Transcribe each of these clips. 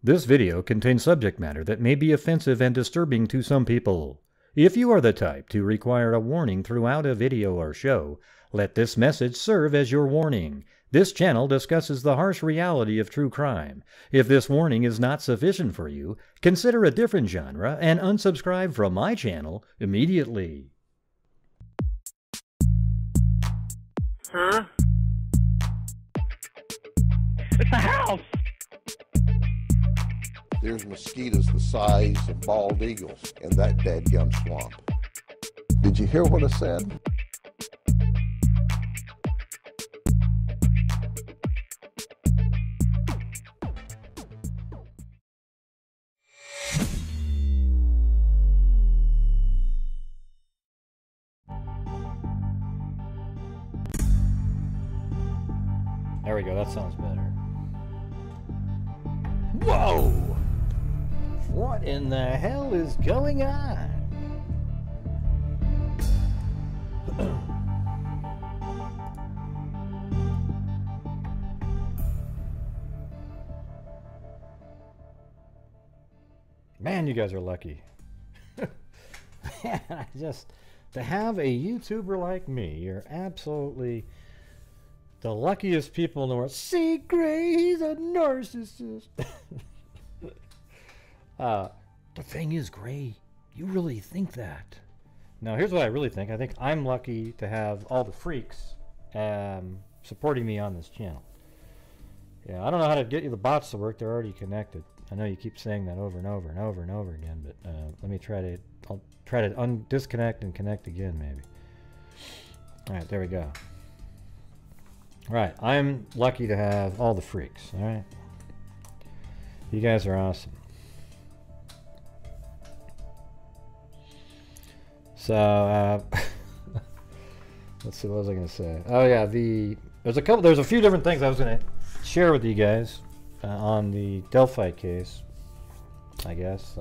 This video contains subject matter that may be offensive and disturbing to some people. If you are the type to require a warning throughout a video or show, let this message serve as your warning. This channel discusses the harsh reality of true crime. If this warning is not sufficient for you, consider a different genre and unsubscribe from my channel immediately. Huh? It's a house! There's mosquitoes the size of bald eagles in that dadgum swamp. Did you hear what I said? There we go, that sounds better. Whoa! What in the hell is going on? Man, you guys are lucky. Man, to have a YouTuber like me, you're absolutely the luckiest people in the world. See, Gray, he's a narcissist. The thing is, Gray, you really think that? Now, here's what I really think. I think I'm lucky to have all the freaks supporting me on this channel. Yeah, I don't know how to get you the bots to work. They're already connected. I know you keep saying that over and over and over and over again, but let me try to. I'll try to disconnect and connect again, maybe. All right, there we go. All right, I'm lucky to have all the freaks. All right, you guys are awesome. So let's see, what was I going to say? Oh yeah, there's a few different things I was going to share with you guys on the Delphi case, I guess.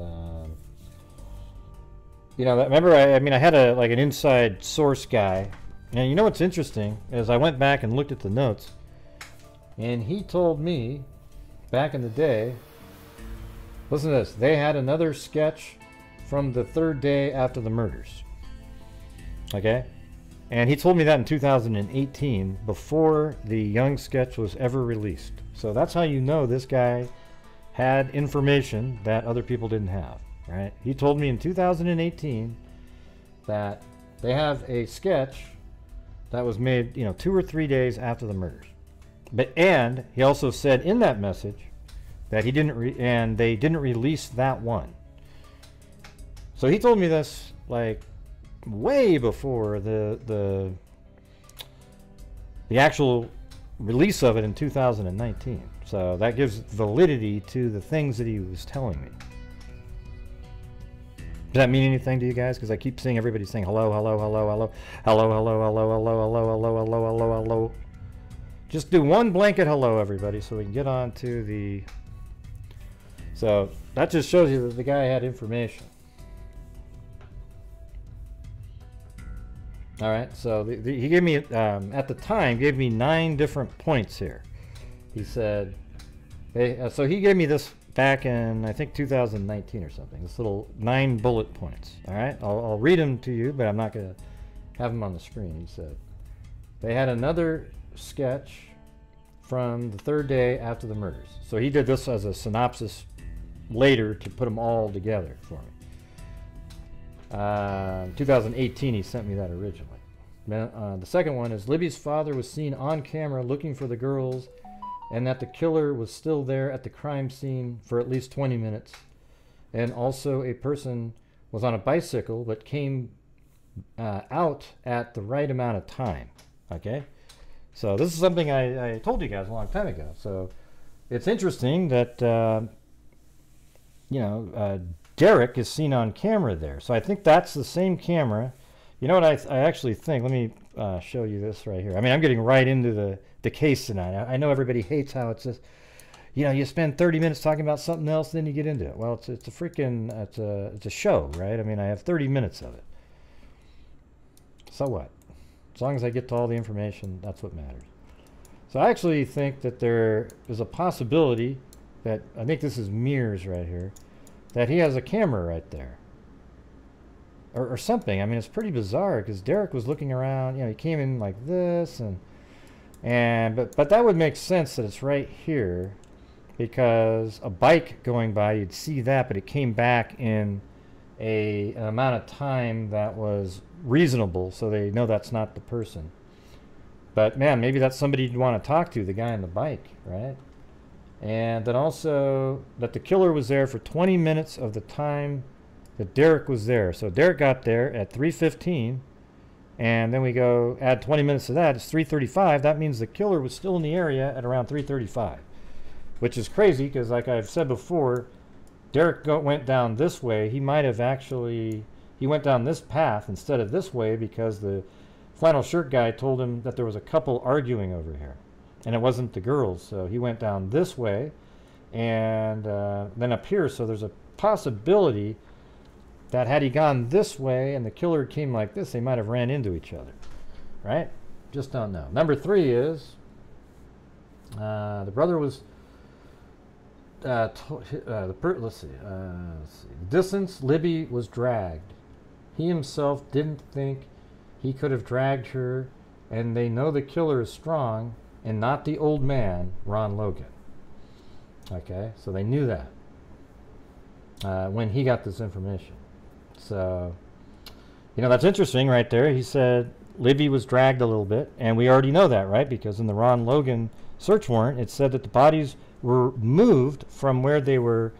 You know, remember, I mean, I had an inside source guy, and you know what's interesting is I went back and looked at the notes, and he told me back in the day, listen to this, they had another sketch from the third day after the murders. Okay? And he told me that in 2018, before the Young sketch was ever released. So that's how you know this guy had information that other people didn't have, right? He told me in 2018 that they have a sketch that was made, 2 or 3 days after the murders. And he also said in that message that he didn't and they didn't release that one. So he told me this like way before the actual release of it in 2019. So that gives validity to the things that he was telling me. Does that mean anything to you guys? Because I keep seeing everybody saying hello, hello, hello, hello, hello, hello, hello, hello, hello, hello, hello, hello, hello. Just do one blanket hello, everybody, so we can get on to the... So that just shows you that the guy had information. All right, so he gave me, at the time, gave me 9 different points here. He said, so he gave me this back in, I think, 2019 or something, this little 9 bullet points. All right, I'll read them to you, but I'm not going to have them on the screen. He said, they had another sketch from the third day after the murders. So he did this as a synopsis later to put them all together for me. 2018 he sent me that originally. The second one is Libby's father was seen on camera looking for the girls, and that the killer was still there at the crime scene for at least 20 minutes, and also a person was on a bicycle but came out at the right amount of time. Okay, so this is something I told you guys a long time ago. So it's interesting that Derek is seen on camera there. So I think that's the same camera. You know what I actually think? Let me show you this right here. I mean, I'm getting right into the case tonight. I know everybody hates how it's just, you spend 30 minutes talking about something else, then you get into it. Well, it's a freaking, it's a show, right? I mean, I have 30 minutes of it. So what? As long as I get to all the information, that's what matters. So I actually think that there is a possibility that, I think this is Mears right here, that he has a camera right there. Or something. I mean, it's pretty bizarre because Derek was looking around, you know, he came in like this, but that would make sense that it's right here, because a bike going by, you'd see that, but it came back in an amount of time that was reasonable, so they know that's not the person. But man, maybe that's somebody you'd want to talk to, the guy on the bike, right? And then also that the killer was there for 20 minutes of the time that Derek was there. So Derek got there at 3:15, and then we go add 20 minutes to that, it's 3:35. That means the killer was still in the area at around 3:35, which is crazy because, like I've said before, Derek went down this way. He might have actually, he went down this path instead of this way because the flannel shirt guy told him that there was a couple arguing over here, and it wasn't the girls. So he went down this way and then up here. So there's a possibility that had he gone this way and the killer came like this, they might have ran into each other, right? Just don't know. Number 3 is the brother was let's see, distance. Libby was dragged. He himself didn't think he could have dragged her, and they know the killer is strong and not the old man, Ron Logan. Okay, so they knew that when he got this information. So, you know, that's interesting right there. He said Libby was dragged a little bit, and we already know that, right? Because in the Ron Logan search warrant, it said that the bodies were moved from where they were,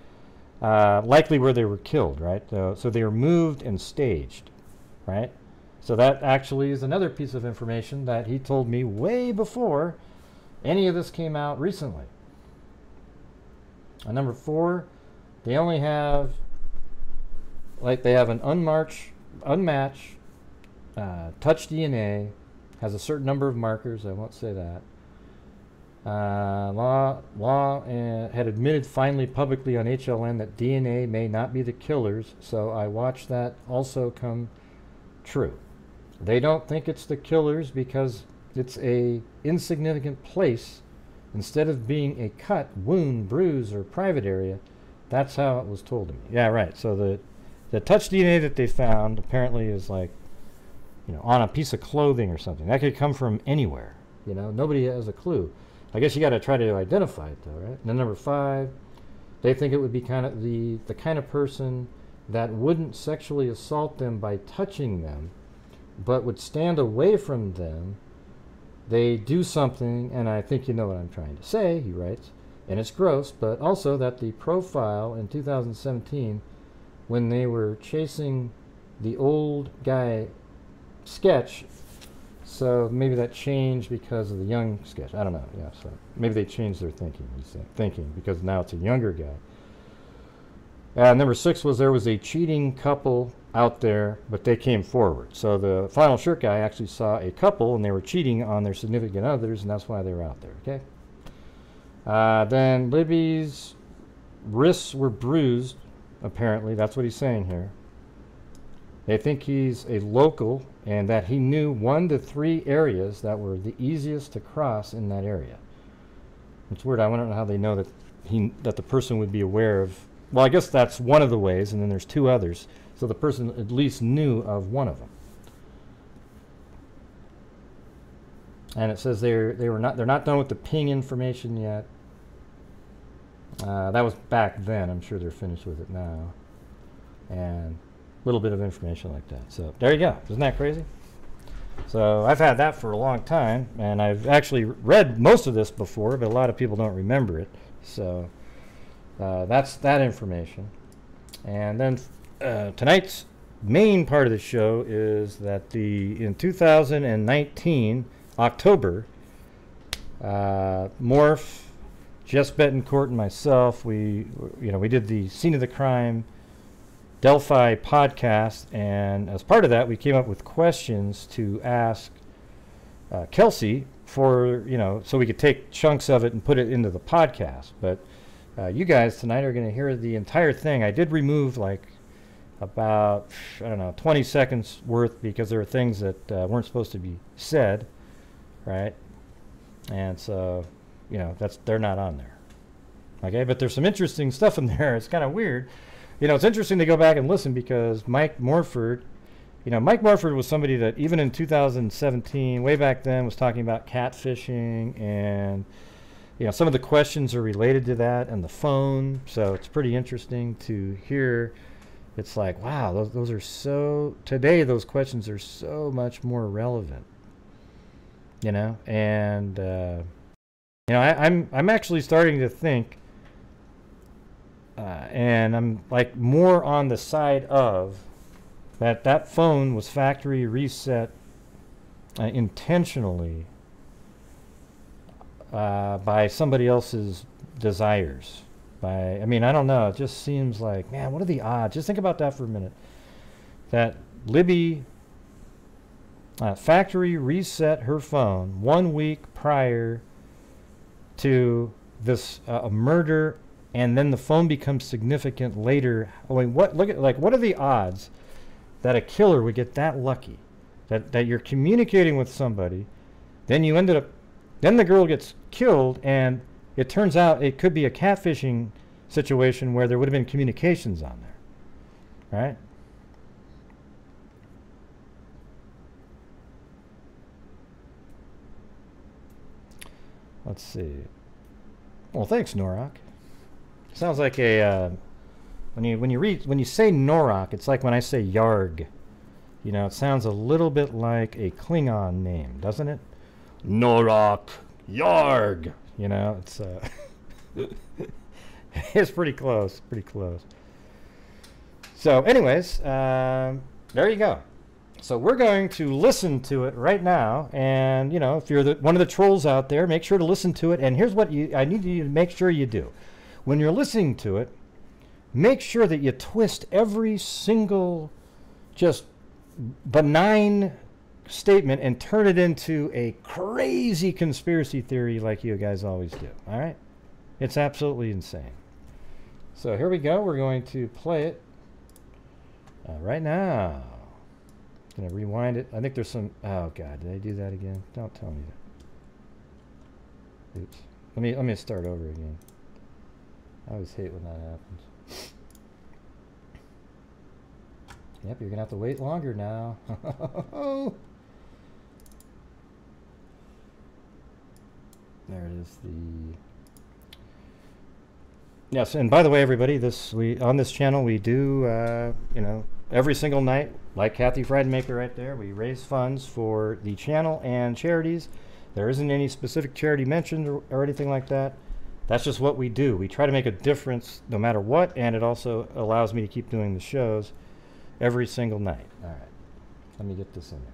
likely where they were killed, right? So they were moved and staged, right? So that actually is another piece of information that he told me way before any of this came out recently. Number 4, they only have, like, they have an unmatched touch DNA, has a certain number of markers. I won't say that. Law had admitted finally publicly on HLN that DNA may not be the killer's, so I watched that also come true. They don't think it's the killer's because it's a insignificant place. Instead of being a cut, wound, bruise, or private area, that's how it was told to me. Yeah, right. So the touch DNA that they found apparently is like, you know, on a piece of clothing or something. That could come from anywhere. You know, nobody has a clue. I guess you got to try to identify it, though, right? And then number 5, they think it would be kind of the kind of person that wouldn't sexually assault them by touching them, but would stand away from them. They do something, and I think you know what I'm trying to say, he writes, and it's gross, but also that the profile in 2017, when they were chasing the old guy sketch, so maybe that changed because of the young sketch. I don't know. Yeah, so maybe they changed their thinking because now it's a younger guy. Number 6 was there was a cheating couple out there, but they came forward. So the flannel shirt guy actually saw a couple, and they were cheating on their significant others, and that's why they were out there. Okay. Then Libby's wrists were bruised. Apparently, that's what he's saying here. They think he's a local and that he knew 1 to 3 areas that were the easiest to cross in that area. It's weird. I don't know how they know that the person would be aware of. Well, I guess that's one of the ways, and then there's 2 others. So the person at least knew of one of them. And it says they're not done with the ping information yet. That was back then. I'm sure they're finished with it now. And a little bit of information like that. So there you go. Isn't that crazy? So I've had that for a long time, and I've actually read most of this before, but a lot of people don't remember it. So that's that information. And then tonight's main part of the show is that in 2019 October, Morph, Jess Betancourt, and myself, we did the Scene of the Crime Delphi podcast, and as part of that, we came up with questions to ask Kelsi for, so we could take chunks of it and put it into the podcast. But you guys tonight are going to hear the entire thing. I did remove about 20 seconds worth because there were things that weren't supposed to be said, right? And so they're not on there. Okay, but there's some interesting stuff in there. It's kind of weird. You know, it's interesting to go back and listen because Mike Morford, you know, Mike Morford was somebody that even in 2017, way back then, was talking about catfishing, and you know, some of the questions are related to that and the phone. So it's pretty interesting to hear. It's like, wow, those are so, today those questions are so much more relevant, you know. And you know, I'm actually starting to think, and I'm like more on the side of that phone was factory reset intentionally by somebody else's desires. I mean, I don't know. It just seems like, man, what are the odds? Just think about that for a minute. That Libby factory reset her phone 1 week prior to this murder, and then the phone becomes significant later. I mean, what are the odds that a killer would get that lucky? That you're communicating with somebody, then you ended up, then the girl gets killed, and it turns out it could be a catfishing situation where there would have been communications on there, right? Let's see. Well, thanks, Norok. Sounds like a when you say Norok, it's like when I say Yarg. You know, it sounds a little bit like a Klingon name, doesn't it? Norok, Yarg. You know, it's it's pretty close, pretty close. So, anyways, there you go. So we're going to listen to it right now, and you know, if you're one of the trolls out there, make sure to listen to it. And here's what I need you to make sure you do: when you're listening to it, make sure that you twist every single just benign statement and turn it into a crazy conspiracy theory like you guys always do. All right? It's absolutely insane. So here we go. We're going to play it right now. I'm going to rewind it. I think there's some... Oh, God. Did I do that again? Don't tell me that. Oops. Let me start over again. I always hate when that happens. Yep, you're going to have to wait longer now. There it is. Yes, and by the way, everybody, on this channel we do, you know, every single night, like Kathy Friedmaker right there, we raise funds for the channel and charities. There isn't any specific charity mentioned or anything like that. That's just what we do. We try to make a difference no matter what, and it also allows me to keep doing the shows every single night. All right, let me get this in there.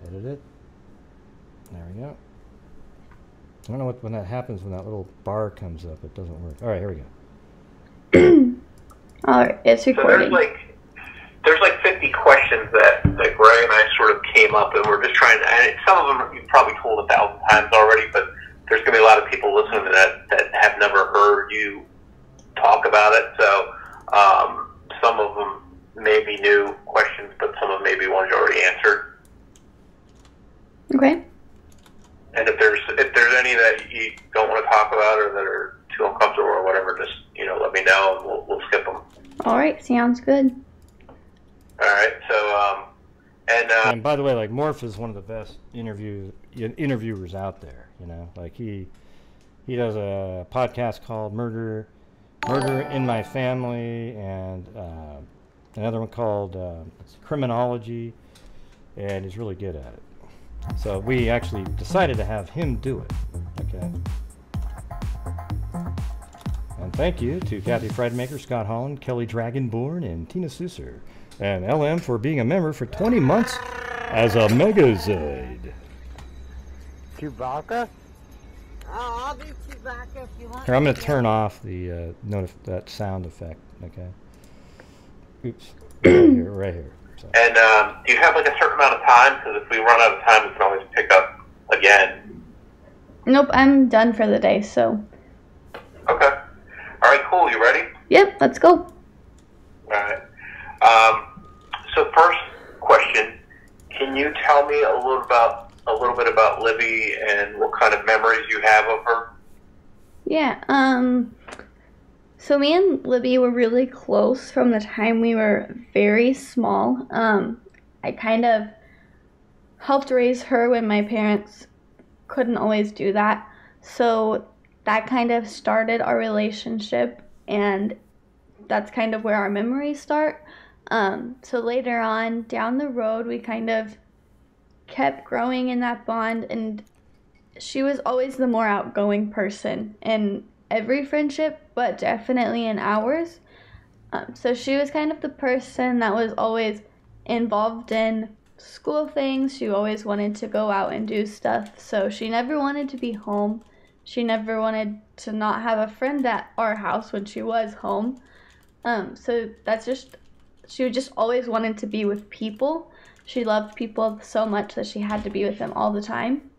Edit it. There we go. I don't know when that happens, when that little bar comes up. It doesn't work. All right, here we go. All right, it's recording. So there's like 50 questions that Gray and I sort of came up, and we're just trying to, and some of them you've probably told 1,000 times already, but there's going to be a lot of people listening to that have never heard you talk about it. So some of them may be new questions, but some of them may be ones you already answered. Okay. And if there's any that you don't want to talk about or that are too uncomfortable or whatever, just let me know and we'll skip them. All right, sounds good. All right. So and by the way, like Morph is one of the best interviewers out there. You know, like he does a podcast called Murder in My Family, and another one called Criminology, and he's really good at it. So we actually decided to have him do it. Okay. And thank you to Kathy Friedmaker, Scott Holland, Kelly Dragonborn, and Tina Susser, and LM for being a member for 20 months as a Megazoid. Chewbacca? Oh, I'll do Chewbacca if you want. Here, I'm going to turn off the that sound effect. Okay. Oops. Right here. So. And do you have like a certain amount of time? Because if we run out of time, we can always pick up again. Nope, I'm done for the day, so. Okay. All right, cool. You ready? Yep, let's go. All right. So first question, can you tell me a little little bit about Libby and what kind of memories you have of her? Yeah, so me and Libby were really close from the time we were very small. I kind of helped raise her when my parents couldn't always do that. So that kind of started our relationship, and that's kind of where our memories start. So later on, down the road, we kind of kept growing in that bond, and she was always the more outgoing person in every friendship, but definitely in ours. So she was kind of the person that was always involved in school things. She always wanted to go out and do stuff, so she never wanted to be home. She never wanted to not have a friend at our house when she was home. So that's just, she just always wanted to be with people. She loved people so much that she had to be with them all the time.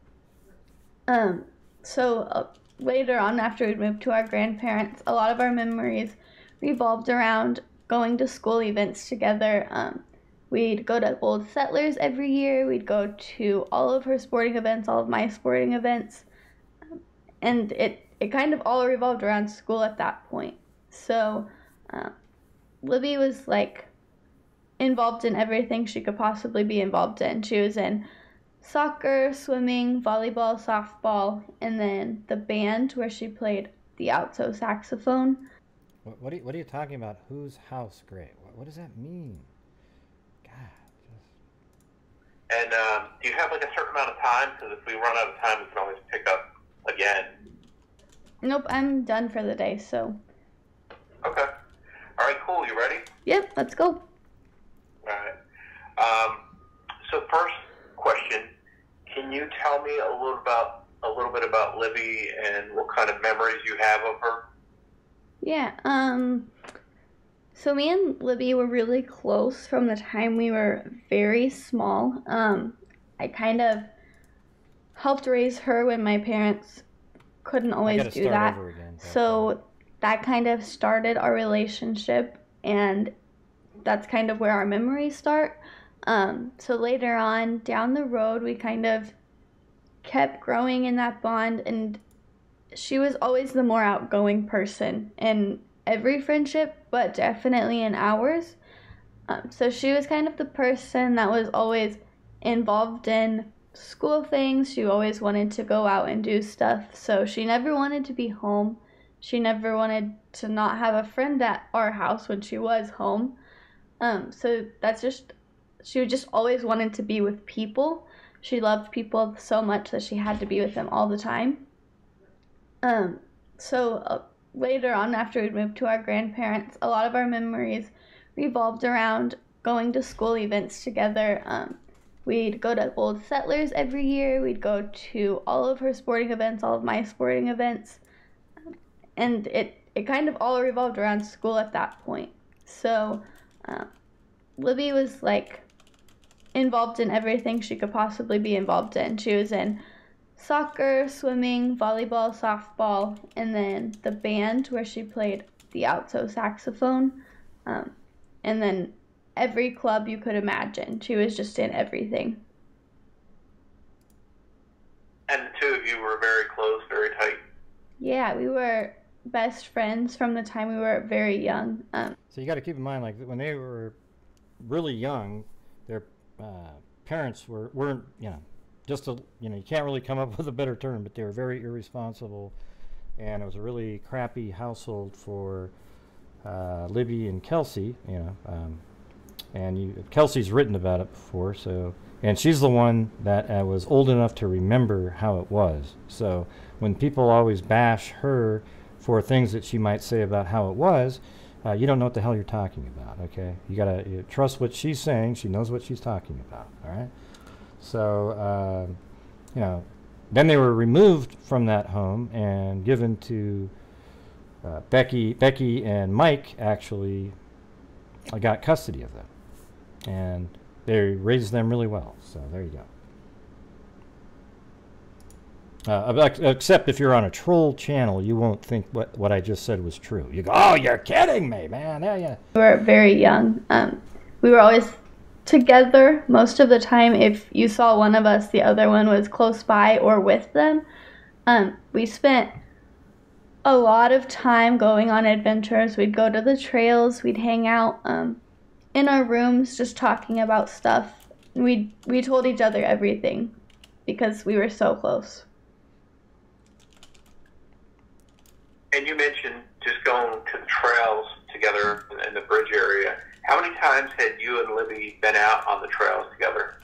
Later on, after we moved to our grandparents, a lot of our memories revolved around going to school events together. We'd go to Old Settlers every year. We'd go to all of her sporting events, all of my sporting events. And it kind of all revolved around school at that point. So Libby was like involved in everything she could possibly be involved in. She was in soccer, swimming, volleyball, softball, and then the band where she played the alto saxophone. What are you talking about? Whose house, Gray? What does that mean? God. And do you have like a certain amount of time? Because if we run out of time, we can always pick up again. Nope, I'm done for the day, so. Okay. All right, cool. You ready? Yep, let's go. All right. So first question, can you tell me a little bit about Libby and what kind of memories you have of her? Yeah, so me and Libby were really close from the time we were very small. I kind of helped raise her when my parents couldn't always do that. So that kind of started our relationship, and that's kind of where our memories start. So later on, down the road, we kind of kept growing in that bond, and she was always the more outgoing person in every friendship, but definitely in ours. So she was kind of the person that was always involved in school things. She always wanted to go out and do stuff, so she never wanted to be home. She never wanted to not have a friend at our house when she was home. So that's just, she just always wanted to be with people. She loved people so much that she had to be with them all the time. Later on, after we moved to our grandparents, a lot of our memories revolved around going to school events together. We'd go to Old Settlers every year. We'd go to all of her sporting events, all of my sporting events. And it kind of all revolved around school at that point. So Libby was like involved in everything she could possibly be involved in. She was in soccer, swimming, volleyball, softball, and then the band where she played the alto saxophone. And then every club you could imagine. She was just in everything. And the two of you were very close, very tight? Yeah, we were best friends from the time we were very young. So you got to keep in mind, like when they were really young, their parents weren't, you can't really come up with a better term, but they were very irresponsible, and it was a really crappy household for Libby and Kelsi, and Kelsey's written about it before, so, and she's the one that was old enough to remember how it was. So when people always bash her for things that she might say about how it was, you don't know what the hell you're talking about, okay? You gotta trust what she's saying. She knows what she's talking about, all right? So, then they were removed from that home and given to Becky and Mike actually got custody of them. And they raised them really well, so there you go. Except if you're on a troll channel, you won't think what I just said was true. You go, oh, you're kidding me, man. Yeah. We were very young. We were always together most of the time. If you saw one of us, the other one was close by or with them. We spent a lot of time going on adventures. We'd go to the trails, we'd hang out in our rooms just talking about stuff. We told each other everything because we were so close. And you mentioned just going to the trails together in the bridge area. How many times had you and Libby been out on the trails together?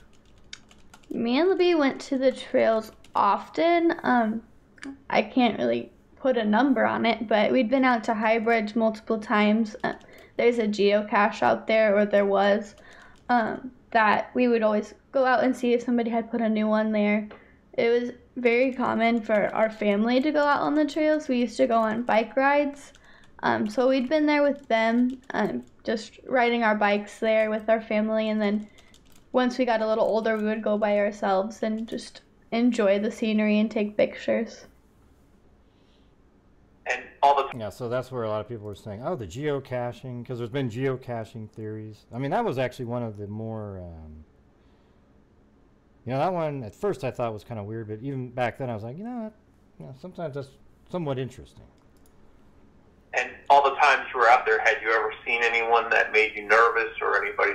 Me and Libby went to the trails often. I can't really put a number on it, but we'd been out to High Bridge multiple times. There's a geocache out there, or there was, that we would always go out and see if somebody had put a new one there. It was very common for our family to go out on the trails. We used to go on bike rides, so we'd been there with them, just riding our bikes there with our family, and then once we got a little older, we would go by ourselves and just enjoy the scenery and take pictures. And all the Yeah, so that's where a lot of people were saying, oh, the geocaching, because there's been geocaching theories. I mean, that was actually one of the more, that one at first I thought was kind of weird, but even back then I was like, sometimes that's somewhat interesting. And all the times you were out there, had you ever seen anyone that made you nervous, or anybody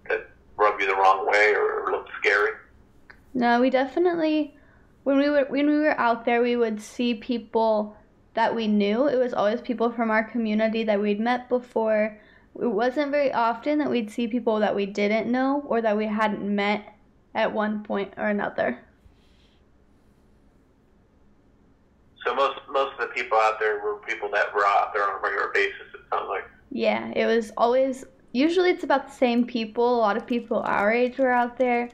that rubbed you the wrong way or looked scary? No, we definitely, when we were out there, we would see people that we knew. It was always people from our community that we'd met before. It wasn't very often that we'd see people that we didn't know or that we hadn't met at one point or another. So most of the people out there were people that were out there on a regular basis, it sounds like. Yeah, it was always, usually it's about the same people. A lot of people our age were out there,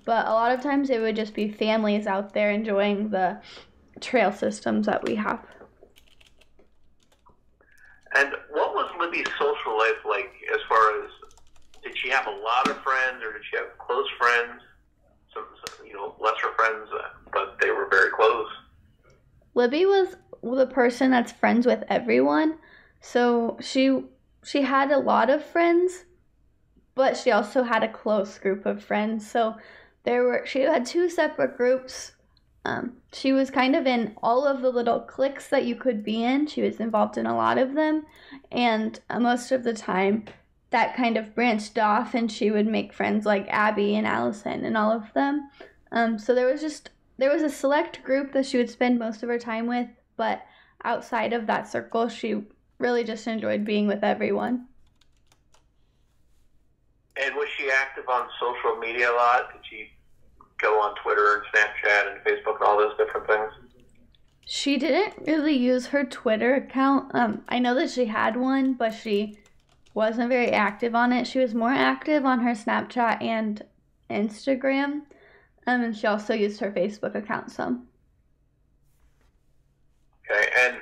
but a lot of times it would just be families out there enjoying the trail systems that we have. And what was Libby's social life like, as far as, did she have a lot of friends, or did she have close friends? Some lesser friends, but they were very close. Libby was the person that's friends with everyone. So she had a lot of friends, but she also had a close group of friends. So she had two separate groups. She was kind of in all of the little cliques that you could be in. She was involved in a lot of them, and most of the time that kind of branched off, and she would make friends like Abby and Allison and all of them. So there was a select group that she would spend most of her time with, but outside of that circle, she really just enjoyed being with everyone. And was she active on social media a lot? Did she go on Twitter and Snapchat and Facebook and all those different things? She didn't really use her Twitter account. I know that she had one, but she wasn't very active on it. She was more active on her Snapchat and Instagram, and she also used her Facebook account some. Okay, and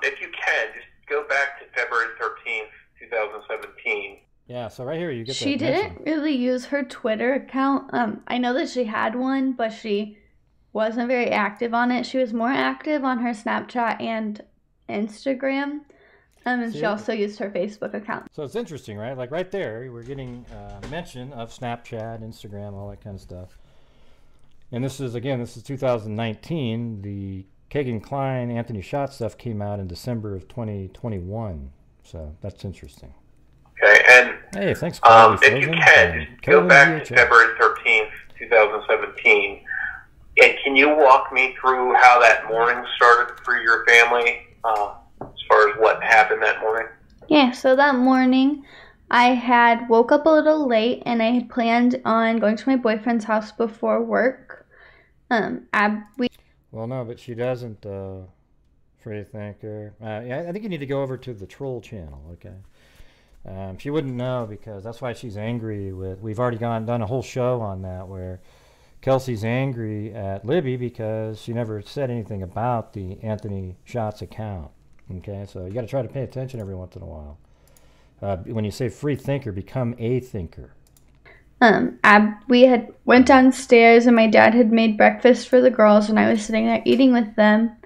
if you can, just go back to February 13th, 2017. Yeah, so right here you get She didn't really use her Twitter account. I know that she had one, but she wasn't very active on it. She was more active on her Snapchat and Instagram, and she also used her Facebook account. So it's interesting, right? Like right there, we're getting mention of Snapchat, Instagram, all that kind of stuff. And this is 2019. The Kagan Klein, Anthony Schott stuff came out in December of 2021. So that's interesting. Okay, and hey, thanks. If you can, just go back to February 13th, 2017, and can you walk me through how that morning started for your family, as far as what happened that morning? Yeah, so that morning I had woke up a little late, and I had planned on going to my boyfriend's house before work. Well, no, but she doesn't, Free Thinker. Yeah, I think you need to go over to the Troll channel, okay? She wouldn't know, because that's why she's angry with... We've already done a whole show on that, where Kelsi's angry at Libby because she never said anything about the Anthony Schott's account, okay? So you got to try to pay attention every once in a while. When you say free thinker, become a thinker. We had went downstairs, and my dad had made breakfast for the girls, and I was sitting there eating with them.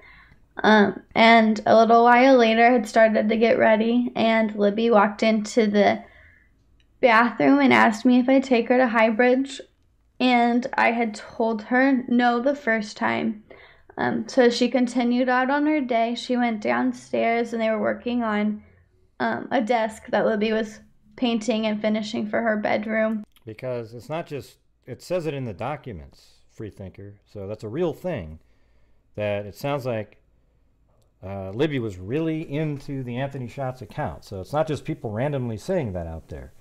And a little while later, I had started to get ready, and Libby walked into the bathroom and asked me if I'd take her to High Bridge, and I had told her no the first time. So she continued out on her day. She went downstairs and they were working on a desk that Libby was painting and finishing for her bedroom. Because it's not just, it says it in the documents, Freethinker, so that's a real thing, that it sounds like Libby was really into the Anthony Schatz account. So it's not just people randomly saying that out there.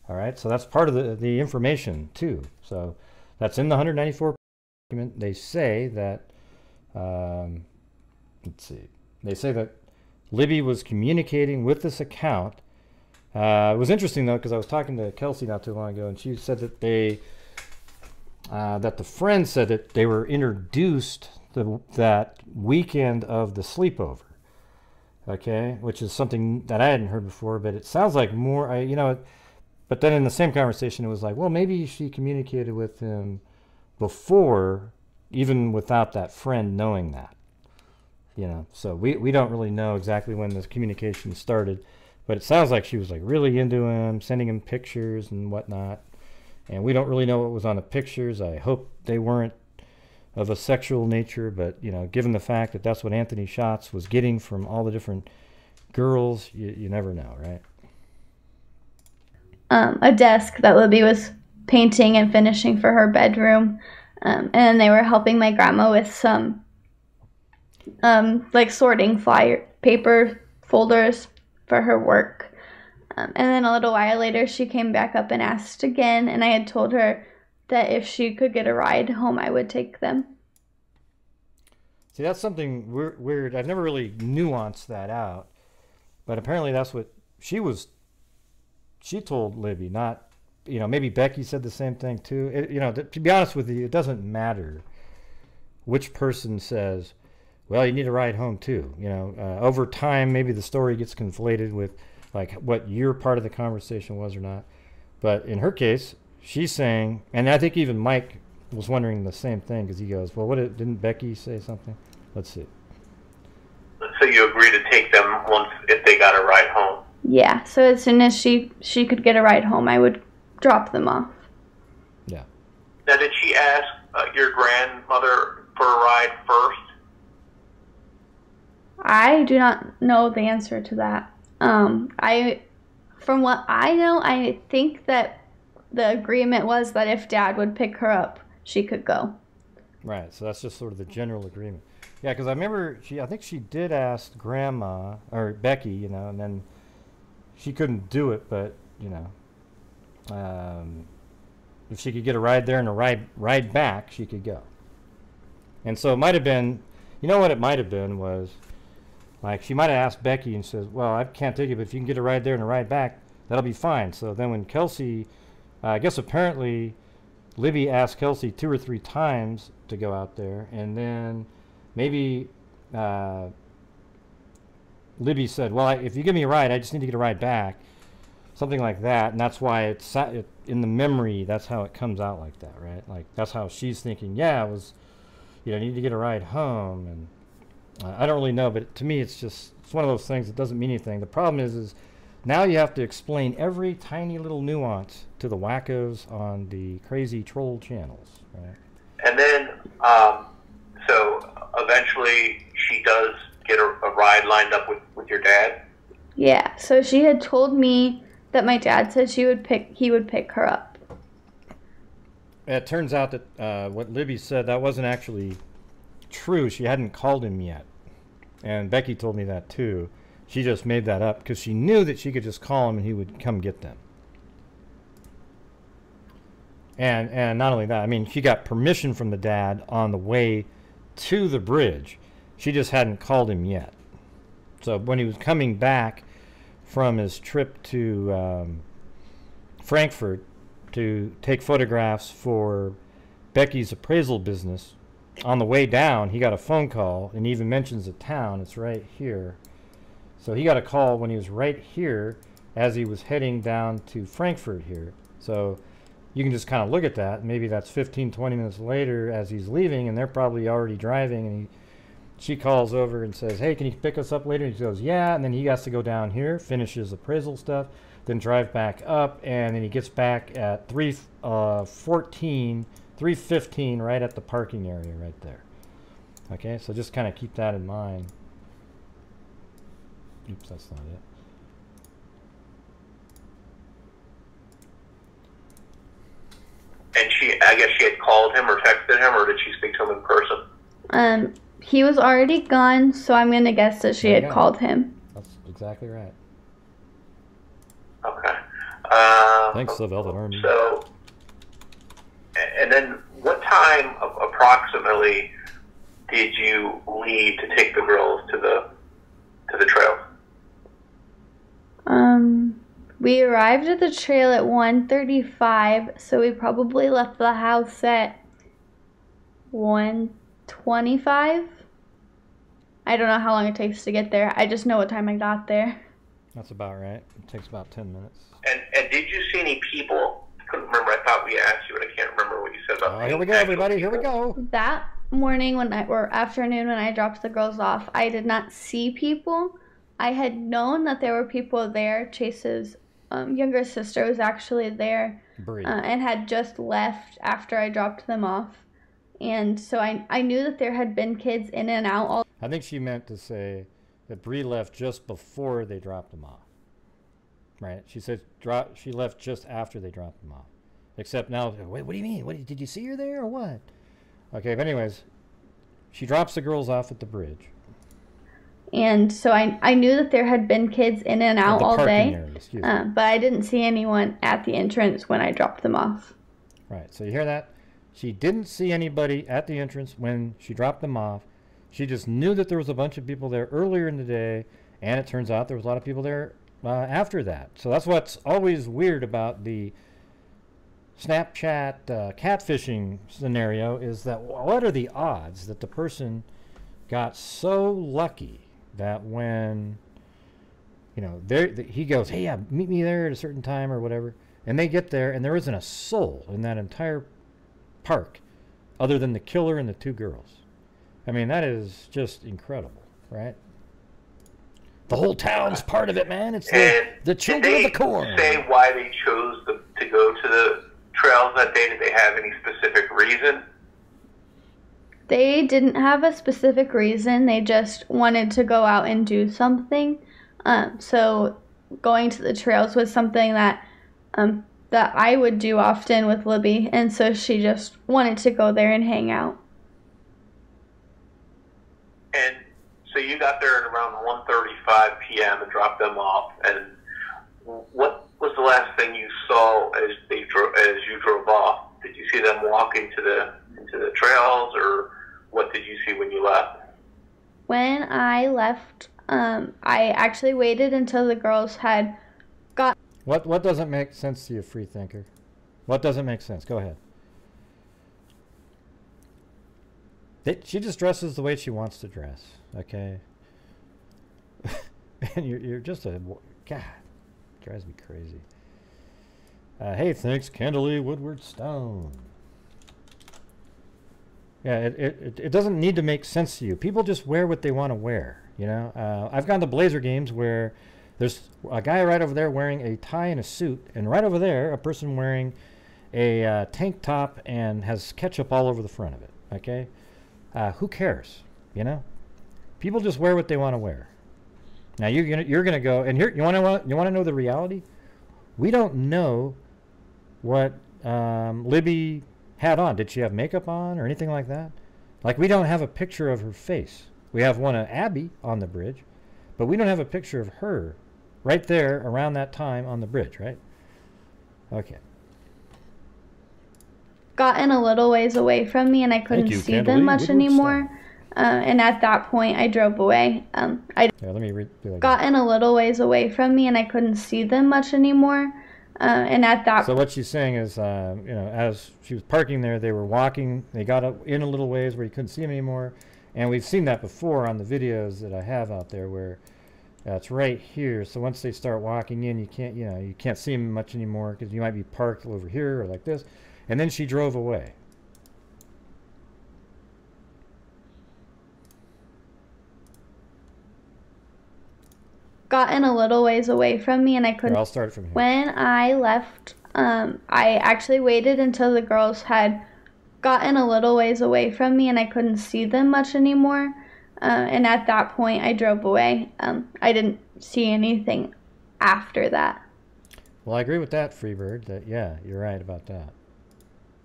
All right, so that's part of the information too. So that's in the 194 document. They say that, let's see, they say that Libby was communicating with this account. It was interesting though, because I was talking to Kelsi not too long ago, and she said that that the friend said that they were introduced that weekend of the sleepover. Okay, which is something that I hadn't heard before, but it sounds like more, you know. But then in the same conversation, it was like, well, maybe she communicated with him before, even without that friend knowing that. You know, so we don't really know exactly when this communication started, but it sounds like she was like really into him, sending him pictures and whatnot. And we don't really know what was on the pictures. I hope they weren't of a sexual nature, but, you know, given the fact that that's what Anthony Schatz was getting from all the different girls, you never know, right? A desk that Libby was painting and finishing for her bedroom. And they were helping my grandma with some like sorting paper folders for her work. And then a little while later she came back up and asked again, and I had told her that if she could get a ride home, I would take them. See, that's something weird. I've never really nuanced that out, but apparently that's what she told Libby, not, you know, maybe Becky said the same thing too. You know, to be honest with you, it doesn't matter which person says, well, you need a ride home too. You know, over time, maybe the story gets conflated with like what your part of the conversation was or not. But in her case, she's saying, and I think even Mike was wondering the same thing, because he goes, well, didn't Becky say something? Let's see. So you agree to take them if they got a ride home? Yeah, so as soon as she could get a ride home, I would drop them off. Yeah. Now, did she ask your grandmother for a ride first? I do not know the answer to that. From what I know, I think that the agreement was that if Dad would pick her up, she could go. Right, so that's just sort of the general agreement. Yeah, because I remember I think she did ask Grandma, or Becky, you know, and then she couldn't do it, but, you know, if she could get a ride there and a ride back, she could go. And so it might have been, you know what it might have been was, like, she might have asked Becky and says, well, I can't take it, but if you can get a ride there and a ride back, that'll be fine. So then when Kelsi, I guess apparently Libby asked Kelsi 2 or 3 times to go out there, and then maybe Libby said, well, if you give me a ride, I just need to get a ride back. Something like that, and that's why it's in the memory, that's how it comes out like that, right? Like, that's how she's thinking, yeah, it was, you know, I need to get a ride home, and I don't really know, but to me it's one of those things that doesn't mean anything. The problem is now you have to explain every tiny little nuance to the wackos on the crazy troll channels, right? And then, so eventually she does get a ride lined up with your dad? Yeah, so she had told me that my dad said he would pick her up. It turns out that what Libby said, that wasn't actually true. She hadn't called him yet, and Becky told me that too. She just made that up because she knew that she could just call him and he would come get them. And not only that, I mean, she got permission from the dad on the way to the bridge. She just hadn't called him yet. So when he was coming back from his trip to Frankfurt to take photographs for Becky's appraisal business, on the way down, he got a phone call, and he even mentions a town. It's right here. So he got a call when he was right here as he was heading down to Frankfurt here. So you can just kind of look at that. Maybe that's 15, 20 minutes later as he's leaving, and they're probably already driving, and she calls over and says, hey, can you pick us up later? And he goes, yeah. And then he has to go down here, finishes appraisal stuff, then drive back up. And then he gets back at 3:15, right at the parking area right there. Okay, so just kind of keep that in mind. Oops, that's not it. And I guess she had called him or texted him, or did she speak to him in person? He was already gone, so I'm going to guess that she had called him. That's exactly right. Okay. Thanks, the Velvet Army. So, and then what time approximately did you leave to take the girls to the trail? We arrived at the trail at 1:35, so we probably left the house at 1:25. I don't know how long it takes to get there. I just know what time I got there. That's about right. It takes about 10 minutes. And did you see any people? I couldn't remember. I thought we asked you, but I can't remember what you said about. Here we go, everybody. Here we go. That morning or afternoon when I dropped the girls off, I did not see people. I had known that there were people there. Chase's younger sister was actually there and had just left after I dropped them off. And so I knew that there had been kids in and out. I think she meant to say that Bree left just before they dropped them off. Right? She said she left just after they dropped them off. Except now, wait, what do you mean? Did you see her there or what? Okay, but anyways, she drops the girls off at the bridge. And so I knew that there had been kids in and out all day, but I didn't see anyone at the entrance when I dropped them off. Right, so you hear that? She didn't see anybody at the entrance when she dropped them off. She just knew that there was a bunch of people there earlier in the day, and it turns out there was a lot of people there after that. So that's what's always weird about the Snapchat catfishing scenario, is that what are the odds that the person got so lucky that when, you know, he goes, hey, yeah, meet me there at a certain time or whatever, and they get there and there isn't a soul in that entire park other than the killer and the two girls. I mean, that is just incredible, right? The whole town's part of it, man. It's the children of the corn. Did they say why they chose to go to the trails that day? Did they have any specific reason? They didn't have a specific reason. They just wanted to go out and do something. So going to the trails was something that I would do often with Libby, and so she just wanted to go there and hang out. And so you got there at around 1:35 p.m. and dropped them off. And what was the last thing you saw as you drove off? Did you see them walk into the trails, or what did you see when you left? When I left, I actually waited until the girls had got... What doesn't make sense to you, free thinker? What doesn't make sense? Go ahead. She just dresses the way she wants to dress, okay? And you're just a... God, drives me crazy. Hey, thanks, Candalee Woodward Stone. Yeah, it doesn't need to make sense to you. People just wear what they want to wear, you know? I've gone to Blazer games where there's a guy right over there wearing a tie and a suit, and right over there, a person wearing a tank top and has ketchup all over the front of it, okay? Who cares, you know? People just wear what they want to wear. Now you're gonna go, and here you want to know the reality? We don't know what Libby had on. Did she have makeup on or anything like that? Like, we don't have a picture of her face. We have one of Abby on the bridge, but we don't have a picture of her right there around that time on the bridge, right? Okay. Gotten a little ways away from me, and I couldn't see them much anymore. And at that point, I drove away. Let me read. Gotten a little ways away from me, and I couldn't see them much anymore. And at that. So what she's saying is, you know, as she was parking there, they were walking. They got up in a little ways where you couldn't see them anymore, and we've seen that before on the videos that I have out there, where it's right here. So once they start walking in, you can't see them much anymore because you might be parked over here or like this. And then she drove away. gotten a little ways away from me and I couldn't. Here, I'll start from here. When I left, I actually waited until the girls had gotten a little ways away from me and I couldn't see them much anymore. And at that point, I drove away. I didn't see anything after that. Well, I agree with that, Freebird. That yeah, you're right about that.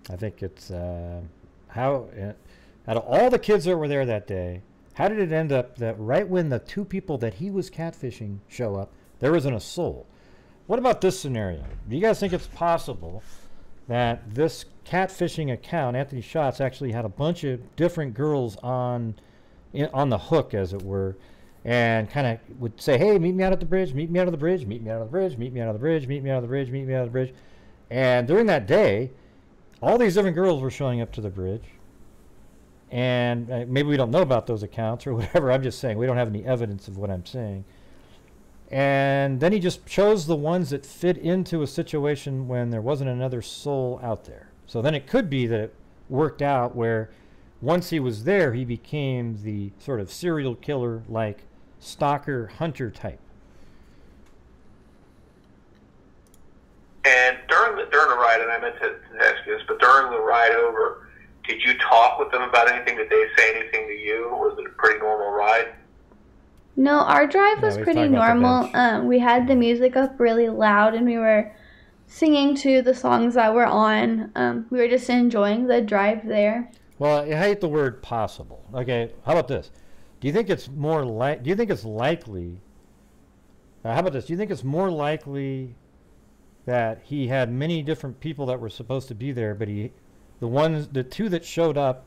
I think it's out of all the kids that were there that day, how did it end up that right when the two people that he was catfishing show up, there isn't a soul? What about this scenario? Do you guys think it's possible that this catfishing account, Anthony Schatz, actually had a bunch of different girls on the hook, as it were, and kind of would say, hey, meet me out at the bridge, meet me out of the bridge, meet me out of the bridge, meet me out of the bridge, meet me out of the bridge, meet me out of the bridge. And during that day, all these different girls were showing up to the bridge. And maybe we don't know about those accounts or whatever. I'm just saying we don't have any evidence of what I'm saying. And then he just chose the ones that fit into a situation when there wasn't another soul out there. So then it could be that it worked out where once he was there, he became the sort of serial killer, like stalker hunter type. And during the ride, and I meant to ask you this, but during the ride over, did you talk with them about anything? Did they say anything to you? Was it a pretty normal ride? No, our drive was pretty normal. We had the music up really loud and we were singing to the songs that were on. We were just enjoying the drive there. Well, I hate the word possible. Okay, how about this? Do you think it's more do you think it's likely? How about this? Do you think it's more likely that he had many different people that were supposed to be there, but the two that showed up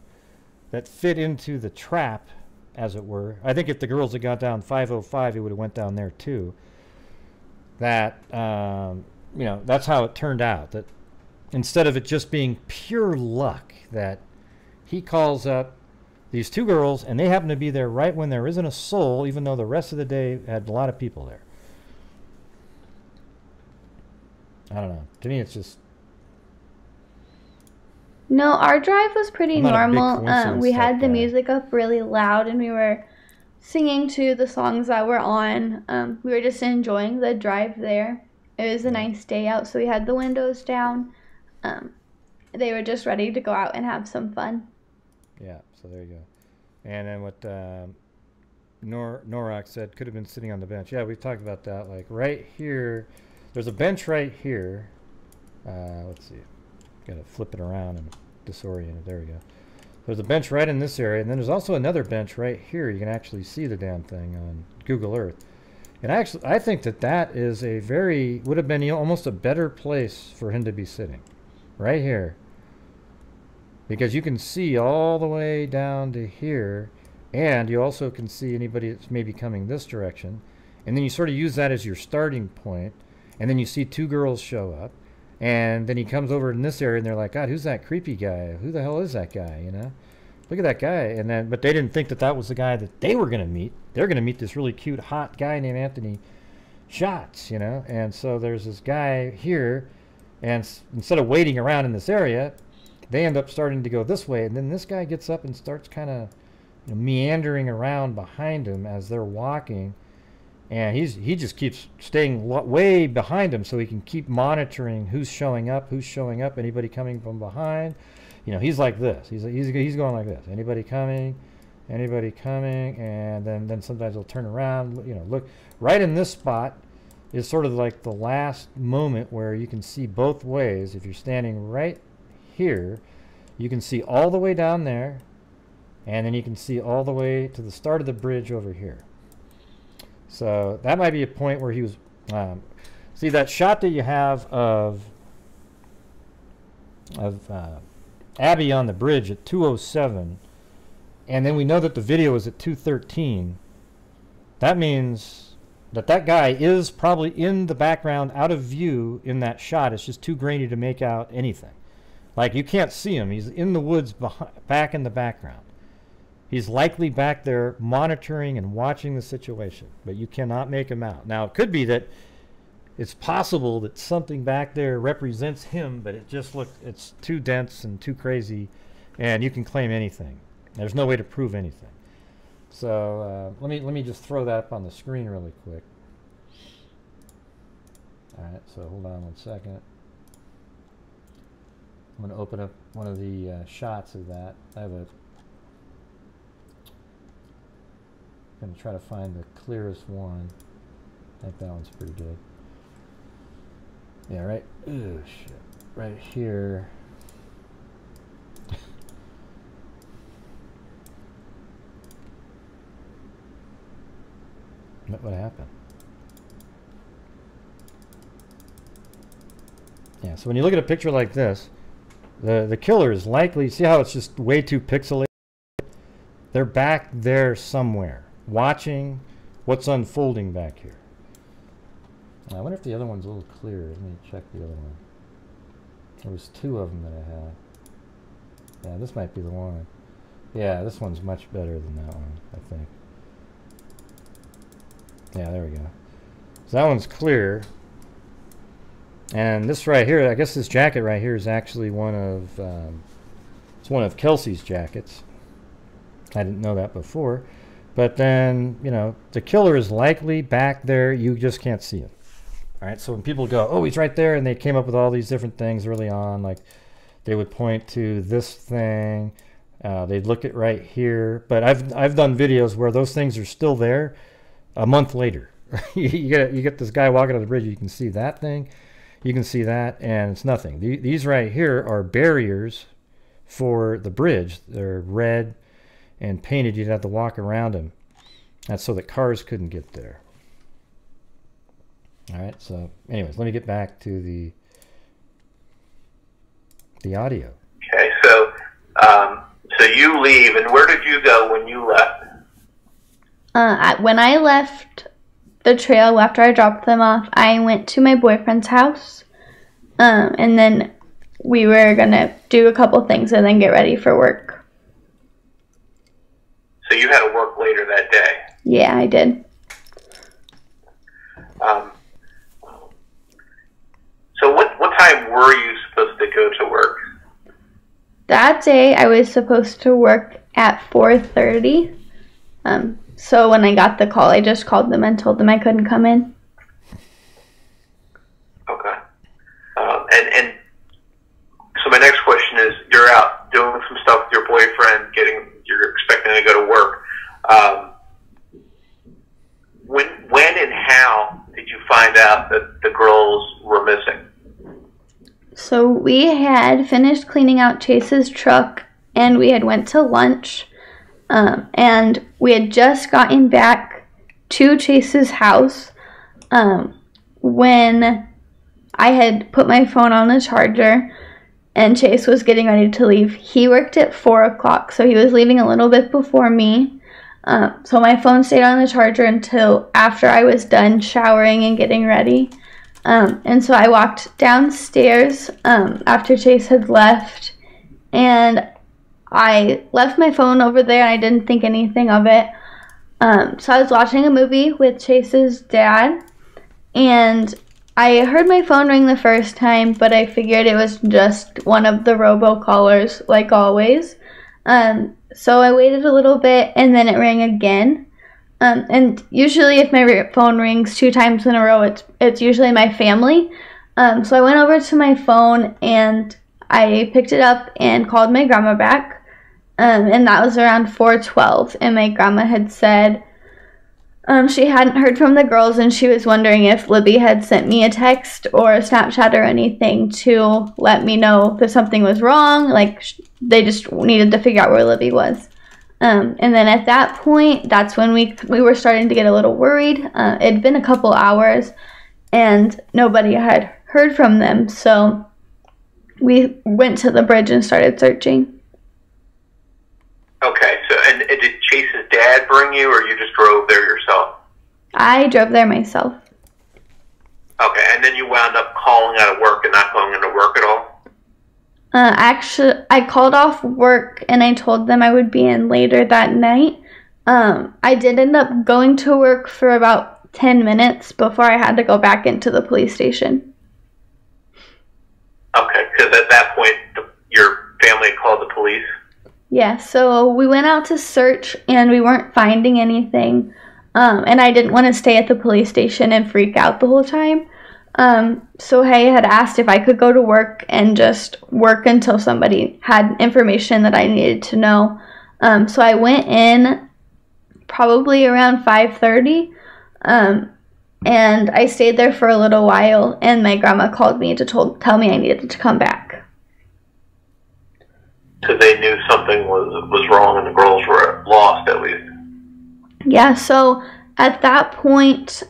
that fit into the trap, as it were? I think if the girls had got down 505, he would have went down there too. That you know, that's how it turned out. That instead of it just being pure luck, that he calls up these two girls and they happen to be there right when there isn't a soul, even though the rest of the day had a lot of people there. I don't know. To me, it's just... No, our drive was pretty normal. We had the music up really loud and we were singing to the songs that were on. We were just enjoying the drive there. It was a nice day out, so we had the windows down. They were just ready to go out and have some fun. Yeah, so there you go. And then what Norak said, could have been sitting on the bench. Yeah, we've talked about that. Like right here, there's a bench right here. Let's see. Got to flip it around and disorient it. There we go. There's a bench right in this area, and then there's also another bench right here. You can actually see the damn thing on Google Earth. And I think that is a would have been almost a better place for him to be sitting. Right here. Because you can see all the way down to here, and you also can see anybody that's maybe coming this direction. And then you sort of use that as your starting point, and then you see two girls show up. And then he comes over in this area, and they're like, God, who's that creepy guy? Who the hell is that guy, you know? Look at that guy. And then, but they didn't think that was the guy that they were going to meet. They're going to meet this really cute, hot guy named Anthony Schatz, you know? And so there's this guy here, and instead of waiting around in this area, they end up starting to go this way. And then this guy gets up and starts kind of meandering around behind him as they're walking. And he just keeps staying way behind him so he can keep monitoring who's showing up, anybody coming from behind. You know, he's like this. He's going like this. Anybody coming, and then sometimes he'll turn around. You know, look right in this spot is sort of like the last moment where you can see both ways. If you're standing right here, you can see all the way down there, and then you can see all the way to the start of the bridge over here. So that might be a point where he was... see, that shot that you have of Abby on the bridge at 2:07, and then we know that the video is at 2:13, that means that guy is probably in the background, out of view in that shot. It's just too grainy to make out anything. Like, you can't see him. He's in the woods back in the background. He's likely back there monitoring and watching the situation, but you cannot make him out. Now, it could be that it's possible that something back there represents him, but it's too dense and too crazy, and you can claim anything. There's no way to prove anything. So let me just throw that up on the screen really quick. Alright, so hold on 1 second. I'm going to open up one of the shots of that. I'm going to try to find the clearest one. I think that one's pretty good. Yeah, right. Oh shit. Right here. What happened? Yeah, so when you look at a picture like this, the killer is likely, see how it's just way too pixelated? They're back there somewhere, watching what's unfolding back here. I wonder if the other one's a little clearer. Let me check the other one. There was 2 of them that I had. Yeah, this might be the one. Yeah, this one's much better than that one, I think. Yeah, there we go. So that one's clear. And this right here, I guess this jacket right here is actually one of it's one of Kelsi's jackets. I didn't know that before. But then, you know, the killer is likely back there. You just can't see him. All right, so when people go, oh, he's right there, and they came up with all these different things early on, like they would point to this thing, they'd look at right here. But I've done videos where those things are still there a month later. you get this guy walking on the bridge, you can see that thing, you can see that, and it's nothing. These right here are barriers for the bridge. They're red and painted. You'd have to walk around them. That's so that cars couldn't get there. All right, so anyways, let me get back to the audio. Okay, so so you leave, and where did you go when you left? When I left the trail after I dropped them off, I went to my boyfriend's house, and then we were gonna do a couple things and then get ready for work. So you had to work later that day? Yeah, I did. So what time were you supposed to go to work? That day I was supposed to work at 4:30. So when I got the call, I just called them and told them I couldn't come in. Okay. And so my next question is, you're out doing some stuff with your boyfriend, you're expecting to go to work. When and how did you find out that the girls were missing? So we had finished cleaning out Chase's truck, and we had went to lunch, and we had just gotten back to Chase's house when I had put my phone on the charger, and Chase was getting ready to leave. He worked at 4 o'clock, so he was leaving a little bit before me. So my phone stayed on the charger until after I was done showering and getting ready. And so I walked downstairs after Chase had left, and I left my phone over there, and I didn't think anything of it. So I was watching a movie with Chase's dad, and I heard my phone ring the first time, but I figured it was just one of the robocallers, like always. So I waited a little bit, and then it rang again. And usually if my phone rings 2 times in a row, it's usually my family. So I went over to my phone, and I picked it up and called my grandma back. And that was around 4:12, and my grandma had said she hadn't heard from the girls, and she was wondering if Libby had sent me a text or a Snapchat or anything to let me know that something was wrong. Like, they just needed to figure out where Libby was. And then at that point, that's when we were starting to get a little worried. It'd been a couple hours, and nobody had heard from them, so we went to the bridge and started searching. Okay, so and did Chase's dad bring you, or you just drove there yourself? I drove there myself. Okay, and then you wound up calling out of work and not going into work at all? Actually, I called off work, and I told them I would be in later that night. I did end up going to work for about 10 minutes before I had to go back into the police station. Okay, because at that point, your family called the police? Yeah, so we went out to search, and we weren't finding anything. And I didn't want to stay at the police station and freak out the whole time. So I had asked if I could go to work and just work until somebody had information that I needed to know. So I went in probably around 5:30, and I stayed there for a little while, and my grandma called me to tell me I needed to come back. So they knew something was wrong and the girls were lost, at least. Yeah, so at that point,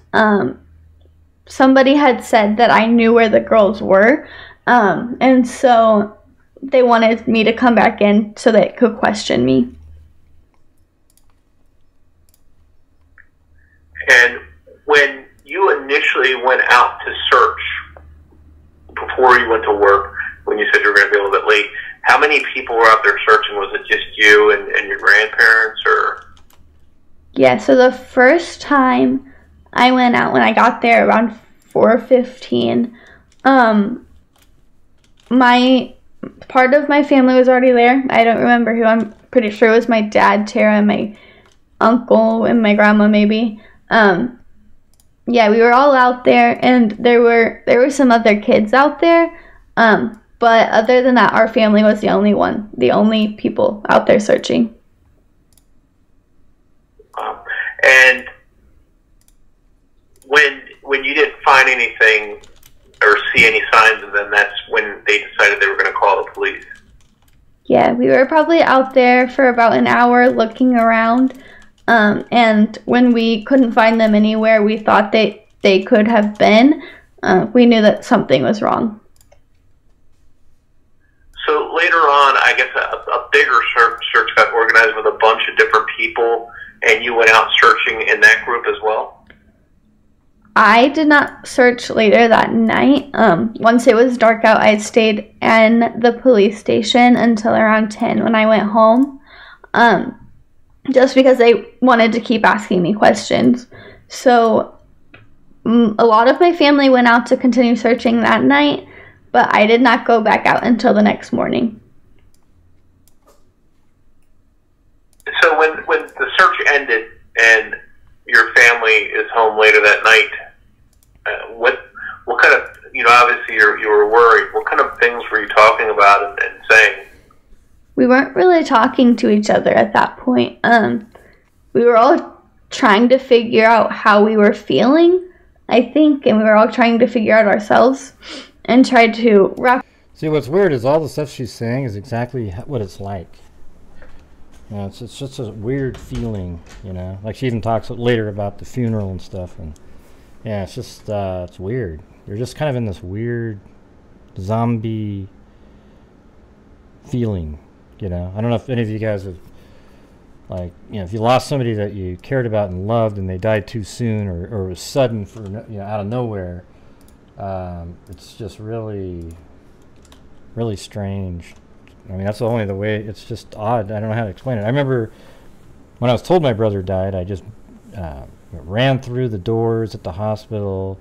somebody had said that I knew where the girls were, and so they wanted me to come back in so they could question me. And when you initially went out to search, before you went to work, when you said you were going to be a little bit late, how many people were out there searching? Was it just you and your grandparents, or? Yeah, so the first time I went out, when I got there around 4:15, my part of my family was already there. I don't remember who. I'm pretty sure it was my dad, Tara, and my uncle and my grandma, maybe. Yeah, we were all out there, and there were some other kids out there. But other than that, our family was the only people out there searching. And when you didn't find anything or see any signs of them, that's when they decided they were going to call the police. Yeah, we were probably out there for about an hour looking around, and when we couldn't find them anywhere we thought they could have been, we knew that something was wrong. So later on, I guess a bigger search got organized with a bunch of different people, and you went out searching in that group as well? I did not search later that night. Once it was dark out, I stayed in the police station until around 10 when I went home, just because they wanted to keep asking me questions. So a lot of my family went out to continue searching that night, but I did not go back out until the next morning. So when the search ended and your family is home later that night, what kind of, obviously you were worried. What kind of things were you talking about and saying? We weren't really talking to each other at that point. We were all trying to figure out how we were feeling, I think, and we were all trying to figure out ourselves and tried to wrap. See, what's weird is all the stuff she's saying is exactly what it's like. It's just a weird feeling, Like she even talks later about the funeral and stuff, and yeah, it's just it's weird. You're just kind of in this weird zombie feeling, I don't know if any of you guys have, like, if you lost somebody that you cared about and loved and they died too soon, or it was sudden for out of nowhere. It's just really, really strange. I mean, that's the only way. It's just odd. I don't know how to explain it. I remember when I was told my brother died, I just ran through the doors at the hospital.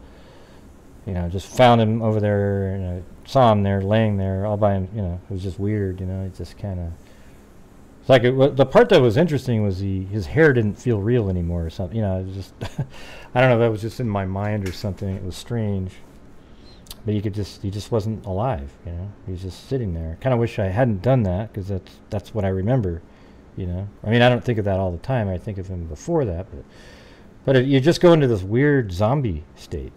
Just found him over there, and I saw him there, laying there, all by him. It was just weird. It just kind of. It's like the part that was interesting was his hair didn't feel real anymore, or something. It was just. I don't know. That was just in my mind or something. It was strange. But he just wasn't alive, He was just sitting there. Kind of wish I hadn't done that, because that's what I remember, I mean, I don't think of that all the time. I think of him before that, but you just go into this weird zombie state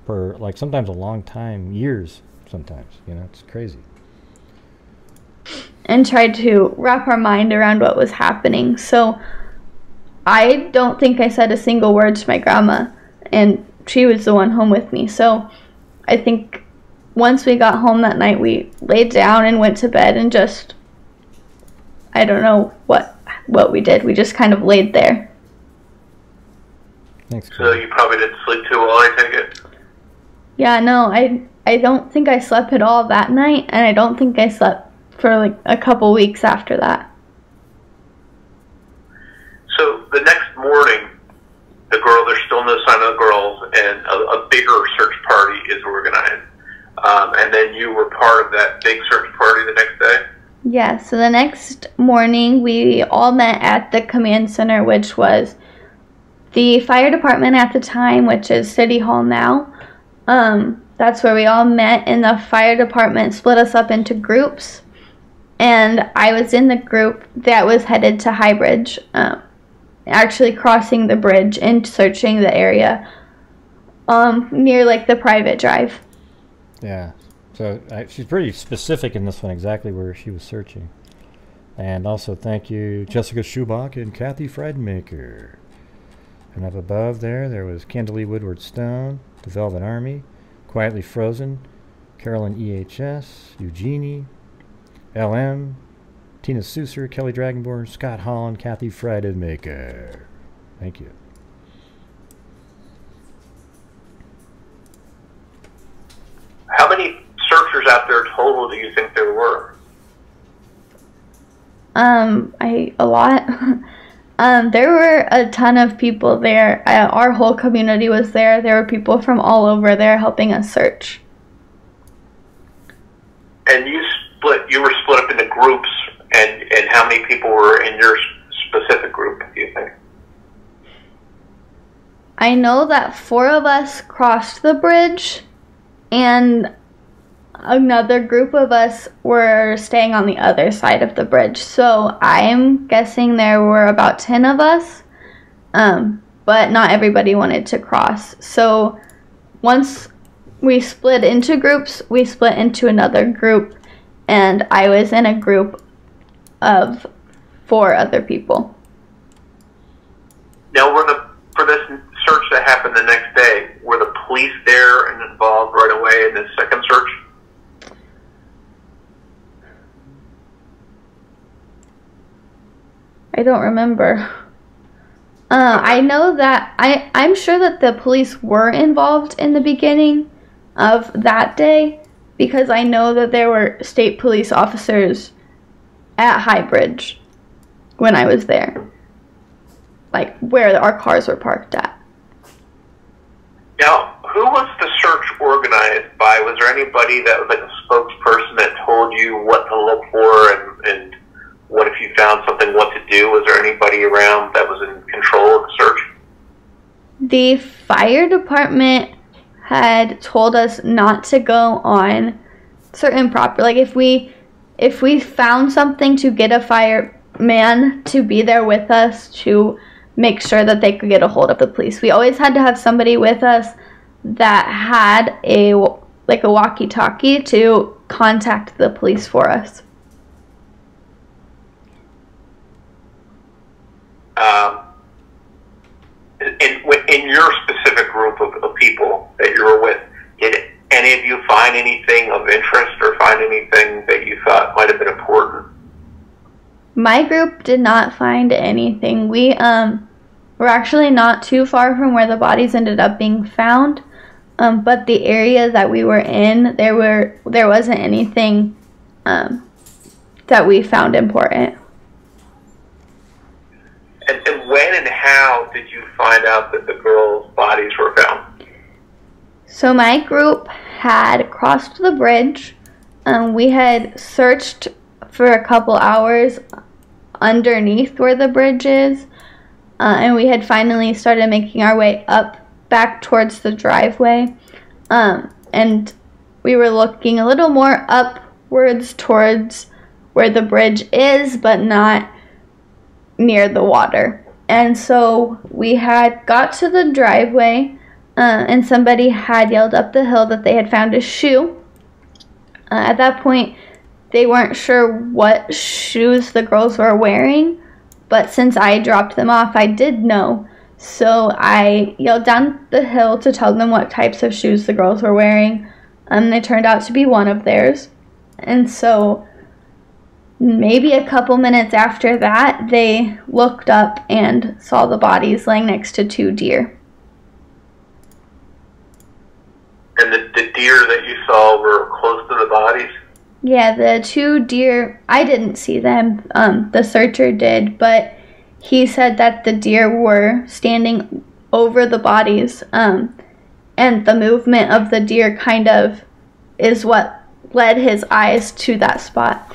for, like, sometimes a long time, years sometimes, it's crazy. And tried to wrap our mind around what was happening. So I don't think I said a single word to my grandma, and she was the one home with me. So I think once we got home that night, we laid down and went to bed and just, I don't know what we did. We just kind of laid there. Thanks. So you probably didn't sleep too well, I take it? Yeah, no, I don't think I slept at all that night, and I don't think I slept for like a couple weeks after that. So the next morning, there's still no sign of the girls, and a bigger search party is organized. And then you were part of that big search party the next day? Yeah, so the next morning we all met at the command center, which was the fire department at the time, which is City Hall now. That's where we all met, and the fire department split us up into groups. And I was in the group that was headed to High Bridge, actually crossing the bridge and searching the area near like the private drive. Yeah, so she's pretty specific in this one, exactly where she was searching. And also thank you Jessica Schubach and Kathy Friedmaker. And up above there was Candalee Woodward Stone, The Velvet Army, Quietly Frozen, Carolyn EHS, Eugenie, LM, Tina Susser, Kelly Dragonborn, Scott Holland, Kathy Friedmaker. Thank you. How many searchers out there total do you think there were? A lot. There were a ton of people there. Our whole community was there. There were people from all over there helping us search. And you were split up into groups, and how many people were in your specific group, do you think? I know that 4 of us crossed the bridge, and another group of us were staying on the other side of the bridge. So I'm guessing there were about 10 of us, but not everybody wanted to cross. So once we split into groups, we split into another group, and I was in a group of 4 other people. Now, for this search that happened the next day, were the police there and involved right away in this second search? I don't remember. I know that I'm sure that the police were involved in the beginning of that day, because I know that there were state police officers at High Bridge when I was there, like where our cars were parked at. Now, who was the search organized by? Was there anybody that was like a spokesperson that told you what to look for and what if you found something, what to do? Was there anybody around that was in control of the search? The fire department had told us not to go on certain property. Like if we found something, to get a fireman to be there with us to make sure that they could get a hold of the police. We always had to have somebody with us that had a walkie-talkie to contact the police for us. In your specific group of people that you were with, did any of you find anything of interest or find anything that you thought might have been important? My group did not find anything. We were actually not too far from where the bodies ended up being found, but the area that we were in, there wasn't anything that we found important. And when and how did you find out that the girls' bodies were found? So my group had crossed the bridge. We had searched for a couple hours underneath where the bridge is. And we had finally started making our way up back towards the driveway. And we were looking a little more upwards towards where the bridge is, but not near the water. And so we had got to the driveway, and somebody had yelled up the hill that they had found a shoe. At that point, they weren't sure what shoes the girls were wearing, but since I dropped them off, I did know. So I yelled down the hill to tell them what types of shoes the girls were wearing. They turned out to be one of theirs. And so maybe a couple minutes after that, they looked up and saw the bodies laying next to 2 deer. And the deer that you saw were close to the bodies? Yeah, the 2 deer, I didn't see them. The searcher did, but he said that the deer were standing over the bodies, and the movement of the deer kind of is what led his eyes to that spot.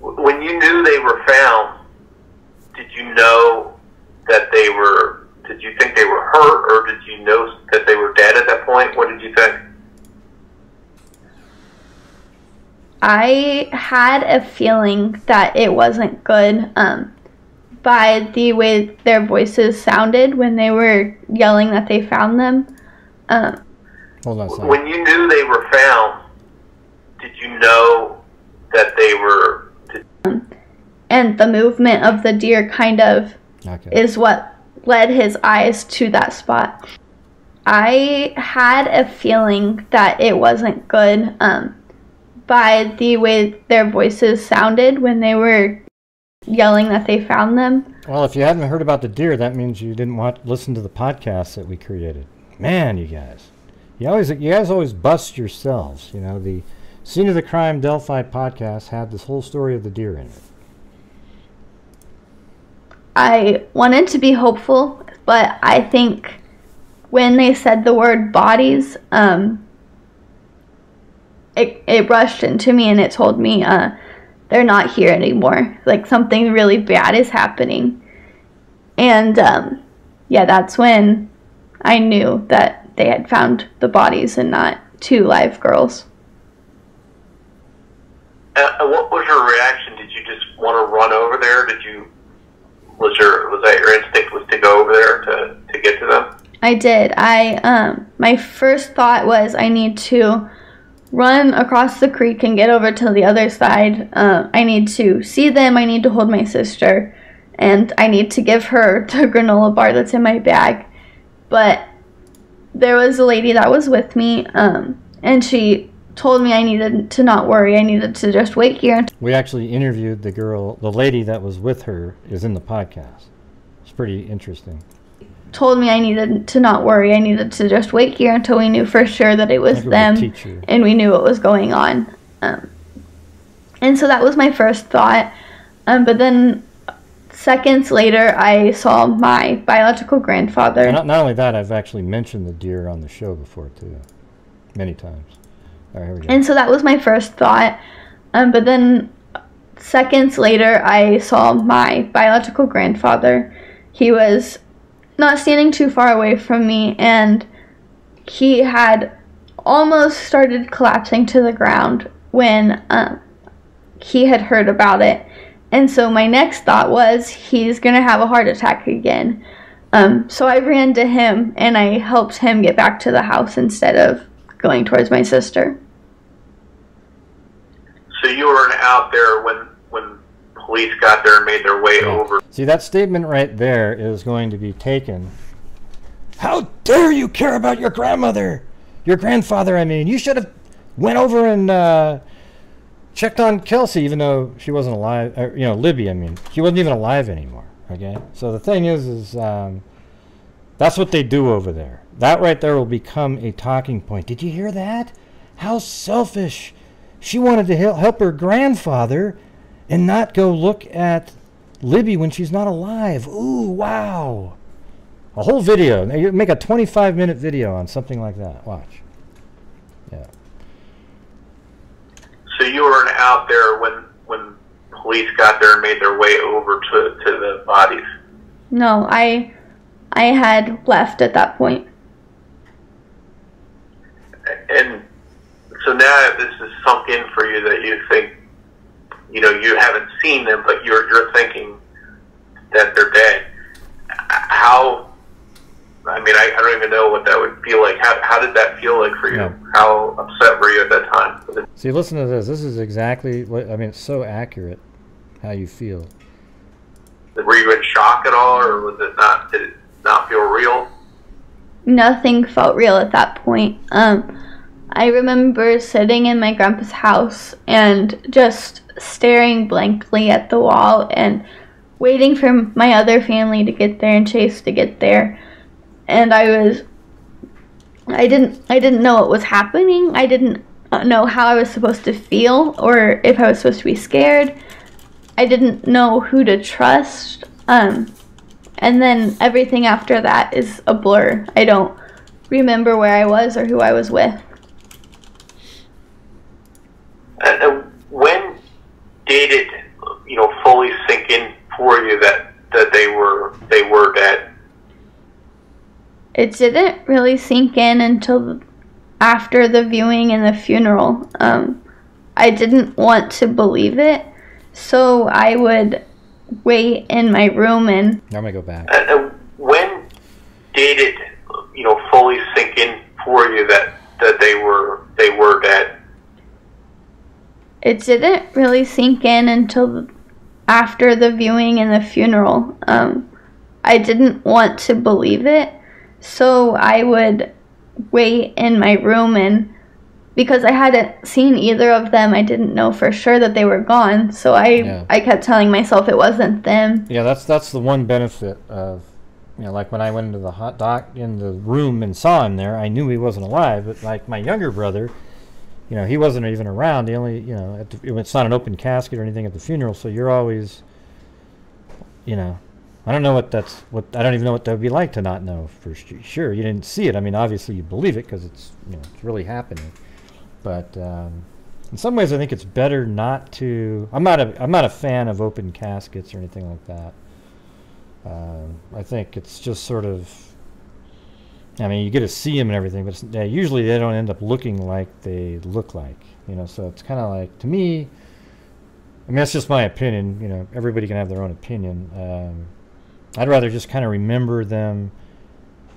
When you knew they were found, did you know that they were did you think they were hurt, or did you know that they were dead at that point? What did you think? I had a feeling that it wasn't good by the way their voices sounded when they were yelling that they found them. Hold on a second. When you knew they were found, did you know that they were... And the movement of the deer kind of is what led his eyes to that spot. I had a feeling that it wasn't good by the way their voices sounded when they were yelling that they found them. Well, if you hadn't heard about the deer, that means you didn't listen to the podcast that we created. Man, you guys. You guys always bust yourselves. You know, the Scene of the Crime Delphi podcast had this whole story of the deer in it. I wanted to be hopeful, but I think when they said the word bodies, it rushed into me and it told me they're not here anymore. Like something really bad is happening. And yeah, that's when I knew that they had found the bodies and not 2 live girls. What was your reaction? Did you just want to run over there? Was that your instinct was to go over there to get to them? I did. My first thought was I need to run across the creek and get over to the other side. I need to see them. I need to hold my sister. And I need to give her the granola bar that's in my bag. But there was a lady that was with me, and she told me I needed to not worry. I needed to just wait here. We actually interviewed the lady that was with her is in the podcast. It's pretty interesting. Told me I needed to not worry. I needed to just wait here until we knew for sure that it was them and we knew what was going on. And so that was my first thought. But then seconds later, I saw my biological grandfather. Not only that, I've actually mentioned the deer on the show before too, many times. All right, here we go. And so that was my first thought. But then seconds later, I saw my biological grandfather. He was not standing too far away from me, and he had almost started collapsing to the ground when he had heard about it. And so my next thought was, he's going to have a heart attack again. So I ran to him, and I helped him get back to the house instead of going towards my sister. So you weren't out there when police got there and made their way over. See, that statement right there is going to be taken. How dare you care about your grandmother? Your grandfather, I mean. You should have went over and checked on Kelsi, even though she wasn't alive. Libby, I mean. She wasn't even alive anymore, okay? So the thing is that's what they do over there. That right there will become a talking point. Did you hear that? How selfish. She wanted to help her grandfather and not go look at Libby when she's not alive. Ooh, wow. A whole video. Now you make a 25-minute video on something like that. Watch. Yeah. So you weren't out there when police got there and made their way over to the bodies? No, I had left at that point. And so now this is sunk in for you that you think, you haven't seen them, but you're thinking that they're dead. I don't even know what that would feel like. How did that feel like for you? Yeah. How upset were you at that time? See, listen to this. This is exactly what, it's so accurate how you feel. Were you in shock at all, or did it not feel real? Nothing felt real at that point. I remember sitting in my grandpa's house and just staring blankly at the wall and waiting for my other family to get there and Chase to get there. And I didn't know what was happening. I didn't know how I was supposed to feel or if I was supposed to be scared. I didn't know who to trust. And then everything after that is a blur. I don't remember where I was or who I was with. When did it, fully sink in for you that they were dead? It didn't really sink in until after the viewing and the funeral. I didn't want to believe it, so I would wait in my room and... I'm gonna go back. When did it, fully sink in for you that they were dead? It didn't really sink in until after the viewing and the funeral. I didn't want to believe it, so I would wait in my room, and because I hadn't seen either of them, I didn't know for sure that they were gone, so I kept telling myself it wasn't them. Yeah, that's the one benefit of, like when I went into the room and saw him there, I knew he wasn't alive. But like my younger brother, he wasn't even around. He only, it's not an open casket or anything at the funeral, so you're always, I don't know I don't even know what that would be like to not know for sure. You didn't see it. I mean, obviously you believe it because it's, it's really happening. But in some ways, I think it's better not to. I'm not a fan of open caskets or anything like that. I think it's just sort of. I mean, you get to see them and everything, but usually they don't end up looking like they look like. So it's kind of like, to me. I mean, that's just my opinion. Everybody can have their own opinion. I'd rather just kind of remember them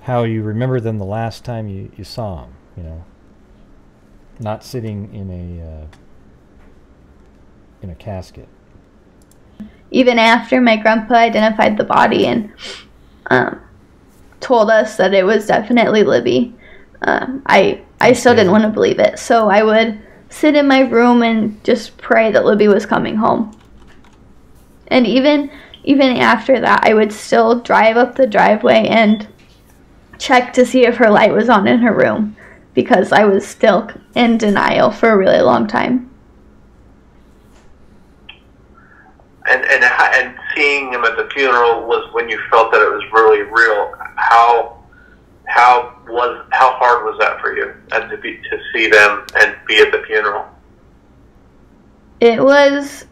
how you remember them the last time you saw them. Not sitting in a casket. Even after my grandpa identified the body and told us that it was definitely Libby, I still didn't want to believe it. So I would sit in my room and just pray that Libby was coming home. And even after that, I would still drive up the driveway and check to see if her light was on in her room, because I was still in denial for a really long time. And seeing him at the funeral was when you felt that it was really real. How hard was that for you to see them and be at the funeral? It was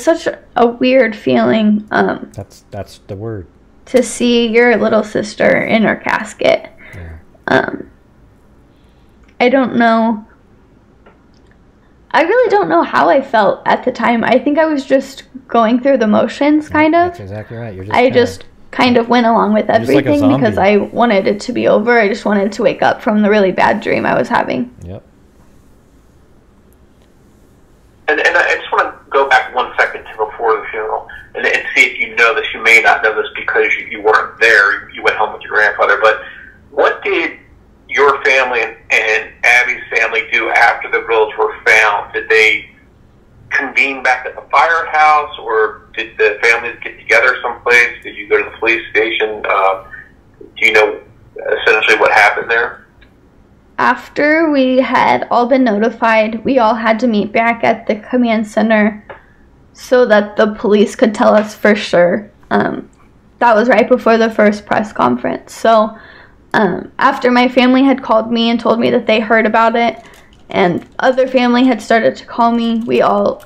such a weird feeling. That's the word. To see your little sister in her casket. Yeah. I don't know. I really don't know how I felt at the time. I think I was just going through the motions, kind of. That's exactly right. I just kind of went along with everything like because I wanted it to be over. I just wanted to wake up from the really bad dream I was having. Yep. And I just want to go back 1 second to before the funeral and see if you know this. You may not know this because you weren't there. You went home with your grandfather. But what did your family and Abby's family do after the girls were found? Did they convene back at the firehouse, or did the families get together someplace? Did you go to the police station? Do you know essentially what happened there? After we had all been notified, we all had to meet back at the command center so that the police could tell us for sure. That was right before the first press conference. So after my family had called me and told me that they heard about it, and other family had started to call me, we all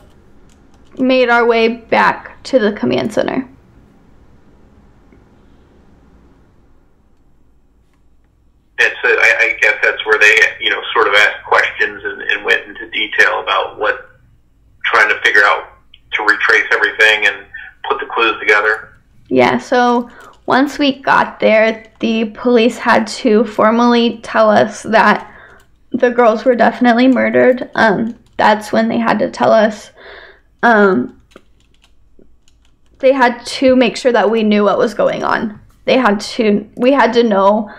made our way back to the command center. And so I guess that's where they, sort of asked questions and went into detail about trying to figure out to retrace everything and put the clues together. Yeah, so once we got there, the police had to formally tell us that the girls were definitely murdered. That's when they had to tell us. They had to make sure that we knew what was going on. We had to know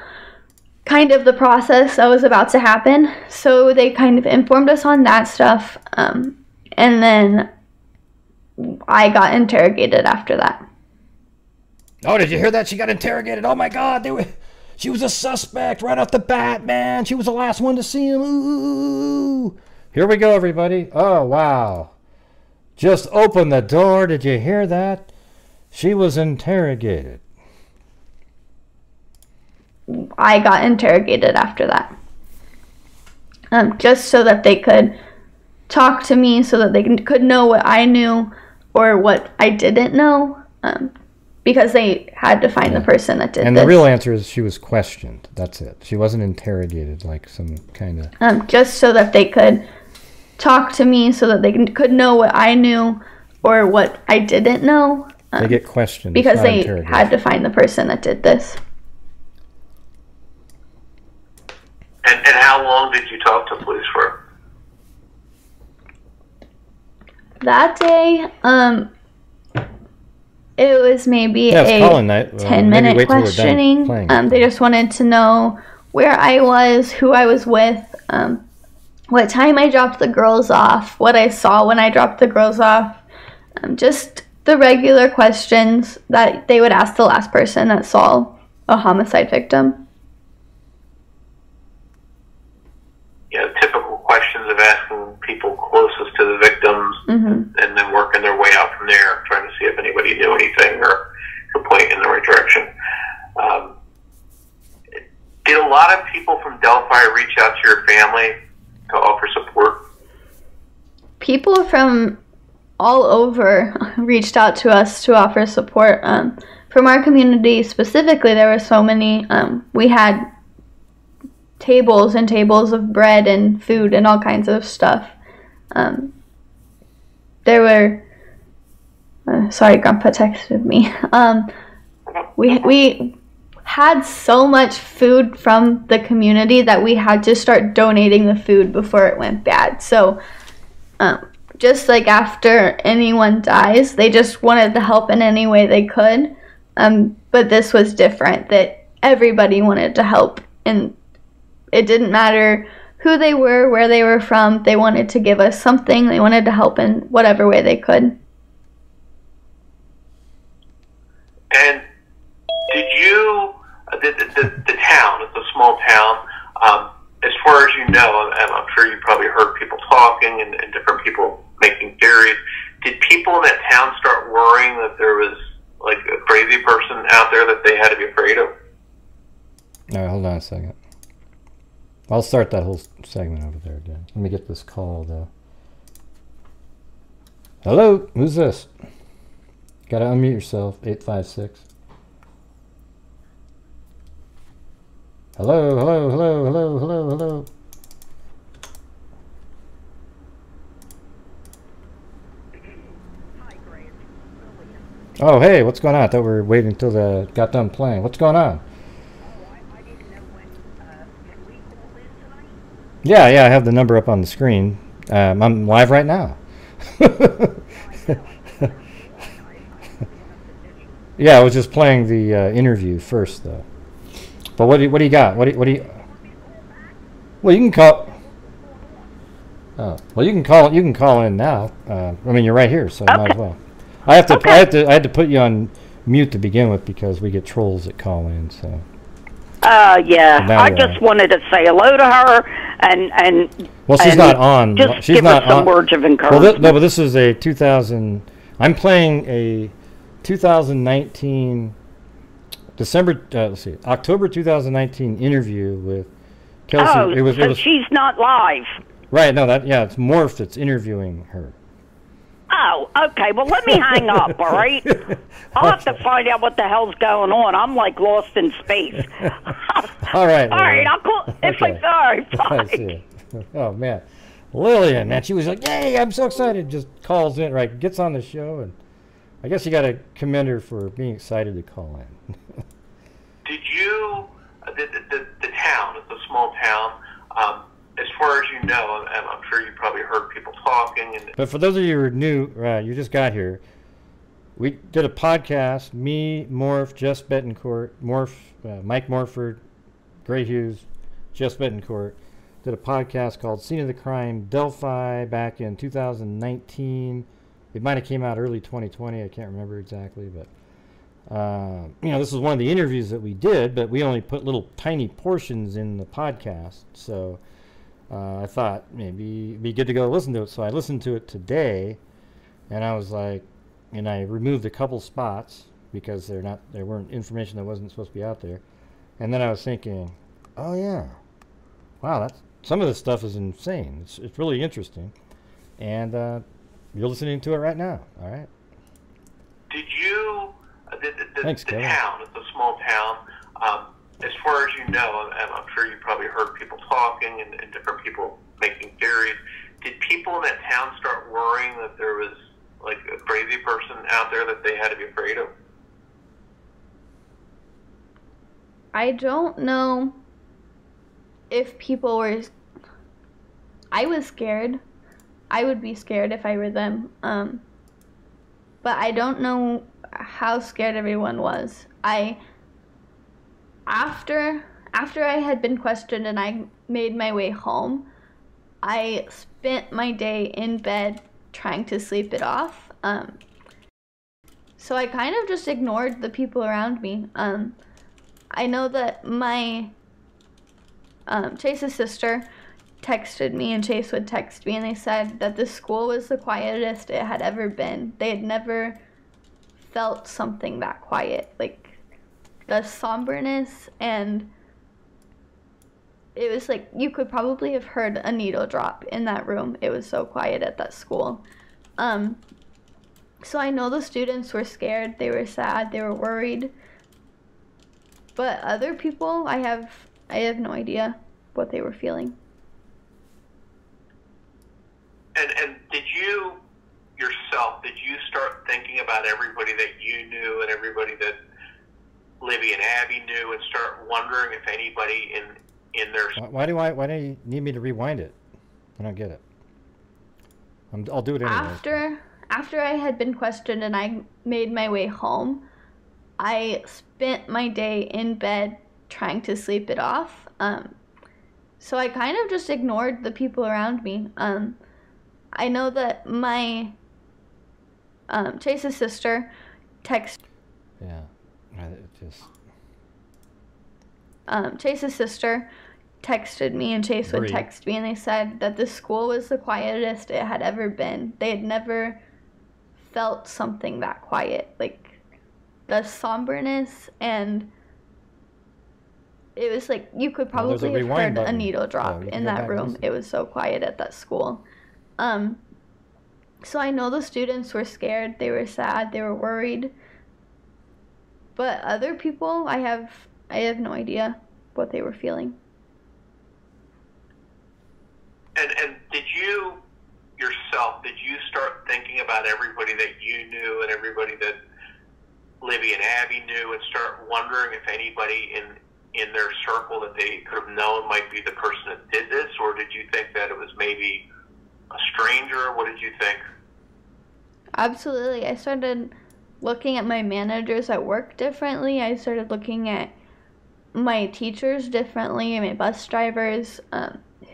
kind of the process that was about to happen. So they kind of informed us on that stuff. And then I got interrogated after that. Oh, did you hear that? She got interrogated. Oh my God, she was a suspect right off the bat, man. She was the last one to see him. Ooh. Here we go, everybody. Oh, wow. Just open the door. Did you hear that? She was interrogated. I got interrogated after that. Just so that they could talk to me, so that they could know what I knew or what I didn't know. because they had to find the person that did and this. And the real answer is she was questioned. That's it. She wasn't interrogated like some kind of... just so that they could talk to me, so that they could know what I knew or what I didn't know. They get questioned. Because they had to find the person that did this. And how long did you talk to police for? That day, it was maybe a 10-minute questioning. They just wanted to know where I was, who I was with, what time I dropped the girls off, what I saw when I dropped the girls off. Just the regular questions that they would ask the last person that saw a homicide victim. Yeah, typical questions of asking people closest to the victims, and then working their way out from there, trying to see if anybody knew anything or could point in the right direction. Did a lot of people from Delphi reach out to your family to offer support? People from all over reached out to us to offer support. From our community specifically, there were so many. We had tables and tables of bread and food and all kinds of stuff. There were... sorry, Grandpa texted me. We had so much food from the community that we had to start donating the food before it went bad. So just like after anyone dies, they just wanted to help in any way they could. But this was different, that everybody wanted to help, and it didn't matter who they were, where they were from. They wanted to give us something. They wanted to help in whatever way they could. And did you, the town, it's a small town, as far as you know, and I'm sure you probably heard people talking and different people making theories, did people in that town start worrying that there was like a crazy person out there that they had to be afraid of? All right, hold on a second. I'll start that whole segment over there again. Let me get this call, though. Hello? Who's this? Gotta unmute yourself. 856. Hello, hello, hello, hello, hello, hello. Oh, hey, what's going on? I thought we were waiting until they got done playing. What's going on? Yeah, I have the number up on the screen. I'm live right now. Yeah, I was just playing the interview first, though. But what do you got? What do you? Well, you can call. Oh, well, you can call in now. I mean, you're right here, so you might as well. I had to put you on mute to begin with because we get trolls that call in. So. Yeah. I just wanted to say hello to her and. Well, she's not on. Just she's give not her some on. words of encouragement. Well, no, but this is a 2000. I'm playing a 2019 December. Let's see, October 2019 interview with Kelsi. Oh, it was she's not live. Right. No, it's Morph that's interviewing her. Oh, okay. Well, let me hang up, all right? I'll have to find out what the hell's going on. I'm like lost in space. All right. All right, I'll call. Okay. All right, bye. I see. Oh, man. Lillian, man, she was like, yay, I'm so excited. Just calls in, right, gets on the show, and I guess you got to commend her for being excited to call in. Did you, the town, it's a small town, as far as you know, and I'm sure you probably heard people talking. But for those of you who are new, right, you just got here, we did a podcast, me, Morph, Jess Betancourt, Mike Morford, Grant Hughes, Jess Betancourt, did a podcast called Scene of the Crime, Delphi, back in 2019. It might have came out early 2020, I can't remember exactly, but this is one of the interviews that we did, but we only put little tiny portions in the podcast, so I thought maybe it'd be good to go listen to it. So I listened to it today, and I was like, and I removed a couple spots because there weren't information that wasn't supposed to be out there. And then I was thinking, oh yeah, wow, some of this stuff is insane. It's really interesting, and you're listening to it right now. All right. Did you, Thanks, the Kevin. town. It's a small town. As far as you know, and I'm sure you probably heard people talking and different people making theories. Did people in that town start worrying that there was like a crazy person out there that they had to be afraid of? I don't know if people were. I was scared. I would be scared if I were them. But I don't know how scared everyone was. After I had been questioned and I made my way home, I spent my day in bed trying to sleep it off. So I kind of just ignored the people around me. I know that my Chase's sister texted me, and Chase would text me, and they said that the school was the quietest it had ever been. They had never felt something that quiet. Like, the somberness, and it was like you could probably have heard a needle drop in that room. It was so quiet at that school. So I know the students were scared, they were sad, they were worried. But other people, I have no idea what they were feeling. And did you yourself, did you start thinking about everybody that you knew and everybody that Libby and Abby knew, and start wondering if anybody in their... Why do you need me to rewind it? I don't get it. I'll do it anyway. After I had been questioned and I made my way home, I spent my day in bed trying to sleep it off. So I kind of just ignored the people around me. I know that my Chase's sister texted. Yeah, it just. Chase's sister texted me, and Chase would text me, and they said that the school was the quietest it had ever been. They had never felt something that quiet. Like, the somberness, and it was like you could probably have heard a needle drop in that room. It was so quiet at that school. So I know the students were scared, they were sad, they were worried. But other people, I have no idea what they were feeling. And did you yourself, did you start thinking about everybody that you knew and everybody that Libby and Abby knew, and start wondering if anybody in their circle that they could have known might be the person that did this? Or did you think that it was maybe a stranger? What did you think? Absolutely. I started looking at my managers at work differently. I started looking at my teachers differently, my bus drivers,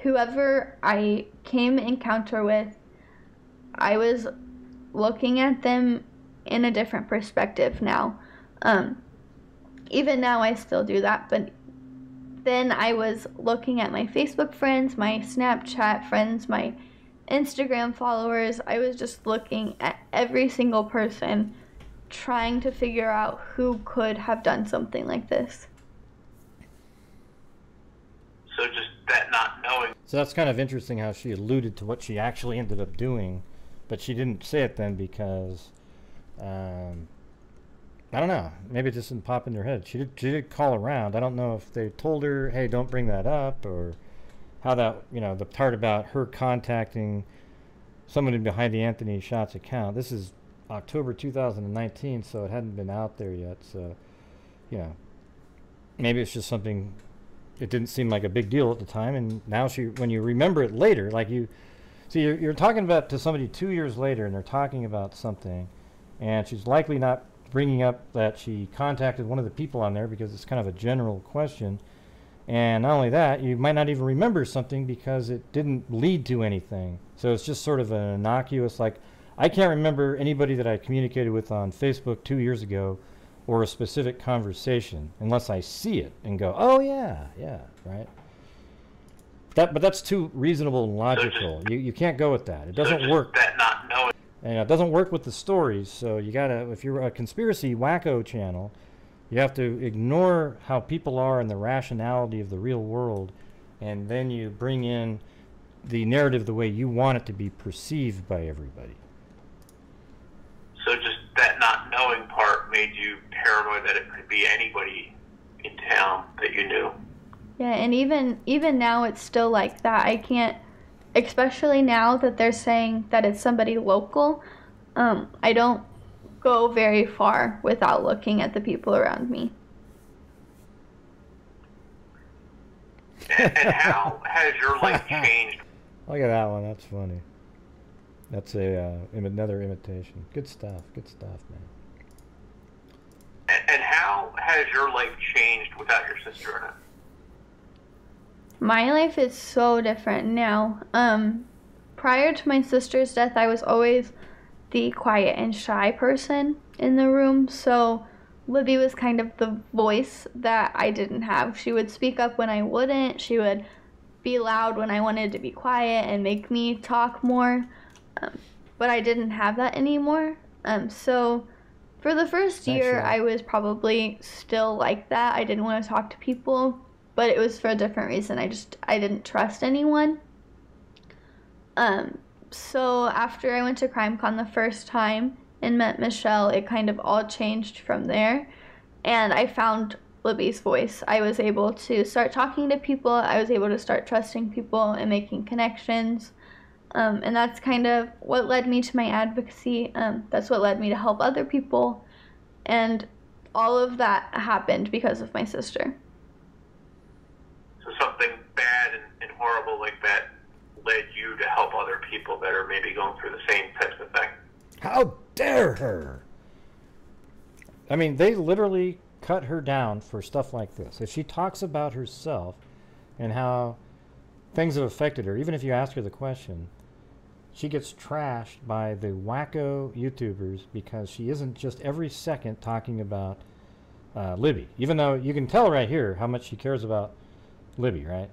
whoever I came encounter with. I was looking at them in a different perspective now. Even now I still do that, but then I was looking at my Facebook friends, my Snapchat friends, my Instagram followers. I was just looking at every single person, trying to figure out who could have done something like this. So just that not knowing. So that's kind of interesting how she alluded to what she actually ended up doing, but she didn't say it then because, I don't know, maybe it just didn't pop in her head. She did call around. I don't know if they told her, hey, don't bring that up, or how that, the part about her contacting somebody behind the Anthony Schatz account. This is October 2019, so it hadn't been out there yet. So, maybe it's just something, it didn't seem like a big deal at the time, and now when you remember it later, like you're talking about to somebody 2 years later, and they're talking about something, and she's likely not bringing up that she contacted one of the people on there because it's kind of a general question. And not only that, you might not even remember something because it didn't lead to anything. So it's just sort of an innocuous, like, I can't remember anybody that I communicated with on Facebook 2 years ago or a specific conversation unless I see it and go, oh yeah, right? But that's too reasonable and logical. You can't go with that. It doesn't work. That not knowing. And it doesn't work with the stories. So you gotta, if you're a conspiracy wacko channel, you have to ignore how people are and the rationality of the real world, and then you bring in the narrative the way you want it to be perceived by everybody. So just that not knowing part made you paranoid that it could be anybody in town that you knew. Yeah, and even now it's still like that. I can't, especially now that they're saying that it's somebody local, I don't go very far without looking at the people around me. And how has your life changed? Look at that one. That's funny. That's another imitation. Good stuff. Good stuff, man. And how has your life changed without your sister in it? My life is so different now. Prior to my sister's death, I was always the quiet and shy person in the room, so Libby was kind of the voice that I didn't have. She would speak up when I wouldn't. She would be loud when I wanted to be quiet and make me talk more. But I didn't have that anymore. So for the first year, I was probably still like that. I didn't want to talk to people, but it was for a different reason. I didn't trust anyone. So after I went to CrimeCon the first time and met Michelle, it kind of all changed from there. And I found Libby's voice. I was able to start talking to people. I was able to start trusting people and making connections. And that's kind of what led me to my advocacy. That's what led me to help other people. And all of that happened because of my sister. So something bad and horrible like that led you to help other people that are maybe going through the same types of things. How dare her? I mean, they literally cut her down for stuff like this. If she talks about herself and how things have affected her, even if you ask her the question, she gets trashed by the wacko YouTubers because she isn't just every second talking about Libby. Even though you can tell right here how much she cares about Libby, right?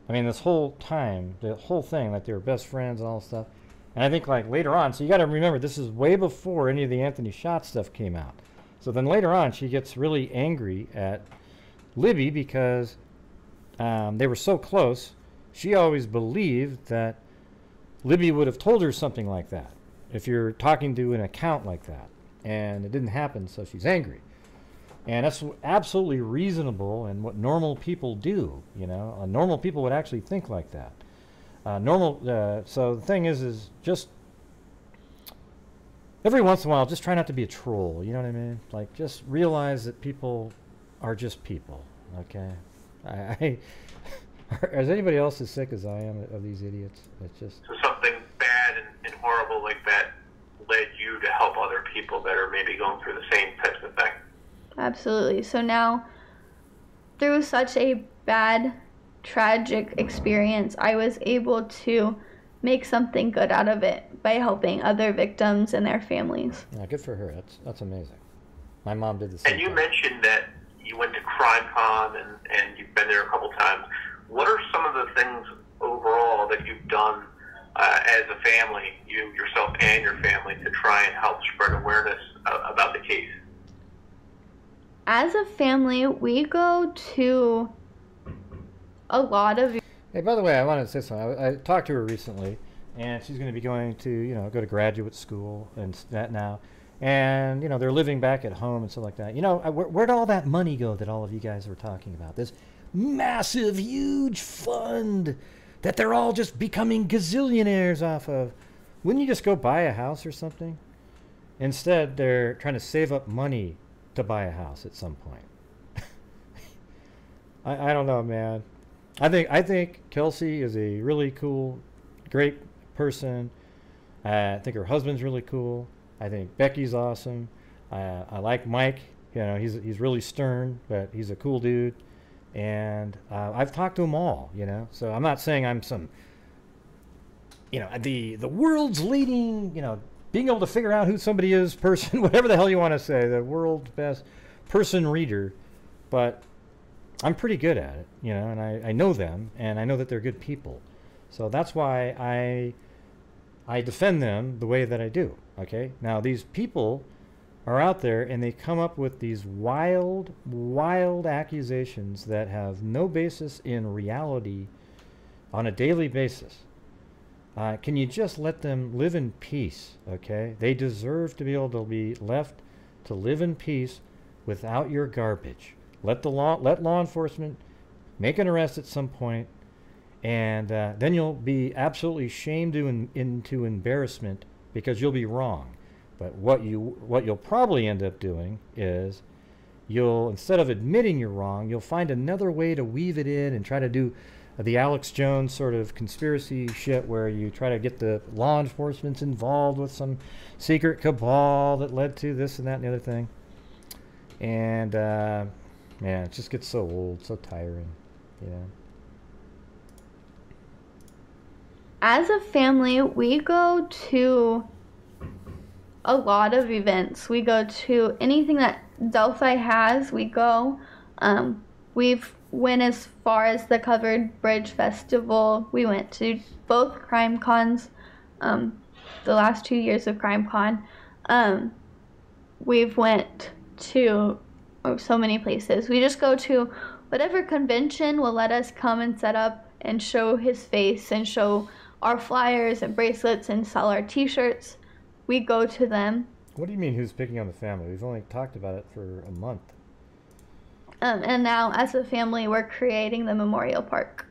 I mean, this whole time, the whole thing, like they were best friends and all this stuff. And I think like later on, so you got to remember, this is way before any of the Anthony Schott stuff came out. So then later on, she gets really angry at Libby because they were so close. She always believed that Libby would have told her something like that if you're talking to an account like that. And it didn't happen, so she's angry. And that's absolutely reasonable and what normal people do, you know. Normal people would actually think like that. So the thing is just every once in a while, just try not to be a troll, you know what I mean? Like, just realize that people are just people, okay? Is anybody else as sick as I am of these idiots? It's just... So something bad and horrible like that led you to help other people that are maybe going through the same types of things. Absolutely. So now, through such a bad, tragic experience, I was able to make something good out of it by helping other victims and their families. Yeah, good for her. That's amazing. My mom did the same. And you thing. mentioned that you went to CrimeCon and you've been there a couple times. What are some of the things overall that you've done as a family, you, yourself, and your family, to try and help spread awareness about the case? As a family, we go to a lot of... Hey, by the way, I wanted to say something. I talked to her recently, and she's going to be going to, go to graduate school and that now. And, they're living back at home and stuff like that. Where'd all that money go that all of you guys were talking about? This massive, huge fund that they're all just becoming gazillionaires off of. Wouldn't you just go buy a house or something? Instead, they're trying to save up money to buy a house at some point. I don't know, man. I think Kelsi is a really cool, great person. I think her husband's really cool. I think Becky's awesome. I like Mike. He's really stern, but he's a cool dude. And I've talked to them all. So I'm not saying I'm some, the world's leading, being able to figure out who somebody is person, whatever the hell you want to say, the world's best person reader. But I'm pretty good at it, and I know them, and I know that they're good people. So that's why I defend them the way that I do, okay? Now, these people are out there, and they come up with these wild, wild accusations that have no basis in reality on a daily basis. Can you just let them live in peace, okay? They deserve to be able to be left to live in peace without your garbage. Let law enforcement make an arrest at some point, and then you'll be absolutely shamed into embarrassment because you'll be wrong. But what you'll probably end up doing is you'll, instead of admitting you're wrong, you'll find another way to weave it in and try to do the Alex Jones sort of conspiracy shit where you try to get the law enforcement involved with some secret cabal that led to this and that and the other thing. And man, it just gets so old, so tiring, you know. As a family, we go to a lot of events. We go to anything that Delphi has, we go. We've went as far as the Covered Bridge Festival. We went to both Crime Cons, the last 2 years of Crime Con. We've went to so many places. We just go to whatever convention will let us come and set up and show his face and show our flyers and bracelets and sell our t-shirts. We go to them. What do you mean who's picking on the family? We've only talked about it for a month. And now as a family we're creating the memorial park.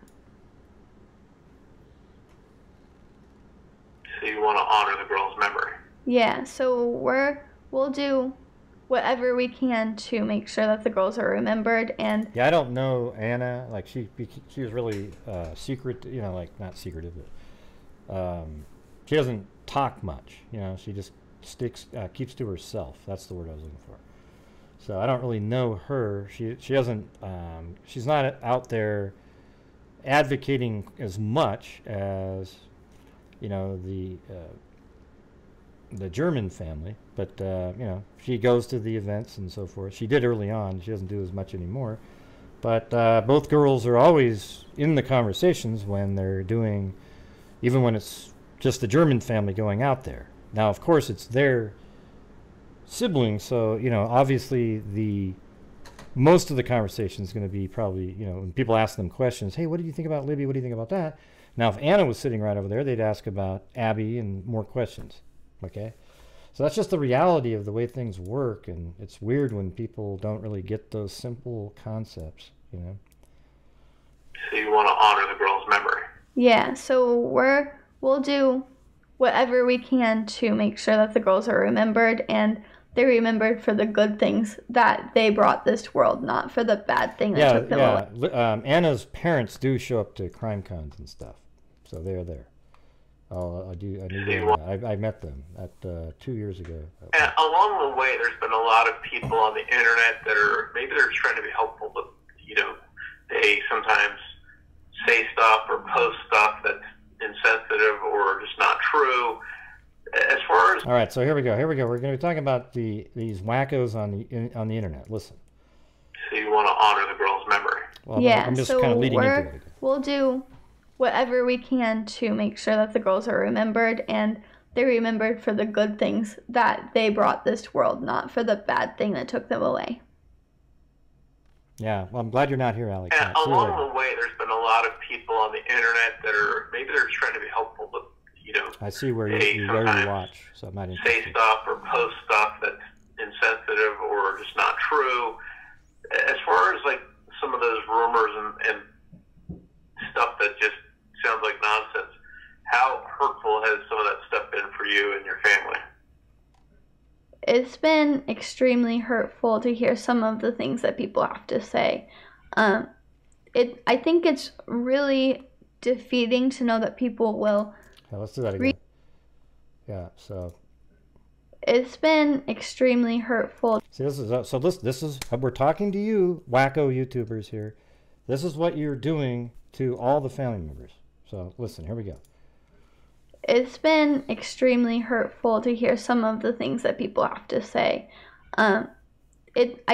So you want to honor the girl's memory? Yeah, so we'll do whatever we can to make sure that the girls are remembered. And yeah, I don't know Anna. Like she was really secret, you know, like not secretive, but she doesn't talk much. You know, she just keeps to herself. That's the word I was looking for. So I don't really know her. She doesn't. She's not out there advocating as much as, you know, the German family, but you know, she goes to the events and so forth. She did early on. She doesn't do as much anymore. But both girls are always in the conversations when they're doing, even when it's just the German family going out there. Now, of course, it's their siblings, so you know, obviously most of the conversation is going to be probably, you know, when people ask them questions, hey, what do you think about Libby? What do you think about that? Now, if Anna was sitting right over there, they'd ask about Abby and more questions. Okay, so that's just the reality of the way things work, and it's weird when people don't really get those simple concepts, you know. So you want to honor the girl's memory? Yeah, so we'll do whatever we can to make sure that the girls are remembered, and they're remembered for the good things that they brought this world, not for the bad thing that took them away. Anna's parents do show up to crime cons and stuff, so they're there. I met them at 2 years ago. And along the way, there's been a lot of people on the internet that are, maybe they're trying to be helpful, but, you know, they sometimes say stuff or post stuff that's insensitive or just not true. As far as... All right, so here we go. We're going to be talking about these wackos on the internet. Listen. So you want to honor the girl's memory? Well, yeah, I'm just kind of leading into it. We'll do whatever we can to make sure that the girls are remembered, and they're remembered for the good things that they brought this world, not for the bad thing that took them away. Yeah, well, I'm glad you're not here, Alex. And along the way, there's been a lot of people on the internet that are, maybe they're just trying to be helpful, but, you know, I see where you watch, so I'm not interested. Say stuff or post stuff that's insensitive or just not true. As far as, like, some of those rumors and stuff that just sounds like nonsense, how hurtful has some of that stuff been for you and your family? It's been extremely hurtful to hear some of the things that people have to say. I think it's really defeating to know that people will... Yeah, let's do that again. Yeah, so... It's been extremely hurtful. See, this is we're talking to you, wacko YouTubers here. This is what you're doing to all the family members. So listen, here we go. It's been extremely hurtful to hear some of the things that people have to say. I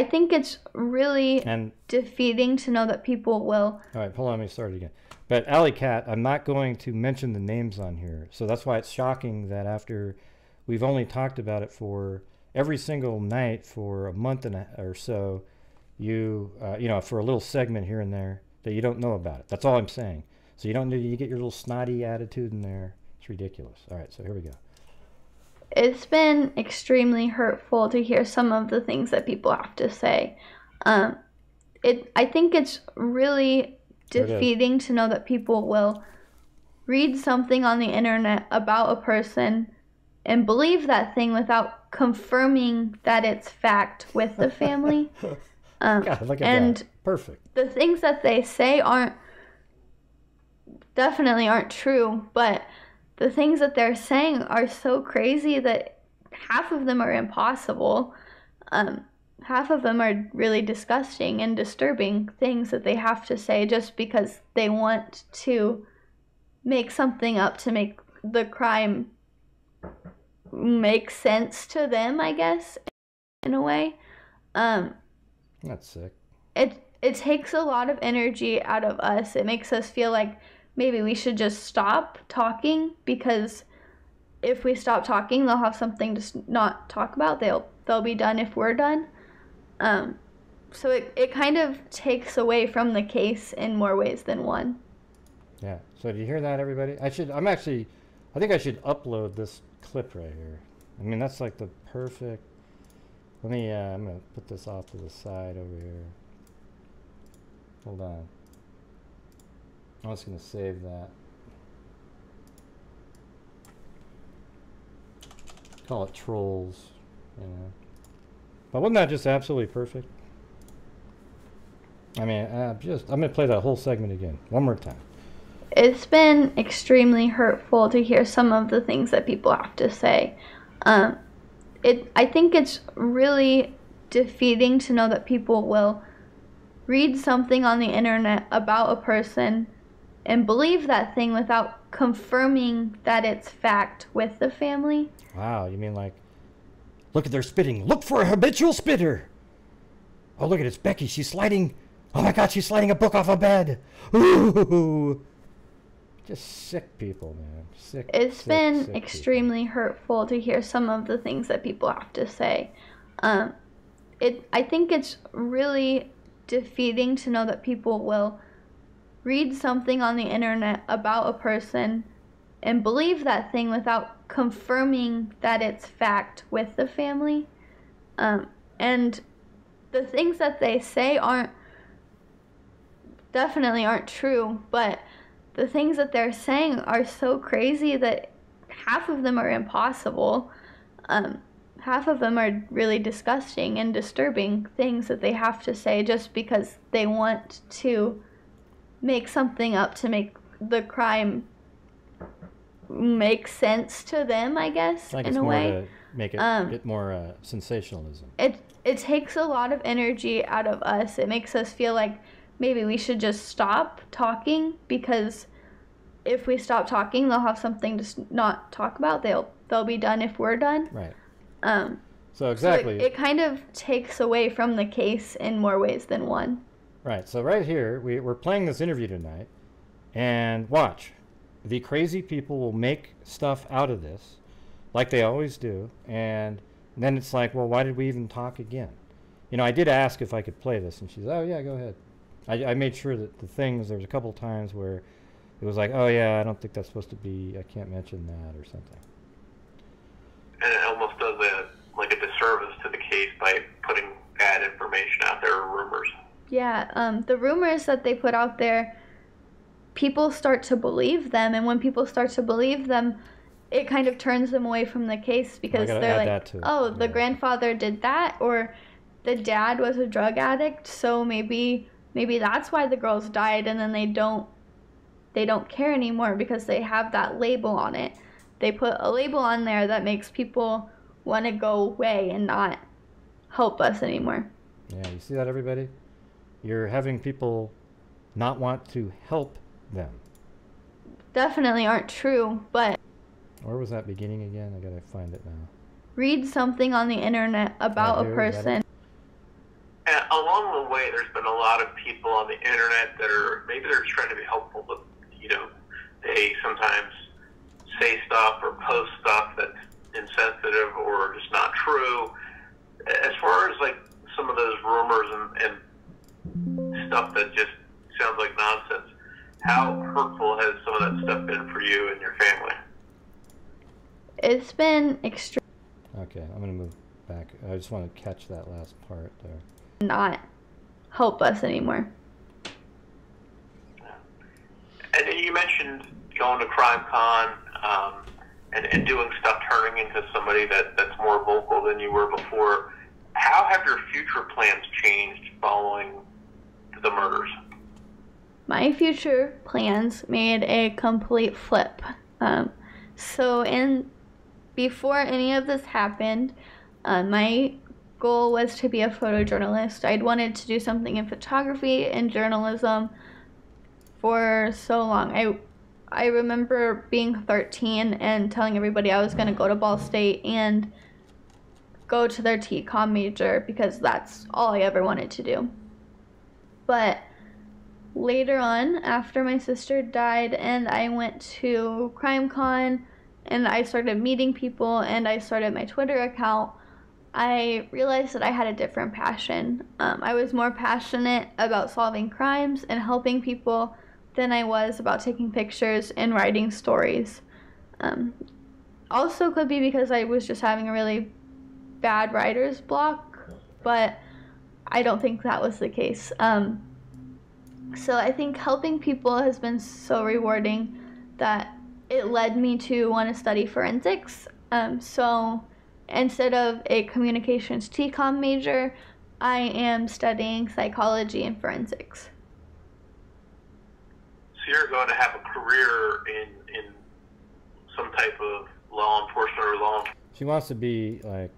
think it's really defeating to know that people will... All right, hold on, let me start again. But Alley Cat, I'm not going to mention the names on here. So that's why it's shocking that after we've only talked about it for every single night for a month or so, you know, for a little segment here and there, that you don't know about it. That's all I'm saying. So you don't need to get your little snotty attitude in there. It's ridiculous. All right, so here we go. It's been extremely hurtful to hear some of the things that people have to say. I think it's really defeating to know that people will read something on the internet about a person and believe that thing without confirming that it's fact with the family. God, look at that. Perfect. The things that they say definitely aren't true, but the things that they're saying are so crazy that half of them are impossible. Half of them are really disgusting and disturbing things that they have to say just because they want to make something up to make the crime make sense to them, I guess, in a way. That's sick. It takes a lot of energy out of us. It makes us feel like maybe we should just stop talking, because if we stop talking, they'll have something to not talk about. They'll be done if we're done. So it kind of takes away from the case in more ways than one. Yeah. So do you hear that, everybody? I think I should upload this clip right here. I mean, that's like the perfect. Let me. I'm gonna put this off to the side over here. Hold on. I'm just gonna save that. Call it trolls, you know. But wasn't that just absolutely perfect? I mean, I'm gonna play that whole segment again, one more time. It's been extremely hurtful to hear some of the things that people have to say. I think it's really defeating to know that people will read something on the internet about a person and believe that thing without confirming that it's fact with the family. Wow, you mean like, look at their spitting. Look for a habitual spitter. Oh, look at it, it's Becky. She's sliding. Oh my God, she's sliding a book off a bed. Ooh. Just sick people, man. Sick. It's been extremely hurtful to hear some of the things that people have to say. I think it's really defeating to know that people will read something on the internet about a person and believe that thing without confirming that it's fact with the family. And the things that they say definitely aren't true, but the things that they're saying are so crazy that half of them are impossible. Half of them are really disgusting and disturbing things that they have to say just because they want to make something up to make the crime make sense to them, I guess, like in a way. To make it get more sensationalism. It takes a lot of energy out of us. It makes us feel like maybe we should just stop talking, because if we stop talking, they'll have something to not talk about. They'll be done if we're done. Right. So exactly. So it kind of takes away from the case in more ways than one. Right. So right here, we're playing this interview tonight, and watch. The crazy people will make stuff out of this, like they always do, and then it's like, well, why did we even talk again? You know, I did ask if I could play this, and she said, oh yeah, go ahead. I made sure that there was a couple times where it was like, oh yeah, I don't think that's supposed to be, I can't mention that or something. And it almost does a disservice to the case by putting bad information out there, or rumors. Yeah, the rumors that they put out there, people start to believe them, and when people start to believe them, it kind of turns them away from the case, because they're like, oh, the grandfather did that, or the dad was a drug addict, so maybe that's why the girls died, and then they don't care anymore because they have that label on it. They put a label on there that makes people want to go away and not help us anymore. Yeah, you see that, everybody? You're having people not want to help them. Definitely aren't true, but... Where was that beginning again? I gotta find it now. Read something on the internet about a person. And along the way, there's been a lot of people on the internet that are, maybe they're just trying to be helpful, but, you know, they sometimes say stuff or post stuff that's insensitive or just not true. As far as, like, some of those rumors and stuff that just sounds like nonsense, how hurtful has some of that stuff been for you and your family? It's been extreme. Okay, I'm going to move back. I just want to catch that last part there. Not help us anymore. And then you mentioned going to CrimeCon and doing stuff, turning into somebody that's more vocal than you were before. How have your future plans changed following the murders? My future plans made a complete flip. Before any of this happened, my goal was to be a photojournalist. I'd wanted to do something in photography and journalism for so long. I remember being 13 and telling everybody I was going to go to Ball State and go to their TCOM major because that's all I ever wanted to do. But later on, after my sister died and I went to CrimeCon and I started meeting people and I started my Twitter account, I realized that I had a different passion. I was more passionate about solving crimes and helping people than I was about taking pictures and writing stories. Also could be because I was just having a really bad writer's block, but I don't think that was the case. So I think helping people has been so rewarding that it led me to want to study forensics. So instead of a communications TCOM major, I am studying psychology and forensics. So you're going to have a career in some type of law enforcement or law. She wants to be like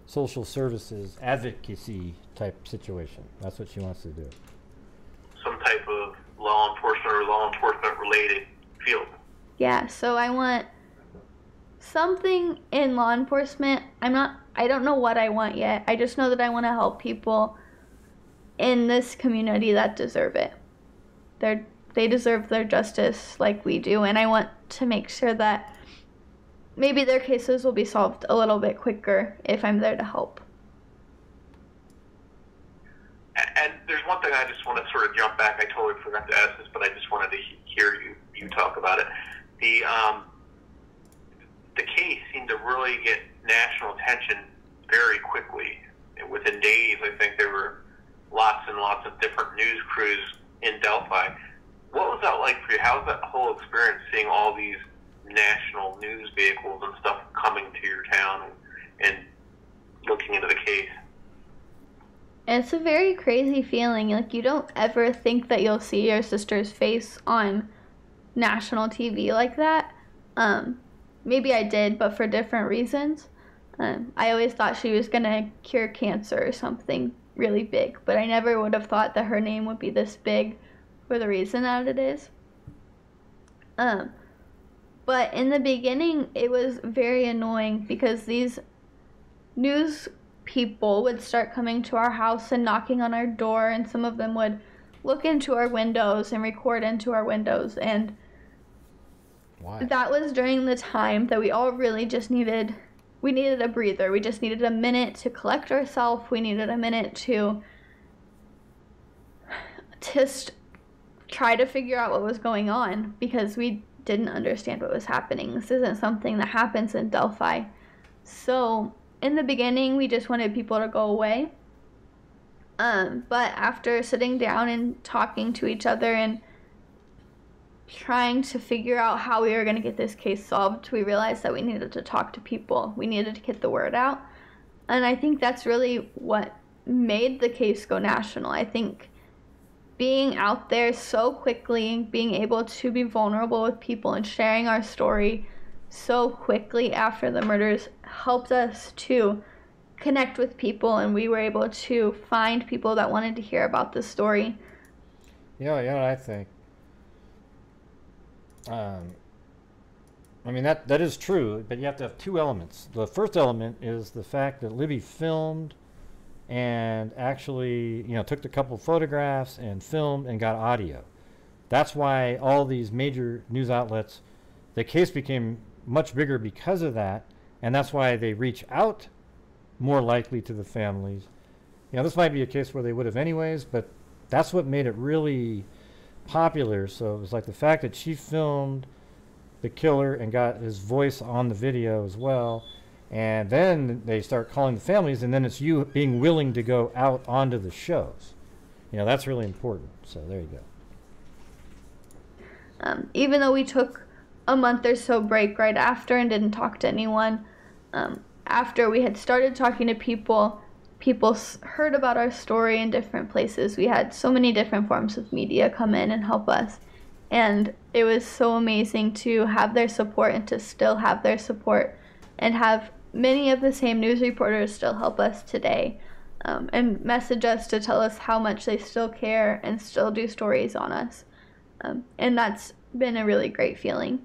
social services advocacy type situation. That's what she wants to do. Some type of law enforcement or law enforcement related field. Yeah, so I want something in law enforcement. I don't know what I want yet. I just know that I want to help people in this community that deserve it. They deserve their justice like we do, and I want to make sure that maybe their cases will be solved a little bit quicker if I'm there to help. And there's one thing I just want to sort of jump back. I totally forgot to ask this, but I just wanted to hear you talk about it. The case seemed to really get national attention very quickly. Within days, I think there were lots and lots of different news crews in Delphi. What was that like for you? How was that whole experience, seeing all these national news vehicles and stuff coming to your town and looking into the case? It's a very crazy feeling. Like, you don't ever think that you'll see your sister's face on national TV like that. Maybe I did, but for different reasons. I always thought she was going to cure cancer or something really big, but I never would have thought that her name would be this big for the reason that it is. But in the beginning, it was very annoying because these news people would start coming to our house and knocking on our door, and some of them would look into our windows and record into our windows. And why? That was during the time that we all really just needed a breather. We just needed a minute to collect ourselves. We needed a minute to just try to figure out what was going on because we didn't understand what was happening. This isn't something that happens in Delphi. So in the beginning, we just wanted people to go away. But after sitting down and talking to each other and trying to figure out how we were going to get this case solved, we realized that we needed to talk to people. We needed to get the word out. And I think that's really what made the case go national. I think being out there so quickly, being able to be vulnerable with people and sharing our story so quickly after the murders helped us to connect with people, and we were able to find people that wanted to hear about the story. You know what I think? I mean, that is true, but you have to have two elements. The first element is the fact that Libby filmed and actually, took a couple photographs and filmed and got audio. That's why all these major news outlets, the case became much bigger because of that, and that's why they reach out more likely to the families. This might be a case where they would have anyways, but that's what made it really popular. So it was like the fact that she filmed the killer and got his voice on the video as well. And then they start calling the families, and then it's you being willing to go out onto the shows. You know, that's really important. So there you go. Even though we took a month or so break right after and didn't talk to anyone, after we had started talking to people, people heard about our story in different places. We had so many different forms of media come in and help us. And it was so amazing to have their support and to still have their support and have many of the same news reporters still help us today and message us to tell us how much they still care and still do stories on us. And that's been a really great feeling.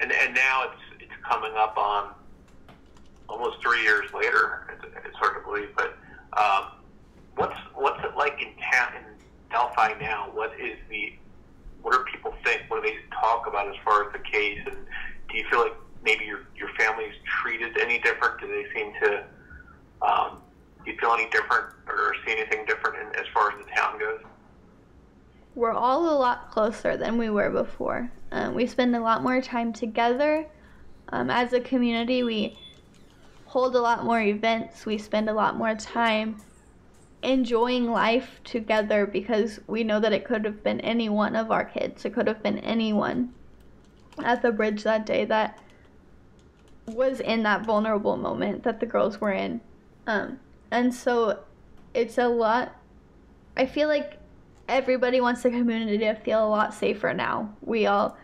And now it's coming up on almost 3 years later. It's hard to believe, but what's it like in Delphi now? What do people think? What do they talk about as far as the case? And do you feel like maybe your family's treated any different? Do they seem to? Do you feel any different or see anything different as far as the town goes? We're all a lot closer than we were before. We spend a lot more time together. As a community, we hold a lot more events. We spend a lot more time enjoying life together because we know that it could have been any one of our kids. It could have been anyone at the bridge that day that was in that vulnerable moment that the girls were in. And so it's a lot. I feel like everybody wants the community to feel a lot safer now. We all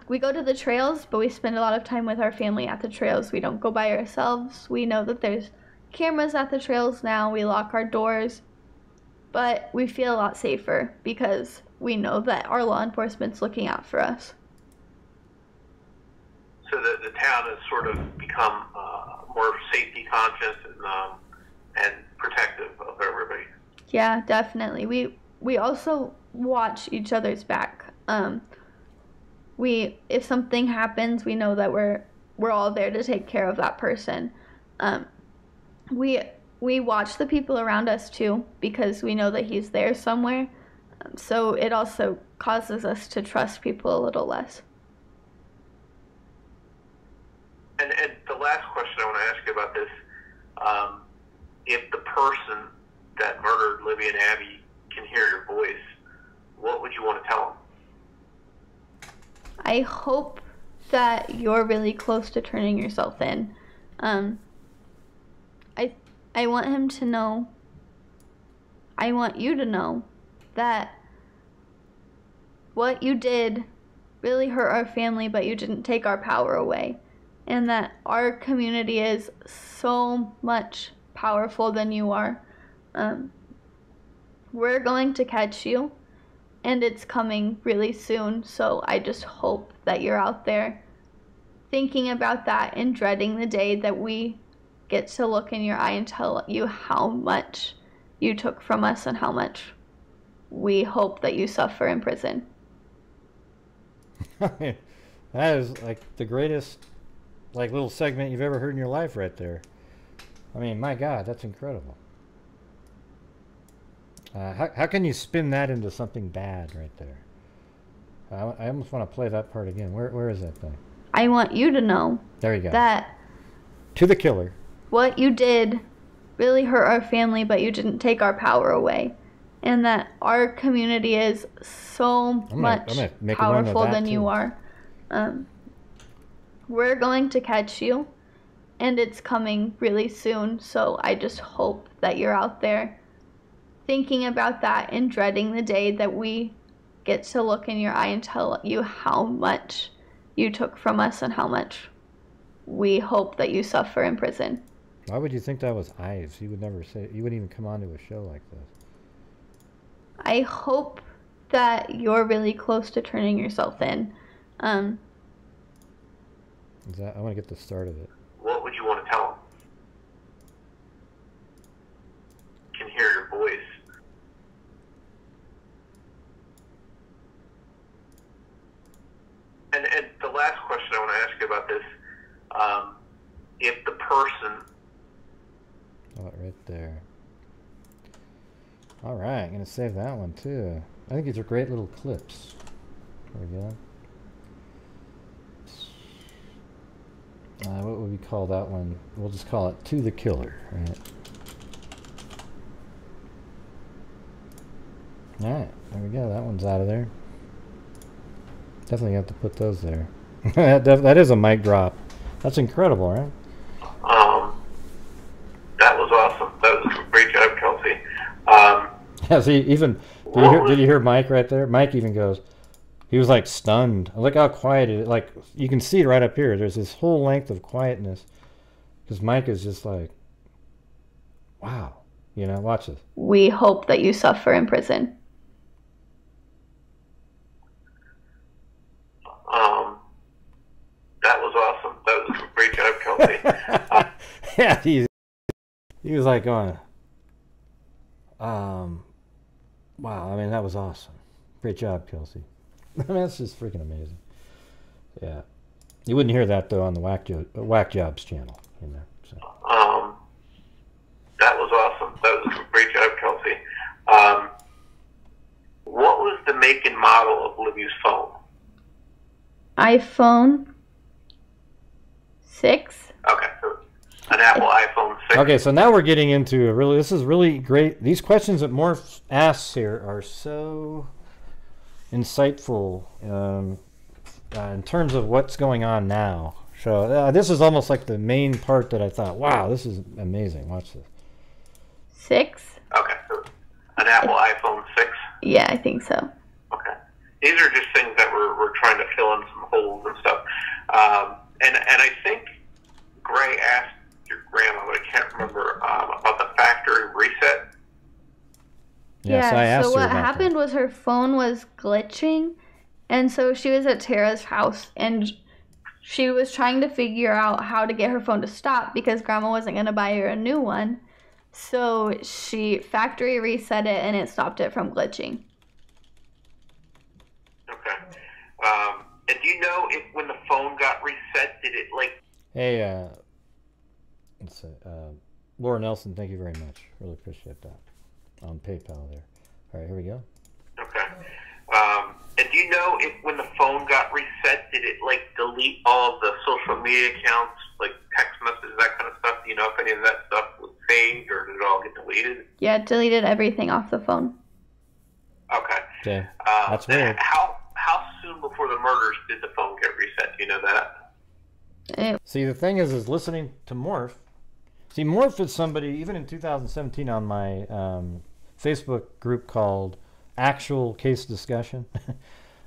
we go to the trails, but we spend a lot of time with our family at the trails. We don't go by ourselves. We know that there's cameras at the trails now. We lock our doors, but we feel a lot safer because we know that our law enforcement's looking out for us. So the town has sort of become more safety conscious and protective of everybody. Yeah, definitely. We also watch each other's back. If something happens, we know that we're all there to take care of that person. We watch the people around us too because we know that he's there somewhere. So it also causes us to trust people a little less. And the last question I want to ask you about this, if the person that murdered Libby and Abby can hear your voice, what would you want to tell them? I hope that you're really close to turning yourself in. I want him to know, I want you to know that what you did really hurt our family, but you didn't take our power away. And that our community is so much powerful than you are. We're going to catch you, and it's coming really soon, so I just hope that you're out there thinking about that and dreading the day that we get to look in your eye and tell you how much you took from us and how much we hope that you suffer in prison. That is like the greatest little segment you've ever heard in your life right there. I mean, my God, that's incredible. How can you spin that into something bad right there? I almost want to play that part again. Where is that thing? I want you to know. There you go. That to the killer. What you did really hurt our family, but you didn't take our power away. And that our community is so much powerful than you are. We're going to catch you, and it's coming really soon, so I just hope that you're out there thinking about that and dreading the day that we get to look in your eye and tell you how much you took from us and how much we hope that you suffer in prison. Why would you think that was Ives? You would never say, you wouldn't even come onto a show like this. I hope that you're really close to turning yourself in. I want to get the start of it. What would you want to tell them? Can hear your voice. And the last question I want to ask you about this, if the person... Oh, right there. All right, I'm going to save that one too. I think these are great little clips. There we go. What would we call that one? We'll just call it To the Killer, right? Alright, there we go. That one's out of there. Definitely have to put those there. That is a mic drop. That's incredible, right? That was awesome. That was a great job, Kelsi. Yeah, see, even, did you hear Mike right there? Mike even goes, he was like stunned. Look how quiet it is. Like, you can see it right up here. There's this whole length of quietness. Because Mike is just like, wow. You know, watch this. We hope that you suffer in prison. That was awesome. That was a great job, Kelsi. Yeah, he was like going, wow, I mean, that was awesome. Great job, Kelsi. I mean, that's just freaking amazing. Yeah. You wouldn't hear that, though, on the Whack Jobs channel, you know. So. That was awesome. That was a great job, Kelsi. What was the make and model of Livy's phone? iPhone 6. Okay, so an Apple iPhone 6. Okay, so now we're getting into this is really great. These questions that Morph asks here are so insightful in terms of what's going on now. So this is almost like the main part that I thought, wow, this is amazing. Watch this. 6? Okay, so an Apple iPhone 6? Yeah, I think so. Okay. These are just things that we're trying to fill in some holes and stuff. And I think Gray asked your grandma, but I can't remember, about the factory reset. Yes, I asked so her what about happened that. was her phone was glitching, and so she was at Tara's house, and she was trying to figure out how to get her phone to stop because Grandma wasn't going to buy her a new one. So she factory reset it, and it stopped it from glitching. Okay. And do you know if when the phone got reset, did it like... Hey, let's see, Laura Nelson, thank you very much. Really appreciate that. On PayPal there. All right, here we go. Okay. And do you know if when the phone got reset, did it like delete all of the social media accounts, like text messages, that kind of stuff? Do you know if any of that stuff was saved or did it all get deleted? Yeah, it deleted everything off the phone. Okay. Okay. That's weird. How soon before the murders did the phone get reset? Do you know that? See, the thing is listening to Morph. See, Morph is somebody, even in 2017 on my Facebook group called Actual Case Discussion,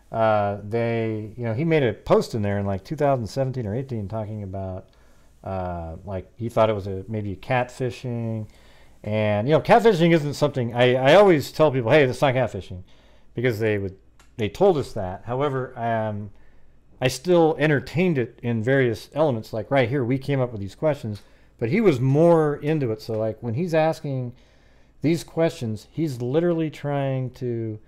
he made a post in there in like 2017 or 18 talking about like he thought it was maybe catfishing. And, catfishing isn't something, I always tell people, hey, that's not catfishing, because they told us that. However, I still entertained it in various elements, like right here, we came up with these questions, but he was more into it. So like when he's asking these questions, he's literally trying to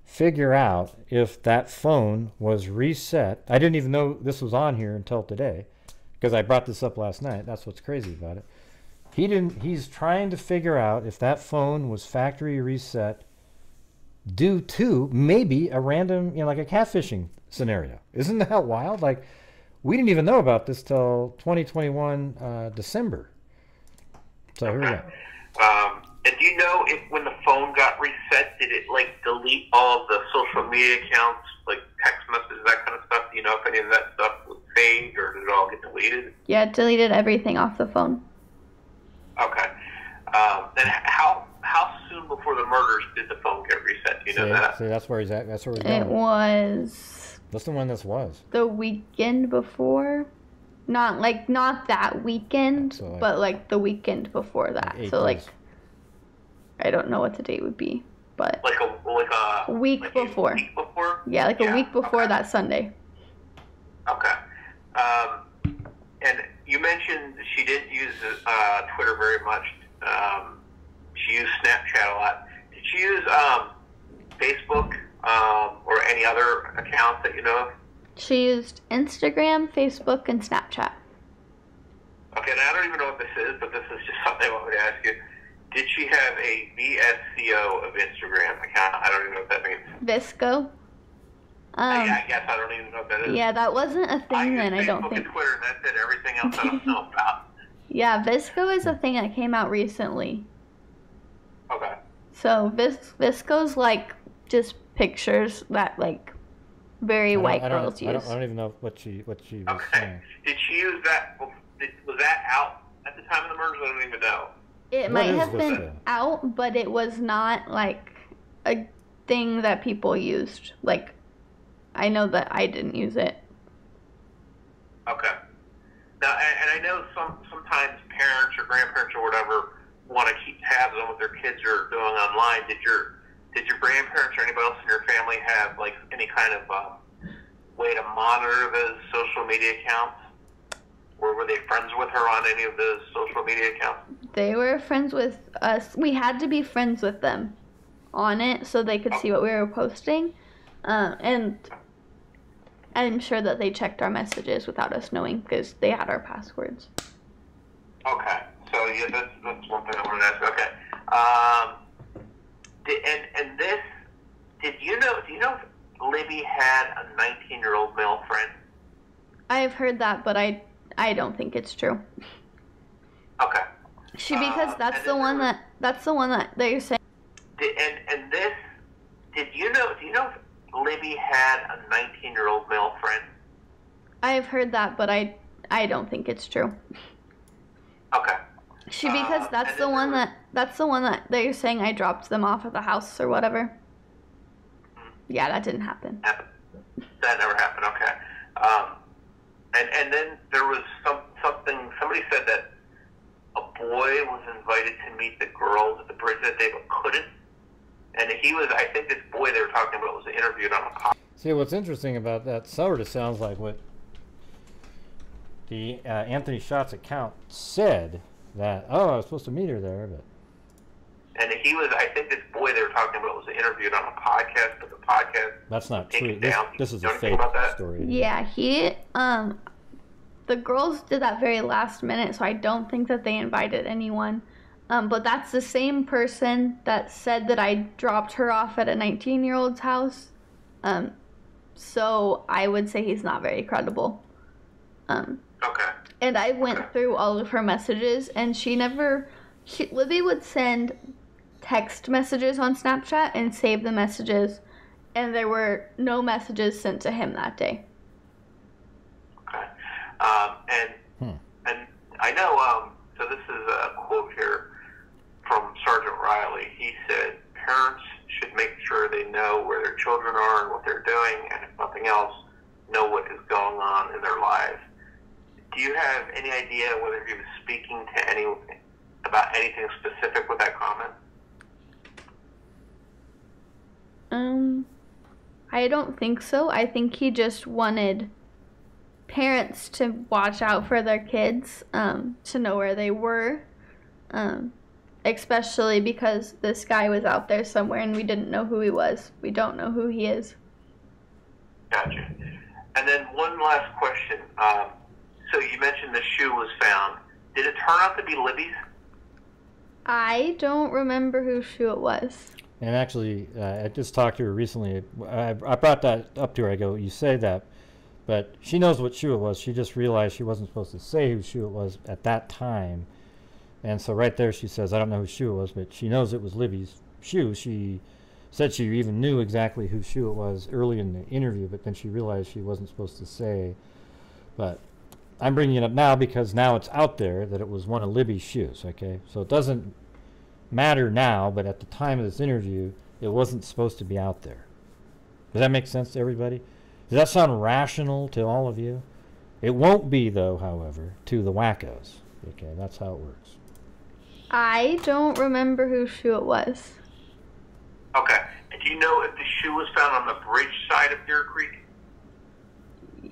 figure out if that phone was reset. I didn't even know this was on here until today, because I brought this up last night. That's what's crazy about it. He's trying to figure out if that phone was factory reset due to maybe a random, like a catfishing scenario. Isn't that wild? Like, we didn't even know about this till 2021 December. So here we go. And do you know if when the phone got reset, did it like delete all of the social media accounts, like text messages, that kind of stuff? Do you know if any of that stuff was saved or did it all get deleted? Yeah, it deleted everything off the phone. Okay. Then how soon before the murders did the phone get reset? Do you know that? See, that's where he's at. That's where he's going. It was... That's the one this was. The weekend before. Not that weekend, so but like the weekend before that. Like 8 so days. I don't know what the date would be, but Like a week like before. A week before? Yeah, like a week before that Sunday. Okay. And you mentioned she didn't use Twitter very much. She used Snapchat a lot. Did she use Facebook or any other accounts that you know of? She used Instagram, Facebook, and Snapchat. Okay, now I don't even know what this is, but this is just something I wanted to ask you. Did she have a VSCO of Instagram account? I don't even know what that means. Visco? I guess I don't even know what that is. Yeah, that wasn't a thing then, I don't think. Facebook and Twitter, and that's it. Everything else I don't know about. Yeah, VSCO is a thing that came out recently. Okay. So VSCO's like just pictures that like very white girls use. I don't even know what she was saying. Did she use that? Was that out at the time of the merger? I don't even know. It might have been out, but it was not like a thing that people used. Like, I know that I didn't use it. Okay. Now, and I know sometimes parents or grandparents or whatever want to keep tabs on what their kids are doing online. Did your grandparents or anybody else in your family have like any kind of way to monitor those social media accounts? Or were they friends with her on any of those social media accounts? They were friends with us. We had to be friends with them on it so they could see what we were posting. And I'm sure that they checked our messages without us knowing because they had our passwords. Okay. So, yeah, that's one thing I wanted to ask. Okay. And this, do you know if Libby had a 19-year-old male friend? I've heard that, but I don't think it's true. Okay. Because that's the one that they're saying. And this, do you know if Libby had a 19-year-old male friend? I've heard that, but I don't think it's true. Okay. Because that's the one that they're saying I dropped them off at the house or whatever. Yeah, that didn't happen. That never happened. Okay. And then there was something. Somebody said that a boy was invited to meet the girls at the bridge that day, but couldn't. And he was. I think this boy they were talking about was interviewed on a podcast. See, what's interesting about that sort of sounds like what the Anthony Schott's account said that. Oh, I was supposed to meet her there, but. And he was. I think this boy they were talking about was interviewed on a podcast, but the podcast. That's not true. Down. This is a fake story. Yeah, the girls did that very last minute, so I don't think that they invited anyone. But that's the same person that said that I dropped her off at a 19-year-old's house. So I would say he's not very credible. Okay. And I went through all of her messages, and Libby would send text messages on Snapchat and save the messages, and there were no messages sent to him that day. Okay. And I know, so this is a quote here from Sergeant Riley. He said, parents should make sure they know where their children are and what they're doing, and if nothing else, know what is going on in their lives. Do you have any idea whether he was speaking to about anything specific with that comment? I don't think so. I think he just wanted parents to watch out for their kids, to know where they were, especially because this guy was out there somewhere and we didn't know who he was. We don't know who he is. Gotcha. And then one last question. So you mentioned the shoe was found. Did it turn out to be Libby's? I don't remember whose shoe it was. And actually, I just talked to her recently. I brought that up to her. I go, you say that, but she knows what shoe it was. She just realized she wasn't supposed to say whose shoe it was at that time. And so right there she says, I don't know whose shoe it was, but she knows it was Libby's shoe. She said she even knew exactly whose shoe it was early in the interview, but then she realized she wasn't supposed to say. But I'm bringing it up now because now it's out there that it was one of Libby's shoes, okay? So it doesn't matter now, but at the time of this interview, it wasn't supposed to be out there. Does that make sense to everybody? Does that sound rational to all of you? It won't be, though, however, to the wackos. Okay, that's how it works. I don't remember whose shoe it was. Okay. And do you know if the shoe was found on the bridge side of Deer Creek?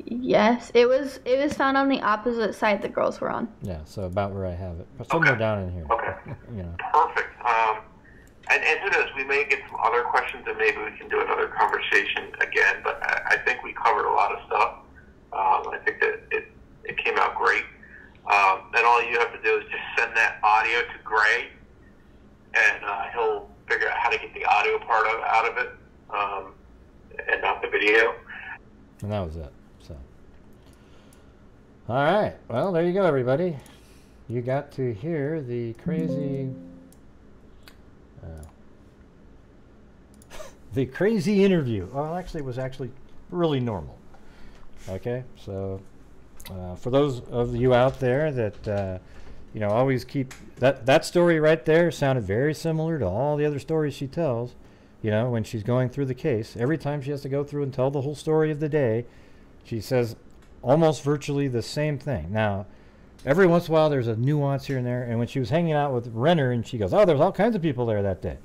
Yes, it was found on the opposite side the girls were on. Yeah, so about where I have it. Somewhere down in here. Okay. You know. Perfect. And who knows, we may get some other questions and maybe we can do another conversation again, but I think we covered a lot of stuff. I think that it came out great. And all you have to do is just send that audio to Gray, and he'll figure out how to get the audio part out of it, and not the video. And that was it. So, all right. Well, there you go, everybody. You got to hear the crazy, the crazy interview. Well, actually, it was actually really normal. Okay, so for those of you out there that you know, always keep that story right there sounded very similar to all the other stories she tells. You know, when she's going through the case, every time she has to go through and tell the whole story of the day, she says almost virtually the same thing. Now, every once in a while there's a nuance here and there, and when she was hanging out with Renner and she goes, oh, there's all kinds of people there that day.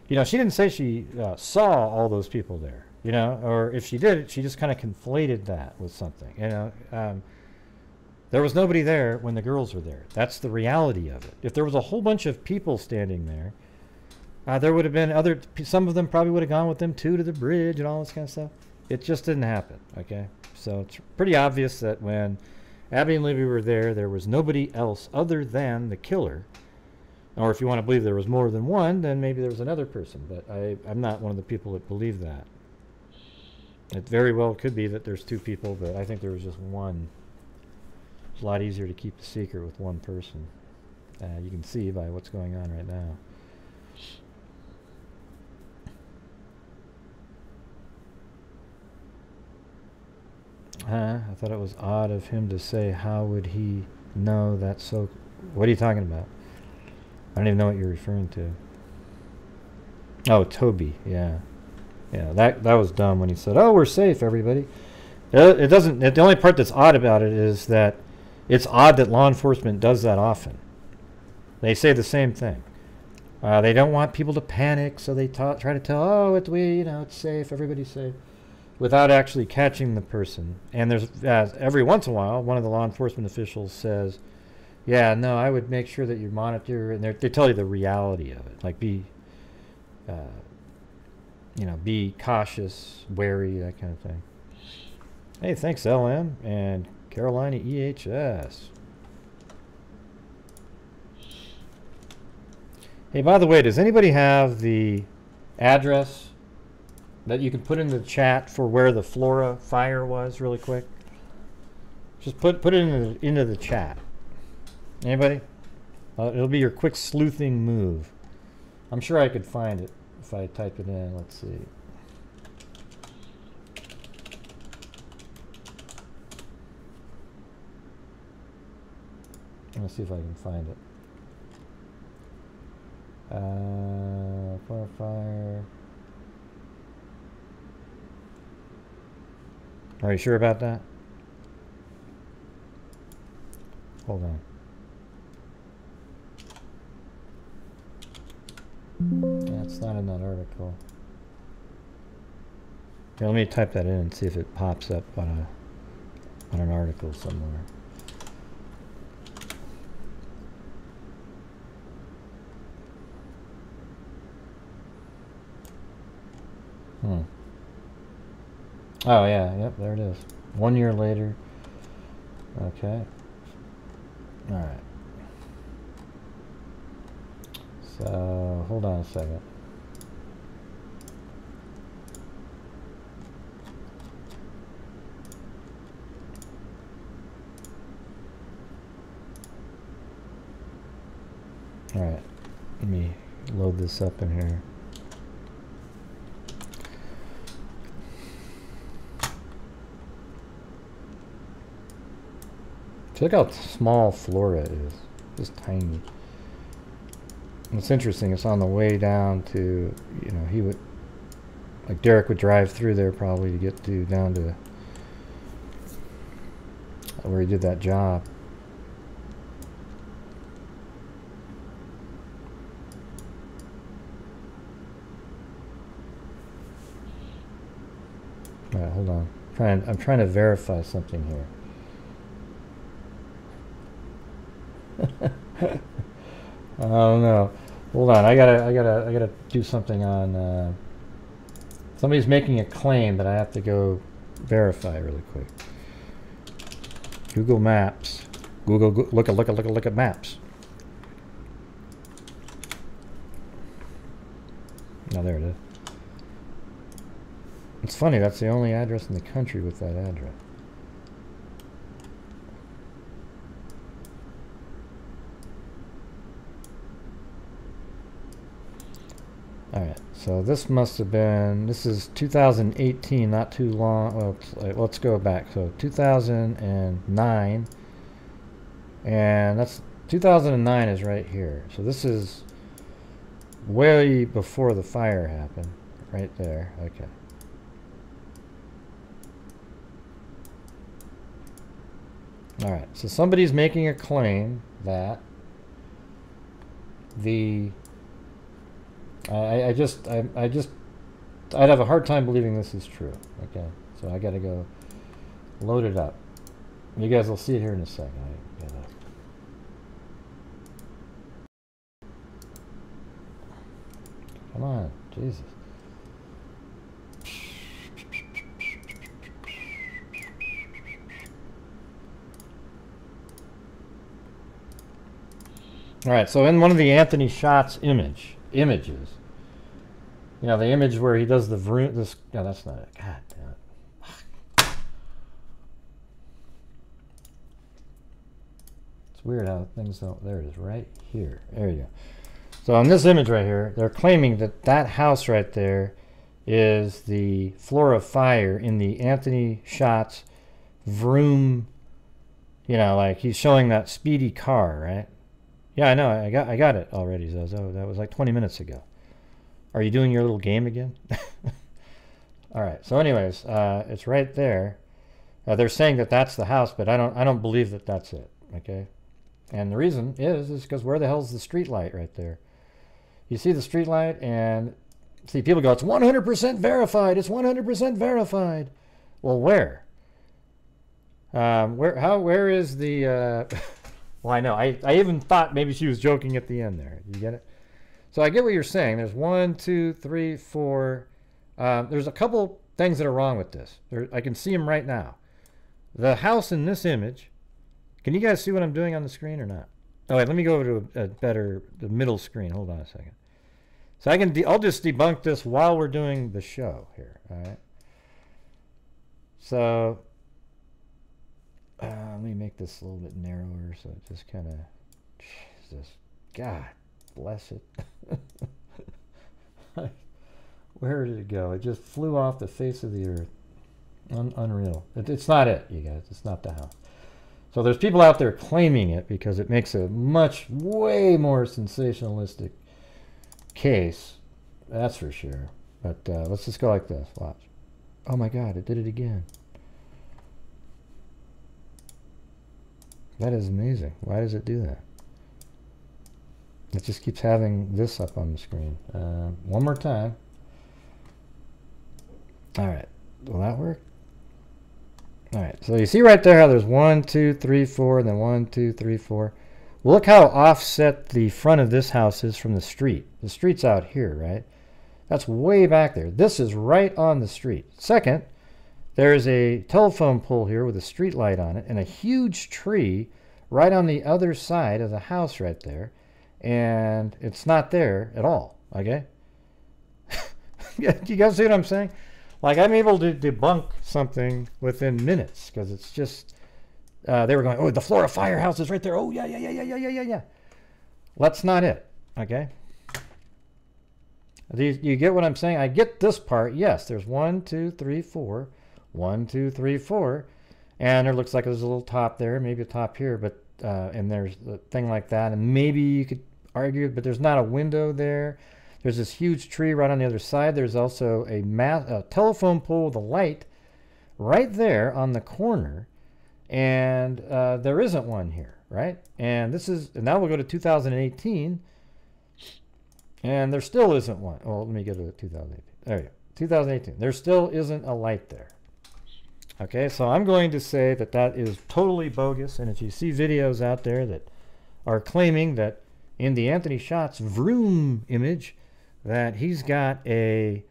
You know, she didn't say she saw all those people there, you know, or if she did, she just kind of conflated that with something, you know. There was nobody there when the girls were there. That's the reality of it. If there was a whole bunch of people standing there, there would have been some of them probably would have gone with them too to the bridge and all this kind of stuff. It just didn't happen, okay? So it's pretty obvious that when Abby and Libby were there, there was nobody else other than the killer. Or if you want to believe there was more than one, then maybe there was another person. But I'm not one of the people that believe that. It very well could be that there's two people, but I think there was just one. It's a lot easier to keep a secret with one person. You can see by what's going on right now. I thought it was odd of him to say, how would he know that's so... What are you talking about? I don't even know what you're referring to. Oh, Toby, yeah. Yeah, that was dumb when he said, oh, we're safe, everybody. It doesn't... The only part that's odd about it is that it's odd that law enforcement does that often. They say the same thing. They don't want people to panic, so they try to tell, oh, it's safe, everybody's safe, without actually catching the person. And there's every once in a while, one of the law enforcement officials says, yeah, no, I would make sure that you monitor, and they tell you the reality of it. Like, be cautious, wary, that kind of thing. Hey, thanks, LM and Carolina EHS. Hey, by the way, does anybody have the address that you can put in the chat for where the Flora fire was, really quick? Just put it into the chat. Anybody? It'll be your quick sleuthing move. I'm sure I could find it if I type it in. Let's see. Let's see if I can find it. Fire. Are you sure about that? Hold on. That's not in that article. Here, let me type that in and see if it pops up on an article somewhere. Oh yeah, yep, there it is. 1 year later. Okay. Alright. So, hold on a second. Alright, let me load this up in here. Look how small Flora is. Just tiny. And it's interesting, it's on the way down to, you know, he would, like Derek would drive through there probably to get down to where he did that job. Alright, hold on. I'm trying to verify something here. I don't know. Hold on. I gotta do something on. Somebody's making a claim that I have to go verify really quick. Google Maps. Look at maps. Oh, there it is. It's funny, that's the only address in the country with that address. Alright, so this must have been, this is 2018, not too long. Well, let's go back. So 2009, and that's 2009 is right here. So this is way before the fire happened, right there. Okay. Alright, so somebody's making a claim that the I'd have a hard time believing this is true. Okay, so I gotta go load it up. You guys will see it here in a second. Come on, Jesus. All right, so in one of the Anthony shots images, you know, the image where he does the vroom, this, no, that's not it. God damn it. It's weird how things don't, there it is, right here. There you go. So on this image right here, they're claiming that that house right there is the floor of fire in the Anthony shots vroom, you know, like he's showing that speedy car, right? Yeah, I know. I got it already, Zozo. That was like 20 minutes ago. Are you doing your little game again? All right. So, anyways, it's right there. They're saying that that's the house, but I don't believe that that's it. Okay. And the reason is because where the hell's the street light right there? You see the street light, and see people go, "It's 100% verified. It's 100% verified." Well, where? Where is the? Well, I know. I even thought maybe she was joking at the end there. You get it? So I get what you're saying. There's 1, 2, 3, 4. There's a couple things that are wrong with this. I can see them right now. The house in this image. Can you guys see what I'm doing on the screen or not? Oh, wait. Let me go over to the middle screen. Hold on a second. So I'll just debunk this while we're doing the show here. All right. So. Let me make this a little bit narrower so it just kind of, Jesus, God bless it. Where did it go? It just flew off the face of the earth. Unreal. It's not it, you guys. It's not the house. So there's people out there claiming it because it makes a way more sensationalistic case. That's for sure. But let's just go like this. Watch. Oh my God, it did it again. That is amazing. Why does it do that? It just keeps having this up on the screen. One more time. All right. Will that work? All right. So you see right there how there's 1, 2, 3, 4, and then 1, 2, 3, 4. Well, look how offset the front of this house is from the street. The street's out here, right? That's way back there. This is right on the street. Second, there's a telephone pole here with a street light on it and a huge tree right on the other side of the house right there. And it's not there at all, okay? You guys see what I'm saying? Like, I'm able to debunk something within minutes because it's just, they were going, oh, the Florida firehouse is right there. Oh, yeah. That's not it, okay? You get what I'm saying? I get this part. Yes, there's 1, 2, 3, 4. 1, 2, 3, 4, and there looks like there's a little top there, maybe a top here, but and there's a thing like that, and maybe you could argue, but there's not a window there. There's this huge tree right on the other side. There's also a telephone pole with a light right there on the corner, and there isn't one here, right? And now we'll go to 2018, and there still isn't one. Well, let me go to 2018. There you go. 2018. There still isn't a light there. Okay, so I'm going to say that that is totally bogus, and if you see videos out there that are claiming that in the Anthony Shots vroom image that he's got the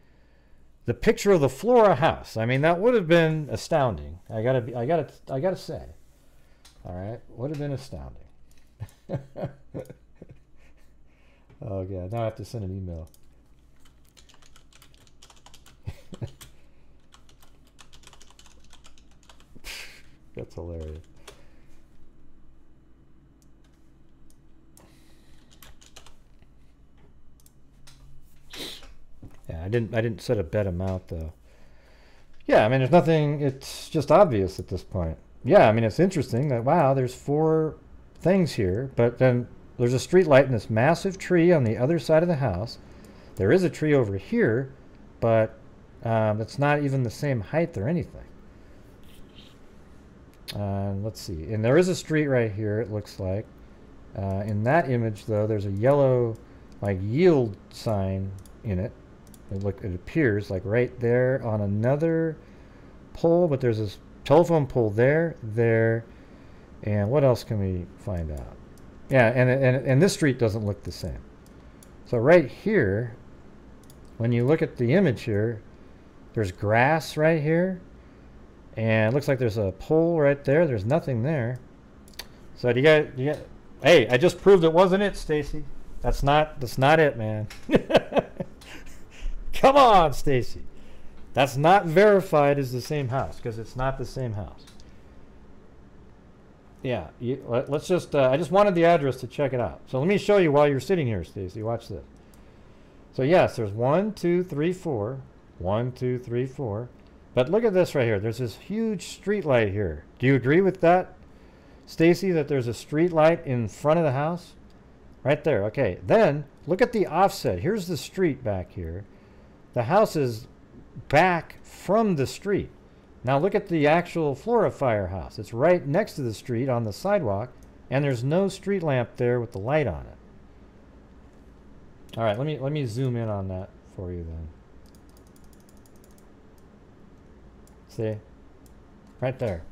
picture of the Flora house. I mean, that would have been astounding. I gotta say. All right, would have been astounding. Oh God, now I have to send an email. That's hilarious. Yeah, I didn't set a bet amount though. Yeah, I mean, there's nothing. It's just obvious at this point. Yeah, I mean, it's interesting that wow, there's 4 things here, but then there's a street light in this massive tree on the other side of the house. There is a tree over here, but it's not even the same height or anything. Let's see. And there is a street right here, it looks like. In that image, though, there's a yellow, like, yield sign in it. It appears, like, right there on another pole, but there's this telephone pole there, and what else can we find out? Yeah, and this street doesn't look the same. So right here, when you look at the image here, there's grass right here, and it looks like there's a pole right there. There's nothing there. So do you got? Hey, I just proved it wasn't it, Stacy. That's not it, man. Come on, Stacy. That's not verified as the same house because it's not the same house. Yeah, let's just. I just wanted the address to check it out. So let me show you while you're sitting here, Stacy. Watch this. So yes, there's 1, 2, 3, 4. 1, 2, 3, 4. But look at this right here. There's this huge street light here. Do you agree with that, Stacy, that there's a street light in front of the house? Right there. Okay. Then look at the offset. Here's the street back here. The house is back from the street. Now look at the actual Flora firehouse. It's right next to the street on the sidewalk, and there's no street lamp there with the light on it. All right, let me zoom in on that for you then. See? Right there.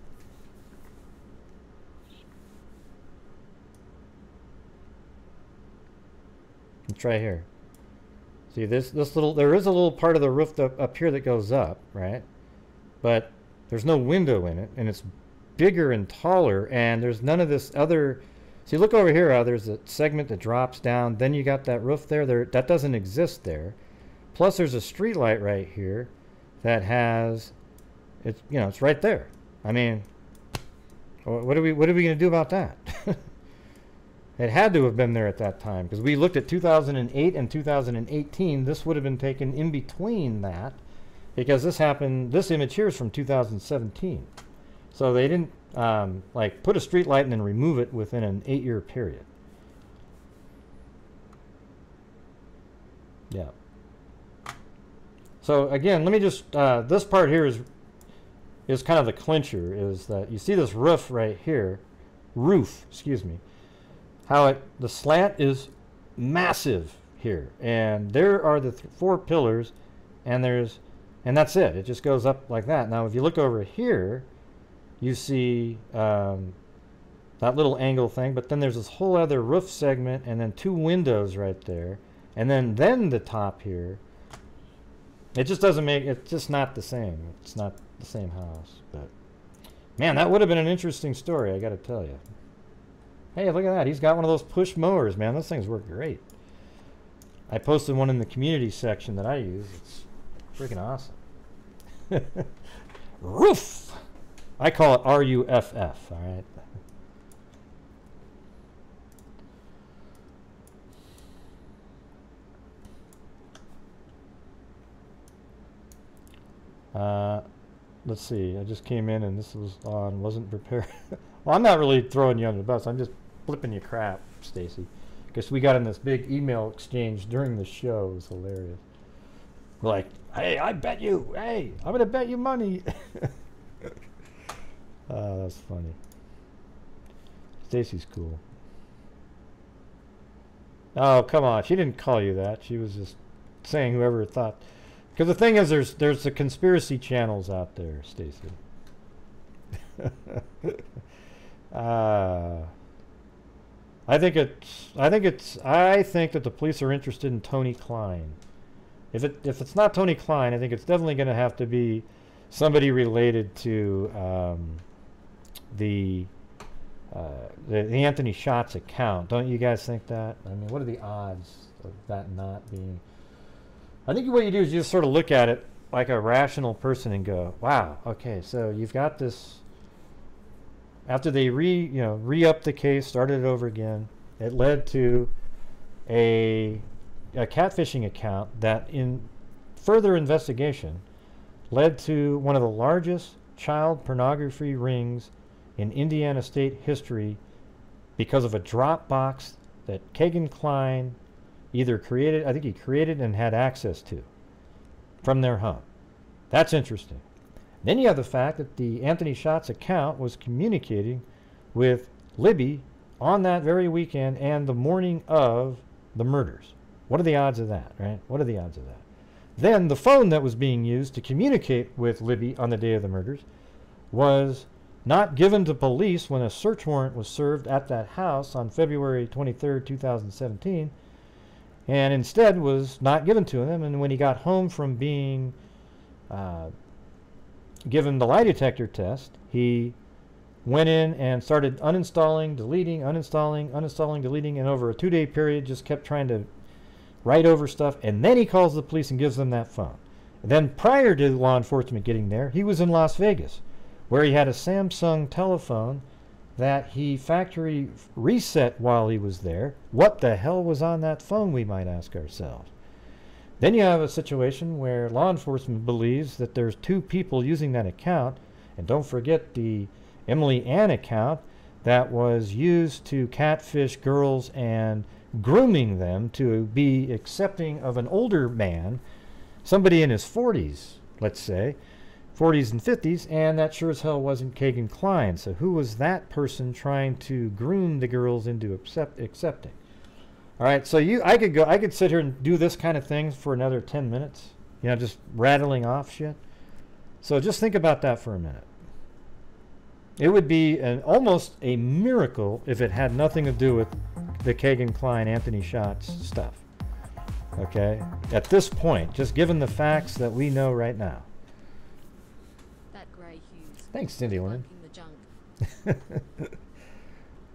It's right here. See this little, there is a little part of the roof up here that goes up, right? But there's no window in it, and it's bigger and taller, and there's none of this other. See, look over here, how there's a segment that drops down, then you got that roof there, that doesn't exist there. Plus there's a street light right here that has, it's, you know, it's right there. I mean, what are we going to do about that? It had to have been there at that time, because we looked at 2008 and 2018. This would have been taken in between that, because this happened, this image here is from 2017. So they didn't like put a street light and then remove it within an 8-year period. Yeah. So again, let me just, this part here is kind of the clincher, is that you see this roof right here, excuse me, how the slant is massive here, and there are the 4 pillars, and that's it. It just goes up like that. Now if you look over here, you see that little angle thing, but then there's this whole other roof segment, and then 2 windows right there, and then the top here. It just doesn't make, it's just not the same. It's not the same house. But man, that would have been an interesting story, I got to tell you. Hey, look at that. He's got one of those push mowers, man. Those things work great. I posted one in the community section that I use. It's freaking awesome. Roof! I call it R-U-F-F, all right? Let's see. I just came in and this was on, wasn't prepared. Well, I'm not really throwing you under the bus. I'm just flipping you crap, Stacy. Because we got in this big email exchange during the show. It was hilarious. We're like, hey, I bet you. Hey, I'm going to bet you money. Oh, that's funny. Stacy's cool. Oh, come on. She didn't call you that. She was just saying whoever thought. Because the thing is, there's the conspiracy channels out there, Stacy. I think that the police are interested in Tony Klein. If it's not Tony Klein, I think it's definitely going to have to be somebody related to the Anthony Schatz account. Don't you guys think that? I mean, what are the odds of that not being? I think what you do is you just sort of look at it like a rational person and go, wow, okay, so you've got this after they re-upped the case, started it over again, it led to a catfishing account that, in further investigation, led to one of the largest child pornography rings in Indiana state history because of a drop box that Kegan Kline either created, I think he created and had access to from their home. That's interesting. Then you have the fact that the Anthony Shots account was communicating with Libby on that very weekend and the morning of the murders. What are the odds of that, right? What are the odds of that? Then the phone that was being used to communicate with Libby on the day of the murders was not given to police when a search warrant was served at that house on February 23rd, 2017, and instead was not given to him. And when he got home from being given the lie detector test, he went in and started uninstalling, deleting, uninstalling, uninstalling, deleting, and over a 2-day period just kept trying to write over stuff. And then he calls the police and gives them that phone. And then prior to law enforcement getting there, he was in Las Vegas, where he had a Samsung telephone that he factory reset while he was there. What the hell was on that phone, we might ask ourselves. Then you have a situation where law enforcement believes that there's 2 people using that account, and don't forget the Emily Ann account that was used to catfish girls and grooming them to be accepting of an older man, somebody in his 40s, let's say, 40s and 50s, and that sure as hell wasn't Kegan Kline. So who was that person trying to groom the girls into accepting? All right, so I could sit here and do this kind of thing for another 10 minutes, just rattling off shit. So just think about that for a minute. It would be almost a miracle if it had nothing to do with the Kegan Kline, Anthony Shots stuff. Okay, at this point, just given the facts that we know right now. That Grant Hughes. Thanks, Cindy Lynn. The junk.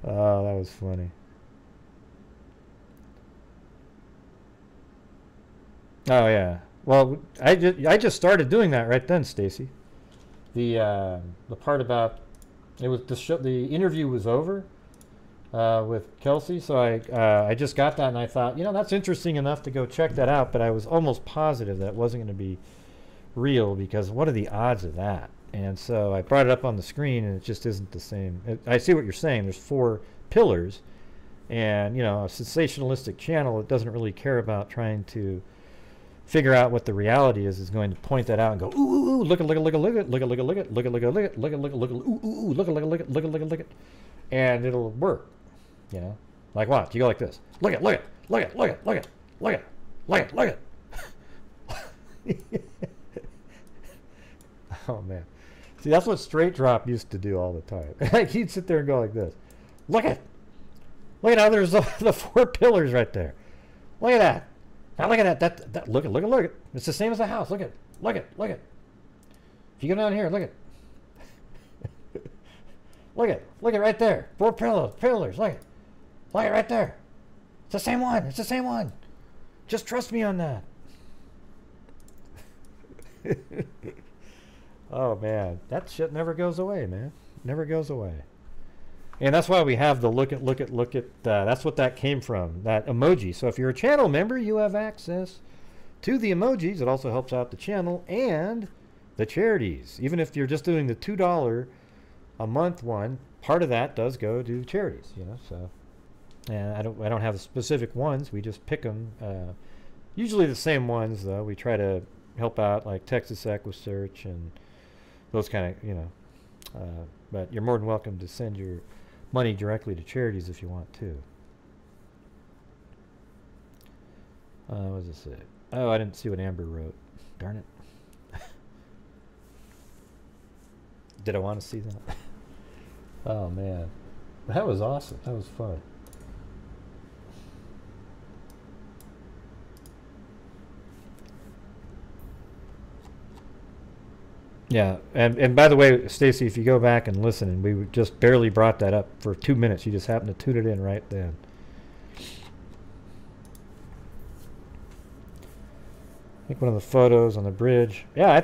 Oh, that was funny. Oh yeah. Well, I just started doing that right then, Stacy. The part about it was the interview was over with Kelsi, so I just got that and I thought, that's interesting enough to go check that out, but I was almost positive that it wasn't going to be real, because what are the odds of that? And so I brought it up on the screen and it just isn't the same. I see what you're saying. There's 4 pillars, and a sensationalistic channel that doesn't really care about trying to figure out what the reality is going to point that out and go, ooh, look at, and it'll work, like what? You go like this, look at, oh man, see, that's what Straight Drop used to do all the time. Like, he'd sit there and go like this, look at how there's the 4 pillars right there, look at that. Now look at that. Look at. It's the same as the house. Look at. If you go down here, look at. Look at right there. 4 pillars. Look at right there. It's the same one. Just trust me on that. Oh man, that shit never goes away, man. Never goes away. And that's why we have the look at. That's what that came from, that emoji. So if you're a channel member, you have access to the emojis. It also helps out the channel and the charities. Even if you're just doing the $2 a month one, part of that does go to charities. So, and I don't have the specific ones. We just pick them. Usually the same ones, though. We try to help out, like Texas EquiSearch and those kind of, but you're more than welcome to send your money directly to charities if you want to. What does it say? Oh, I didn't see what Amber wrote. Darn it. Did I want to see that? Oh man, that was awesome. That was fun. Yeah, and by the way, Stacy, if you go back and listen, and we just barely brought that up for 2 minutes. You just happened to tune it in right then. I think one of the photos on the bridge. Yeah, I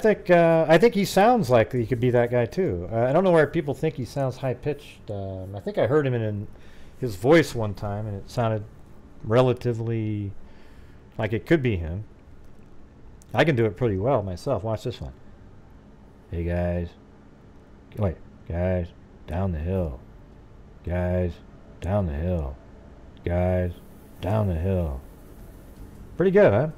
think he sounds like he could be that guy too. I don't know where people think he sounds high pitched. I think I heard him in his voice one time, and it sounded relatively like it could be him. I can do it pretty well myself. Watch this one. Hey guys, wait, guys, down the hill. Guys, down the hill. Guys, down the hill. Pretty good, huh?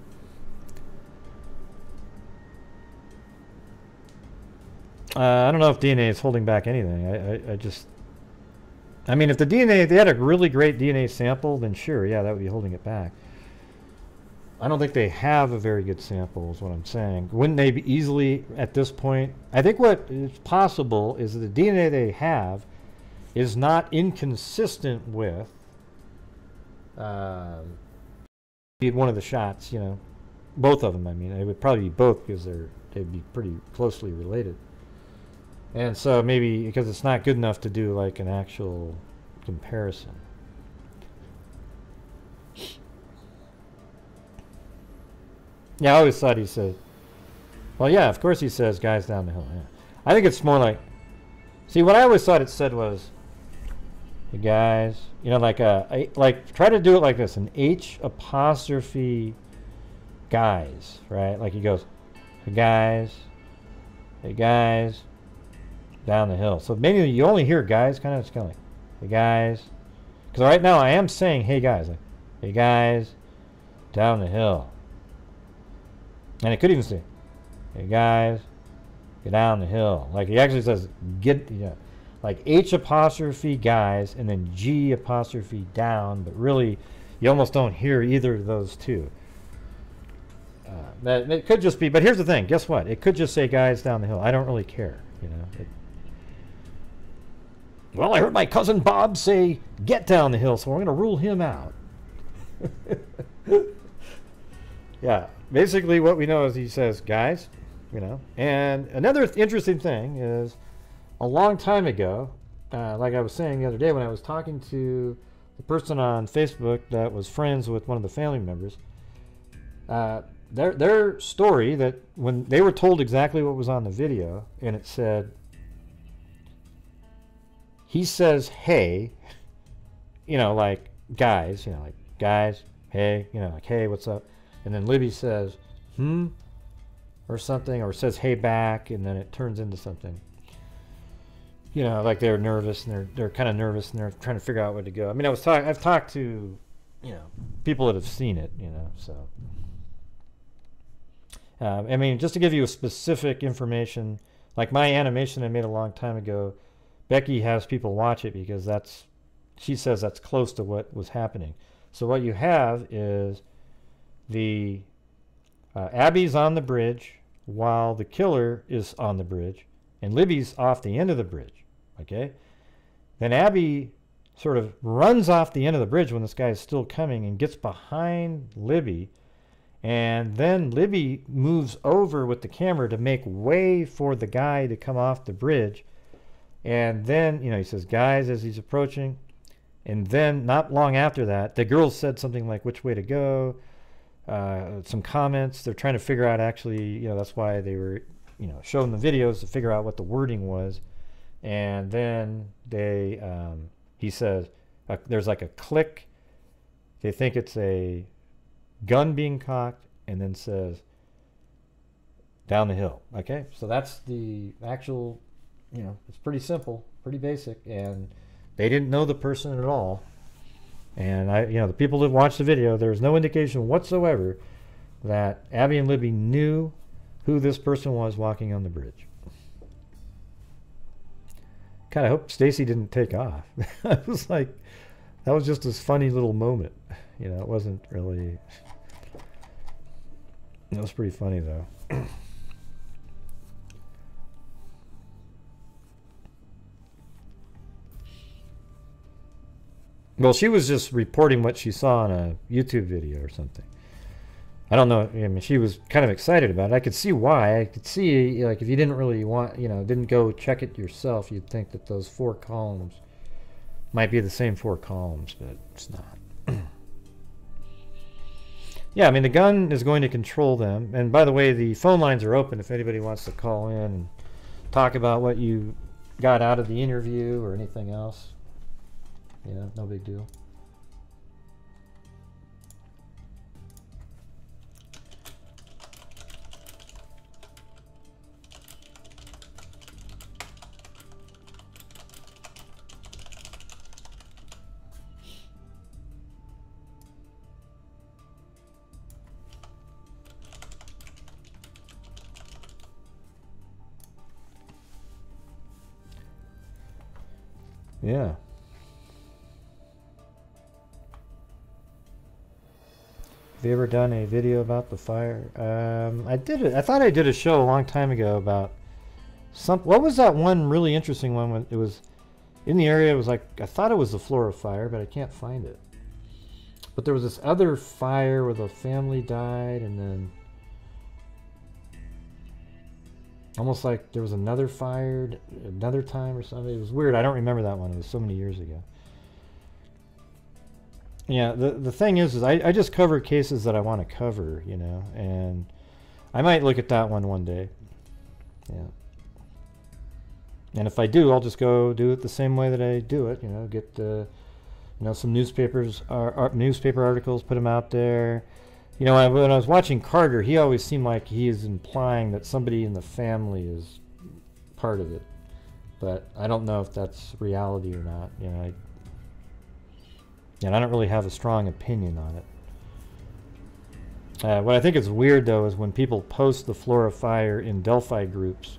I don't know if DNA is holding back anything. I mean, if the DNA, if they had a really great DNA sample, then sure, yeah, that would be holding it back. I don't think they have a very good sample, is what I'm saying. Wouldn't they be easily, at this point? I think what is possible is that the DNA they have is not inconsistent with one of the shots, you know. Both of them, I mean. It would probably be both because they'd be pretty closely related. And so maybe because it's not good enough to do like an actual comparison. Yeah, I always thought he said, well, yeah, of course he says guys down the hill. Yeah. I think it's more like, see, what I always thought it said was, hey guys, you know, like try to do it like this, an H apostrophe guys, right? Like he goes, hey guys, down the hill. So maybe you only hear guys, kind of, it's kind of like, hey guys, because right now I am saying hey guys, like, hey guys, down the hill. And it could even say, hey guys, get down the hill. Like he actually says, get, you know, like H apostrophe guys and then G apostrophe down, but really you almost don't hear either of those two. That it could just be, but here's the thing, guess what? It could just say guys down the hill. I don't really care, you know. Well, I heard my cousin Bob say get down the hill, so we're going to rule him out. Yeah, basically what we know is he says guys, you know. And another interesting thing is a long time ago, like I was saying the other day when I was talking to the person on Facebook that was friends with one of the family members, their story, that when they were told exactly what was on the video, and it said, he says hey, you know, like guys, you know, like guys, hey, you know, like hey, what's up? And then Libby says or something, or says hey back, and then it turns into something, you know, like they're nervous, and they're kind of nervous, and they're trying to figure out where to go. I mean, I've talked to, you know, people that have seen it, you know, so I mean, just to give you a specific information, like my animation I made a long time ago, Becky has people watch it because she says that's close to what was happening. So what you have is the Abby's on the bridge while the killer is on the bridge, and Libby's off the end of the bridge, okay? Then Abby sort of runs off the end of the bridge when this guy is still coming and gets behind Libby, and then Libby moves over with the camera to make way for the guy to come off the bridge. And then, you know, he says guys as he's approaching, and then not long after that, the girls said something like which way to go, some comments. They're trying to figure out, actually, you know, that's why they were, you know, showing the videos to figure out what the wording was. And then they he says there's like a click. They think it's a gun being cocked, and then says down the hill. Okay, so that's the actual, you know, it's pretty simple, pretty basic, and they didn't know the person at all. And you know, the people that watched the video, there was no indication whatsoever that Abby and Libby knew who this person was walking on the bridge. God, I hope Stacy didn't take off. I was like, that was just this funny little moment. You know, it wasn't really. It was pretty funny though. Well, she was just reporting what she saw on a YouTube video or something. I don't know. I mean, she was kind of excited about it. I could see why. I could see, like, if you didn't really want, you know, didn't go check it yourself, you'd think that those 4 columns might be the same 4 columns, but it's not. yeah, I mean, the gun is going to control them. And by the way, the phone lines are open if anybody wants to call in and talk about what you got out of the interview or anything else. Yeah, no big deal. Yeah. Have you ever done a video about the fire? I did it. I thought I did a show a long time ago about what was that one really interesting one when it was in the area? It was like, I thought it was the Flora fire, but I can't find it. But there was this other fire where the family died, and then almost like there was another fire another time or something. It was weird. I don't remember that one. It was so many years ago. Yeah, the thing is I just cover cases that I want to cover, you know, and I might look at that one day. Yeah. And if I do, I'll just go do it the same way that I do it, you know, get you know, some newspaper articles, put them out there. You know, when I was watching Carter, he always seemed like he is implying that somebody in the family is part of it. But I don't know if that's reality or not. You know, and I don't really have a strong opinion on it. What I think is weird, though, is when people post the Flora fire in Delphi groups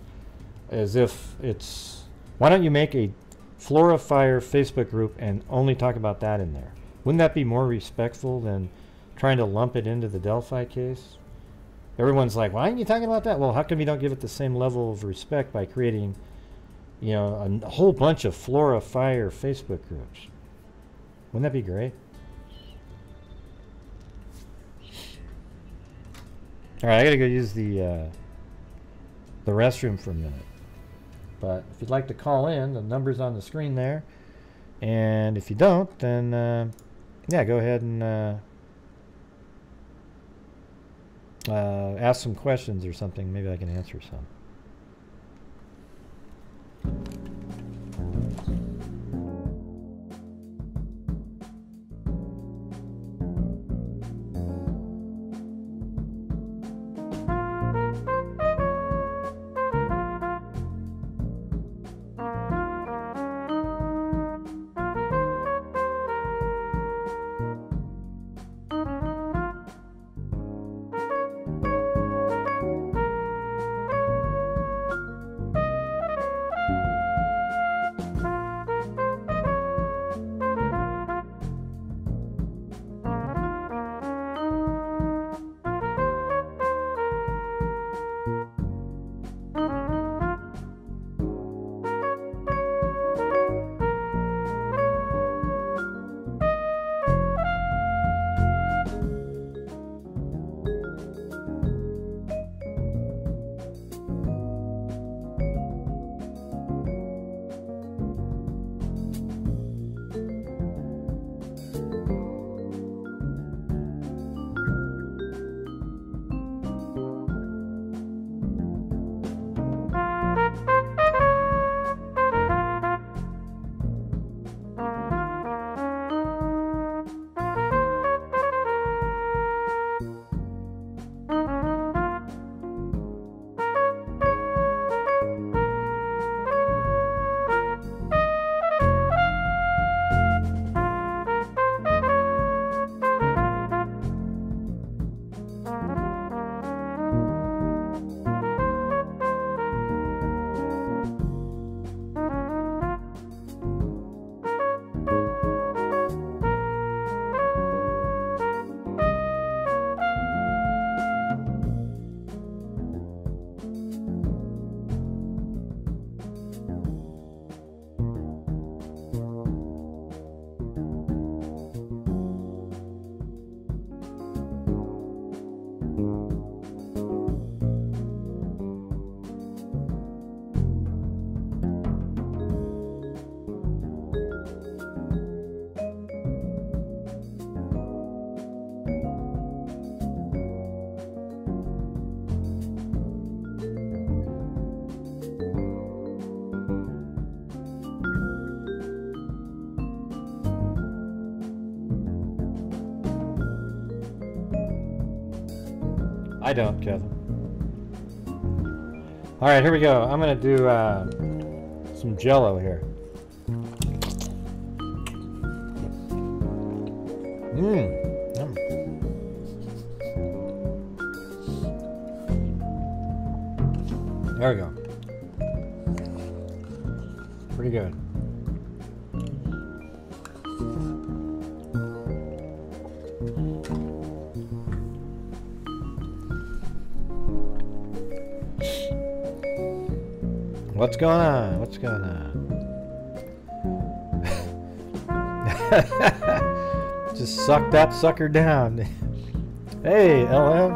as if it's... Why don't you make a Flora fire Facebook group and only talk about that in there? Wouldn't that be more respectful than trying to lump it into the Delphi case? Everyone's like, why aren't you talking about that? Well, how come you don't give it the same level of respect by creating, you know, a whole bunch of Flora fire Facebook groups? Wouldn't that be great? All right, I gotta go use the restroom for a minute. But if you'd like to call in, the number's on the screen there. And if you don't, then yeah, go ahead and ask some questions or something. Maybe I can answer some. I don't, Kevin. All right, here we go. I'm gonna do some Jello here. There we go. Pretty good. What's going on? What's going on? Just suck that sucker down. Hey, LM.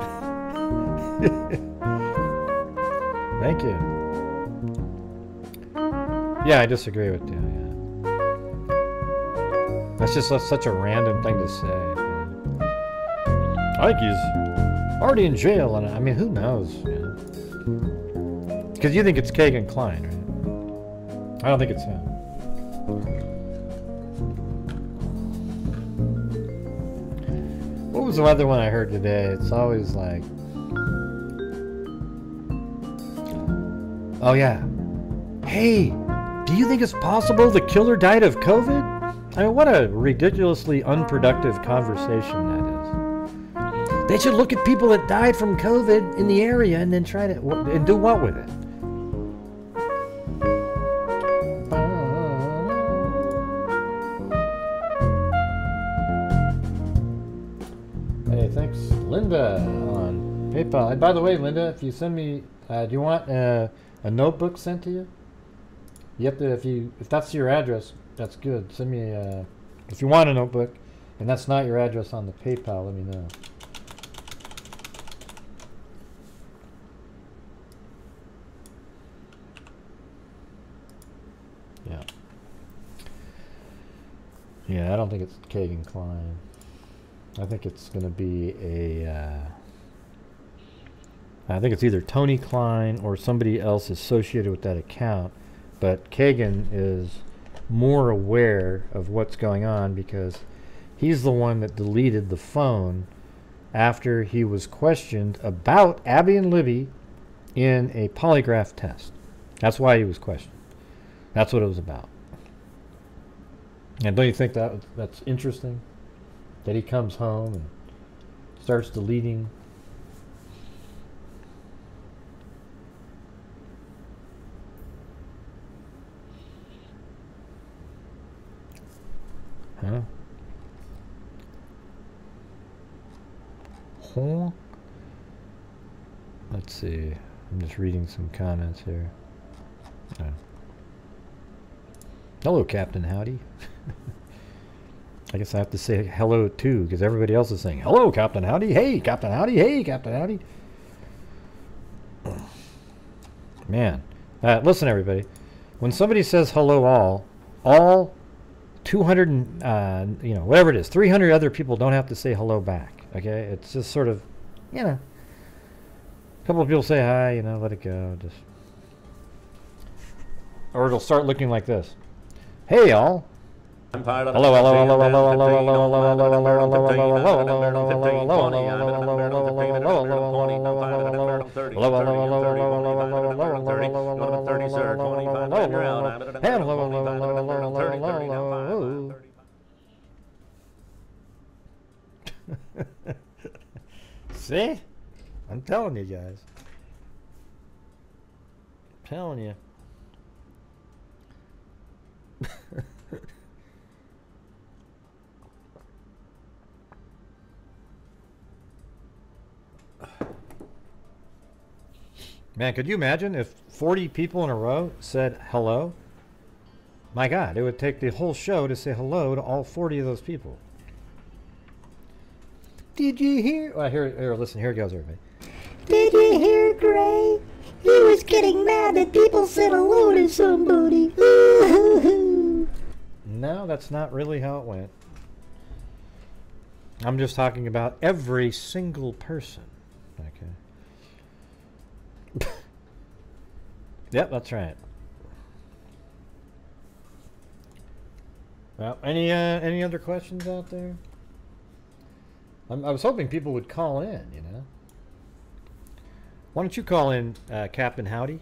Thank you. Yeah, I disagree with you. Yeah. That's just such a random thing to say. I think he's already in jail, and I mean, who knows? Because you think it's Kagan Klein, right? I don't think it's him. What was the other one I heard today? It's always like, oh yeah, hey, do you think it's possible the killer died of COVID? I mean, what a ridiculously unproductive conversation that is. They should look at people that died from COVID in the area and then try to, and do what with it? Hey, thanks, Linda on PayPal. And by the way, Linda, if you send me, do you want a notebook sent to you? You have to, if that's your address, that's good. Send me if you want a notebook, and that's not your address on the PayPal, let me know. Yeah. Yeah, I don't think it's Kagan Klein. I think it's going to be I think it's either Tony Klein or somebody else associated with that account. But Kagan is more aware of what's going on because he's the one that deleted the phone after he was questioned about Abby and Libby in a polygraph test. That's why he was questioned. That's what it was about. And don't you think that's interesting? That he comes home and starts deleting. Huh? Huh? Let's see. I'm just reading some comments here. Hello, Captain Howdy. I guess I have to say hello too, because everybody else is saying, hello, Captain Howdy. Hey, Captain Howdy. Hey, Captain Howdy. Man. Listen, everybody. When somebody says hello all 200, you know, whatever it is, 300 other people don't have to say hello back. Okay? It's just sort of, you know, a couple of people say hi, you know, let it go. Just, or it'll start looking like this. Hey, y'all. Hello, hello, hello, hello, hello, hello, hello, hello, hello, see? I'm telling you guys. I'm telling you. Man, could you imagine if 40 people in a row said hello? My God, it would take the whole show to say hello to all 40 of those people. Did you hear? Well, here, listen, here it goes, everybody. Did you hear, Gray? He was getting mad that people said hello to somebody. No, that's not really how it went. I'm just talking about every single person. Okay. Yep, that's right. Well, any other questions out there? I was hoping people would call in, you know, Why don't you call in, Captain Howdy?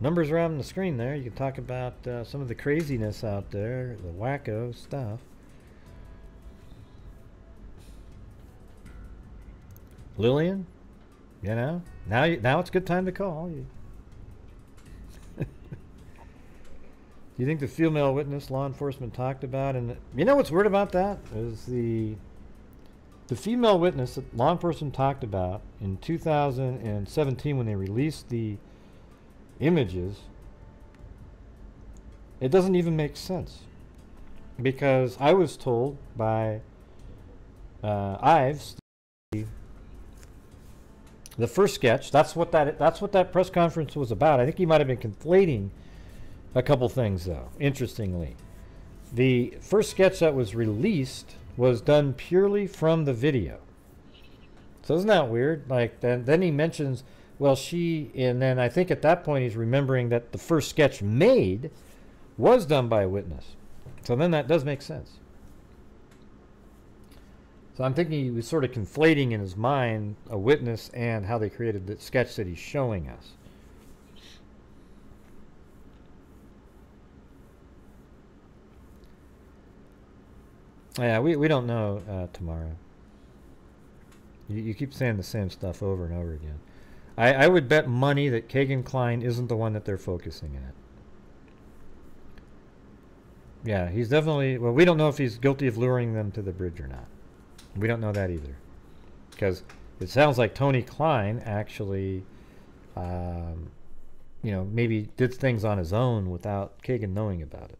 Numbers are on the screen there. You can talk about some of the craziness out there, the wacko stuff. Lillian, you know, now it's a good time to call. Do you think the female witness law enforcement talked about, and you know what's weird about that is the female witness that law enforcement talked about in 2017 when they released the images, it doesn't even make sense, because I was told by Ives, the first sketch, that's what that press conference was about. I think he might have been conflating a couple things, though. Interestingly, the first sketch that was released was done purely from the video. So isn't that weird? Like then he mentions, well, and then I think at that point he's remembering that the first sketch made was done by a witness. So then that does make sense. So I'm thinking he was sort of conflating in his mind a witness and how they created the sketch that he's showing us. Yeah, we don't know tomorrow. You keep saying the same stuff over and over again. I would bet money that Kagan Klein isn't the one that they're focusing at. Yeah, he's definitely... Well, we don't know if he's guilty of luring them to the bridge or not. We don't know that either. Because it sounds like Tony Klein actually, you know, maybe did things on his own without Kagan knowing about it.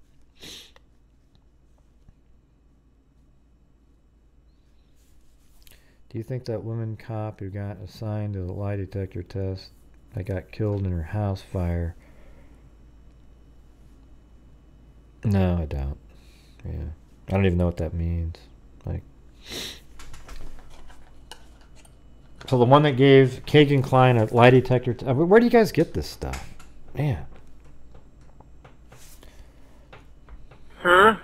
Do you think that woman cop who got assigned to the lie detector test that got killed in her house fire? No, I don't. Yeah. I don't even know what that means. Like, so the one that gave Kagan Klein a lie detector where do you guys get this stuff? Man. Huh?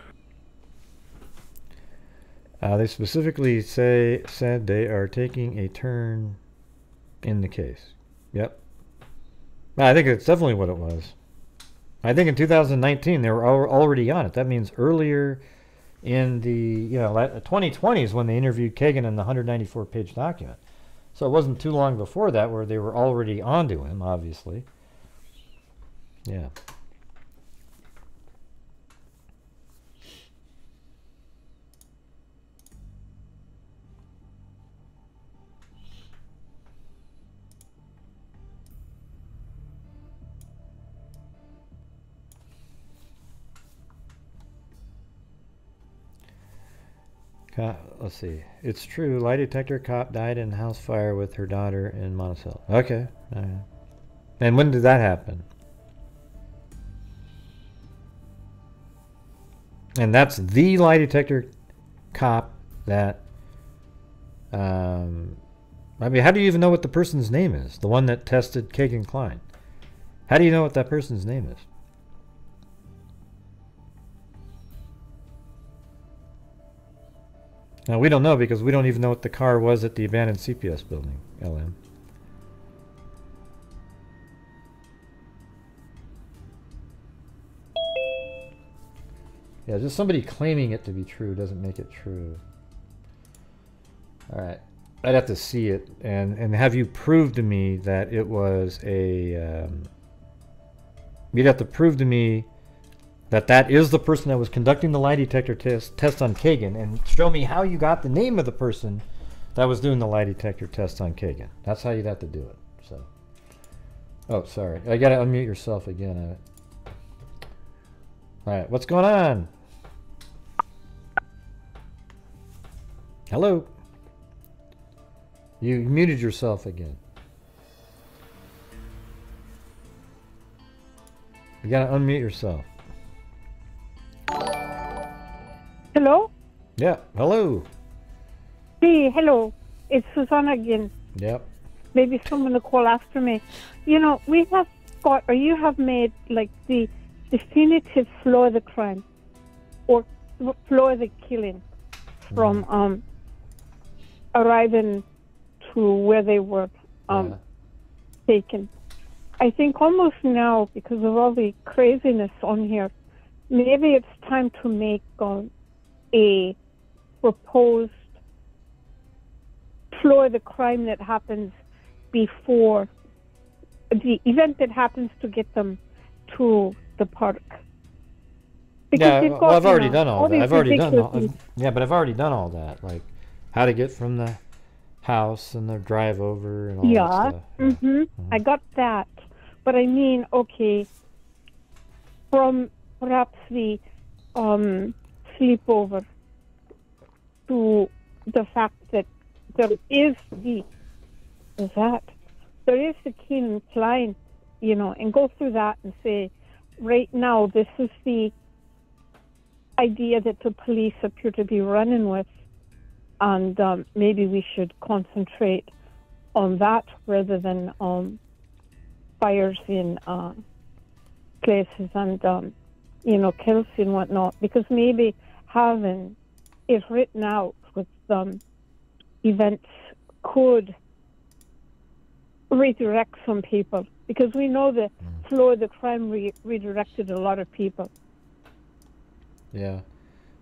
They specifically said they are taking a turn in the case. Yep. I think it's definitely what it was. I think in 2019 they were already on it. That means earlier in the 2020 is when they interviewed Kagan in the 194-page document. So it wasn't too long before that where they were already onto him, obviously. Yeah. Let's see. It's true. Lie detector cop died in house fire with her daughter in Monticello. Okay. And when did that happen? And that's the lie detector cop that... I mean, how do you even know what the person's name is? The one that tested Kagan Klein. How do you know what that person's name is? Now, we don't know because we don't even know what the car was at the abandoned CPS building, LM. Yeah, just somebody claiming it to be true doesn't make it true. Alright. I'd have to see it and have you prove to me that it was a... you'd have to prove to me that is the person that was conducting the lie detector test on Kagan, and show me how you got the name of the person that was doing the lie detector test on Kagan. That's how you'd have to do it. So, oh, sorry, I gotta unmute yourself again. All right, what's going on? Hello. You muted yourself again. You gotta unmute yourself. Hello? Yeah, hello. Hey, hello. It's Susanna again. Yep. Maybe someone will call after me. You know, we have got, or you have made, like, the definitive floor of the crime, or floor of the killing, from arriving to where they were Yeah. taken. I think almost now, because of all the craziness on here, maybe it's time to make a proposed floor the crime that happens before the event that happens to get them to the park. Because Yeah, they've well, got, I've already done all that. these I've already done all. ridiculous- Yeah, but I've already done all that, like how to get from the house and the drive over and all that Yeah, stuff. I got that. But I mean, okay, from perhaps the sleepover to the fact that there is the Keenan Klein, and go through that and say, right now, this is the idea that the police appear to be running with, and maybe we should concentrate on that rather than fires in places and Kelsi and whatnot, because maybe having it written out with events could redirect some people, because we know the flow of the crime redirected a lot of people. Yeah.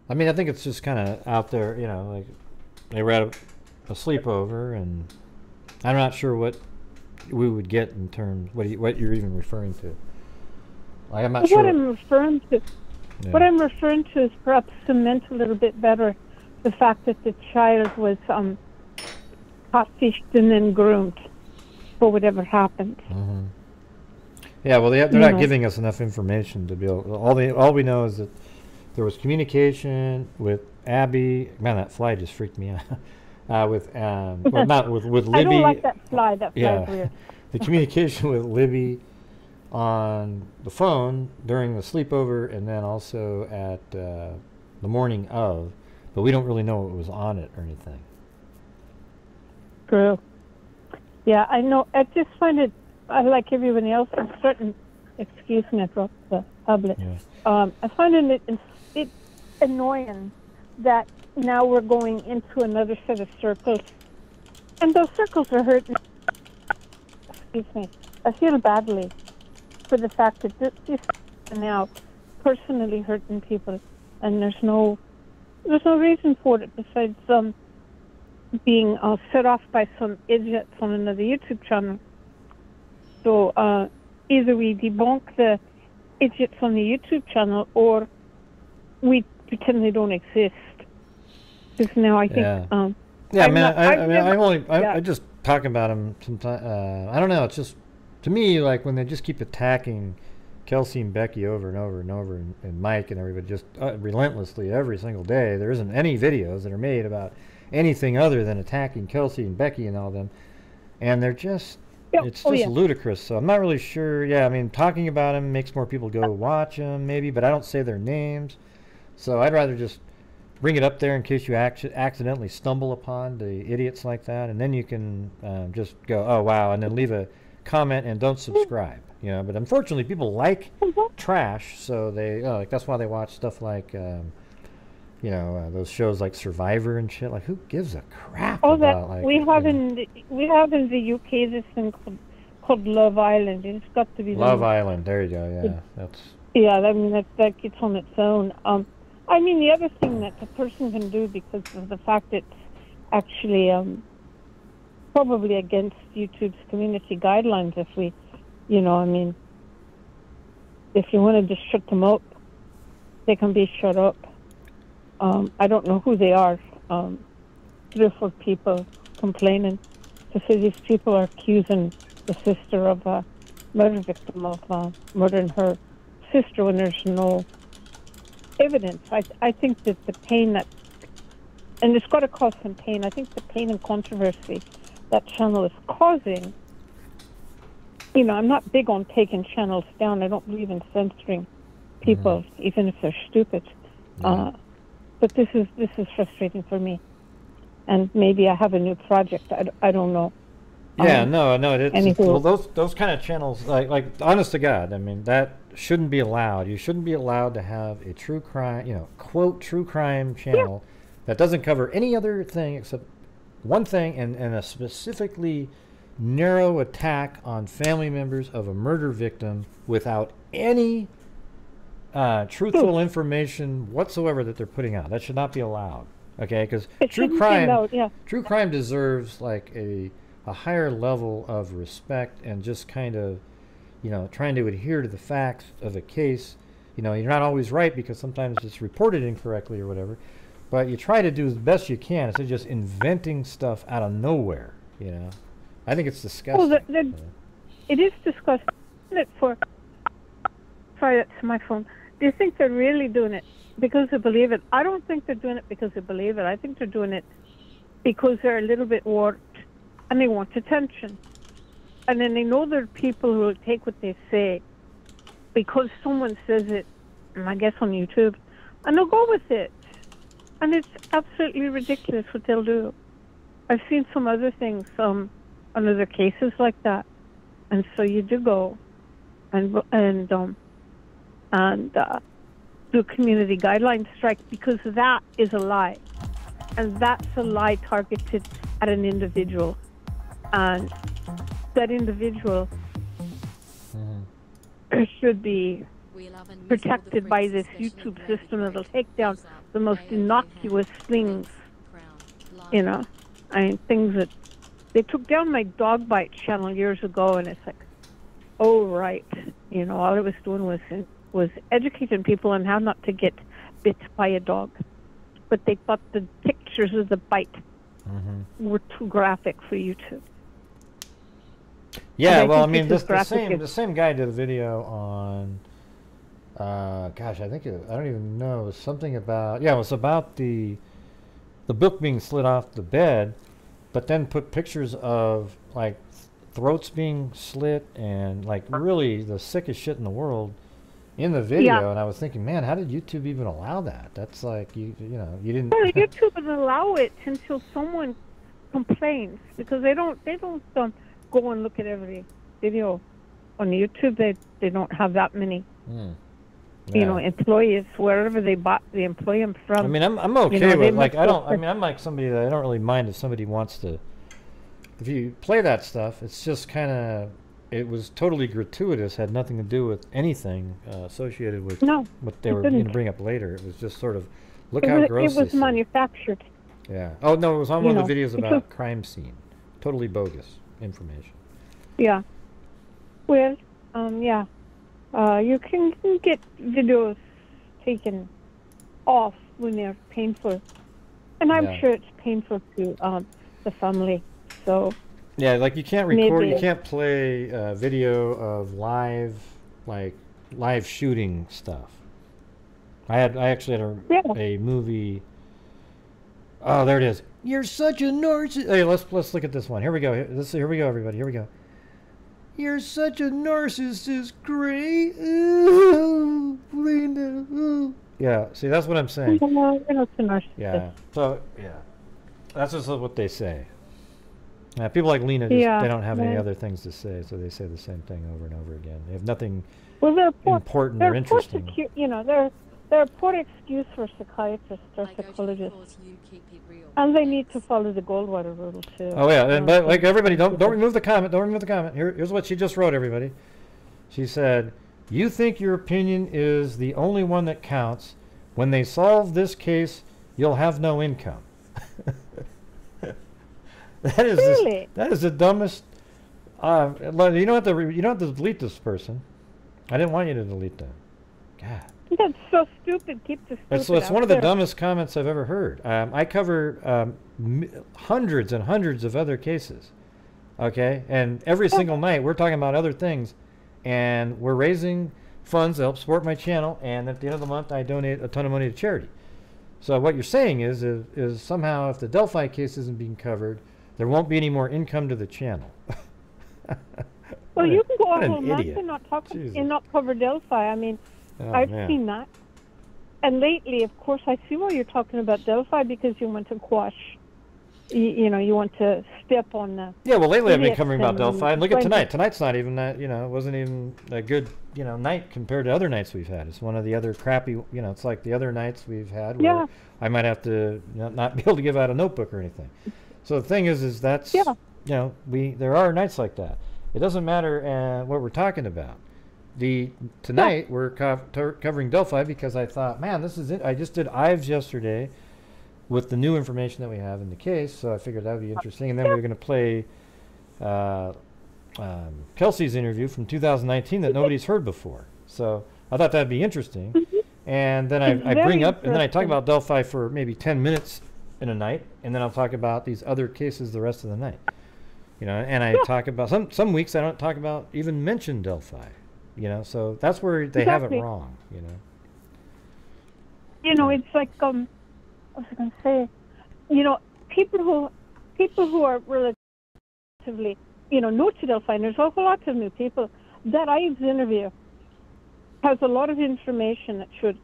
I mean, I think it's just kind of out there, like they were at a sleepover, and I'm not sure what we would get in terms, what you're even referring to. Like, I'm not sure. What I'm referring to is perhaps cement a little bit better the fact that the child was catfished and then groomed for whatever happened. Yeah, well, they're not giving us enough information to be able. All we know is that there was communication with Abby. Man, that fly just freaked me out. With not with Libby. I don't like that fly. That fly's weird. The communication with Libby on the phone during the sleepover, and then also at the morning of, but we don't really know what was on it or anything. True. Yeah, I know. I just find it, like everyone else, I'm certain. Excuse me, I dropped the tablet. Yeah. I find it annoying that now we're going into another set of circles, and those circles are hurting. Excuse me. I feel badly for the fact that this is now personally hurting people, and there's no reason for it besides being set off by some idiots on another YouTube channel. So either we debunk the idiots on the YouTube channel, or we pretend they don't exist. Because now I think, I just talk about them sometimes. I don't know. It's just, to me, like when they just keep attacking Kelsi and Becky over and over and over, and Mike and everybody just relentlessly every single day. There isn't any videos that are made about anything other than attacking Kelsi and Becky and all them, and they're just. It's just ludicrous, so I'm not really sure. Yeah, I mean, talking about them makes more people go watch them, maybe, but I don't say their names. So I'd rather just bring it up there in case you accidentally stumble upon the idiots like that, and then you can just go, oh, wow, and then leave a comment and don't subscribe. But unfortunately, people like trash, so they like that's why they watch stuff like those shows like Survivor and shit. Like, who gives a crap about, like, we have in the UK this thing called Love Island. It's got to be Love Island. There you go. Yeah, I mean that gets on its own. I mean, the other thing that the person can do, because of the fact it's actually probably against YouTube's community guidelines, if we, I mean, if you want to just shut them up, they can be shut up. I don't know who they are. 3 or 4 people complaining to say these people are accusing the sister of a murder victim of murdering her sister when there's no evidence. I think that the pain that, and it's got to cause some pain, I think the pain and controversy that channel is causing, I'm not big on taking channels down. I don't believe in censoring people, even if they're stupid. But this is frustrating for me, and maybe I have a new project. I don't know. Yeah, no, it's well, those kind of channels, like honest to God, I mean, that shouldn't be allowed. You shouldn't be allowed to have a true crime, quote true crime channel that doesn't cover any other thing except one thing, and a specifically narrow attack on family members of a murder victim without any truthful information whatsoever that they're putting out. That should not be allowed. Okay, because true crime deserves like a higher level of respect and just kind of, you know, trying to adhere to the facts of a case. You know, you're not always right because sometimes it's reported incorrectly or whatever, but you try to do the best you can instead of just inventing stuff out of nowhere. You know, I think it's disgusting. Well, it is disgusting. Sorry, that's my phone. Do you think they're really doing it because they believe it? I don't think they're doing it because they believe it. I think they're doing it because they're a little bit warped and they want attention. And then they know there are people who will take what they say because someone says it, I guess on YouTube, and they'll go with it. And it's absolutely ridiculous what they'll do. I've seen some other things, on other cases like that. And so you do go and do a community guideline strike because that is a lie. And that's a lie targeted at an individual. And that individual should be protected by this YouTube system that'll take down the most innocuous things, you know. I mean, things that they took down my dog bite channel years ago, and it's like, oh right, you know, all it was doing was educating people on how not to get bit by a dog, but they thought the pictures of the bite were too graphic for YouTube. Yeah, well, I mean, the same guy did a video on, gosh, I don't even know, it was something about, it was about the book being slid off the bed, but then put pictures of, like, throats being slit and, like, really the sickest shit in the world in the video, and I was thinking, man, how did YouTube even allow that? That's like, you know, you didn't... Well, YouTube would allow it until someone complains, because they don't go and look at every video on YouTube. They don't have that many, you know, employees wherever they employ them from. I mean, I'm okay with, like, I'm like somebody that I don't really mind if somebody wants to, if you play that stuff, it's just kind of, it was totally gratuitous, had nothing to do with anything associated with what they were going to bring up later. It was just sort of, look how gross it was manufactured. Yeah. Oh, no, it was on one of the videos about crime scene. Totally bogus information. Yeah. Well, you can get videos taken off when they're painful. And I'm sure it's painful to the family. So... Yeah, like you can't record, you can't play video of live shooting stuff. I actually had a movie. Oh, there it is. You're such a narcissist. Hey, let's look at this one. Here we go. Here we go, everybody. Here we go. You're such a narcissist, Gray. Ooh, Linda. Ooh. Yeah, see, that's what I'm saying. You're not a narcissist. Yeah. So that's just what they say. People like Lena, they don't have any other things to say, so they say the same thing over and over again. They have nothing important or interesting. You know, they're a poor excuse for psychiatrists or psychologists, and they need to follow the Goldwater rule too. Oh yeah, and but like everybody, don't remove the comment. Don't remove the comment. Here's what she just wrote, everybody. She said, "You think your opinion is the only one that counts. When they solve this case, you'll have no income." That is really? That is the dumbest. You don't have to delete this person. I didn't want you to delete them. God. That's so stupid. Keep the stupid. It's one of the dumbest comments I've ever heard. I cover hundreds and hundreds of other cases. Okay, and every single night we're talking about other things, and we're raising funds to help support my channel. And at the end of the month, I donate a ton of money to charity. So what you're saying is somehow if the Delphi case isn't being covered, there won't be any more income to the channel. Well, you can go a whole month and not cover Delphi. I mean, I've seen that. And lately, of course, I see why you're talking about Delphi, because you want to quash, you know, you want to step on the... Yeah, well, lately I've been covering about Delphi. And look at tonight. Tonight's not even that, you know, it wasn't even a good, you know, night compared to other nights we've had. It's one of the other crappy, you know, it's like the other nights we've had where I might have to not be able to give out a notebook or anything. So the thing is that's you know, there are nights like that. It doesn't matter what we're talking about. Tonight we're covering Delphi because I thought, man, this is it. I just did Ives yesterday with the new information that we have in the case, so I figured that would be interesting. And then we were going to play Kelsi's interview from 2019 that nobody's heard before. So I thought that'd be interesting. And then I bring up, and then I talk about Delphi for maybe 10 minutes in a night, and then I'll talk about these other cases the rest of the night. You know, and I talk about some weeks I don't talk about even mention Delphi. You know, so that's where they have it wrong. You know. You know, it's like what was I going to say? You know, people who are relatively, you know, new to Delphi, and there's a whole lot of new people. That Ives interview has a lot of information that should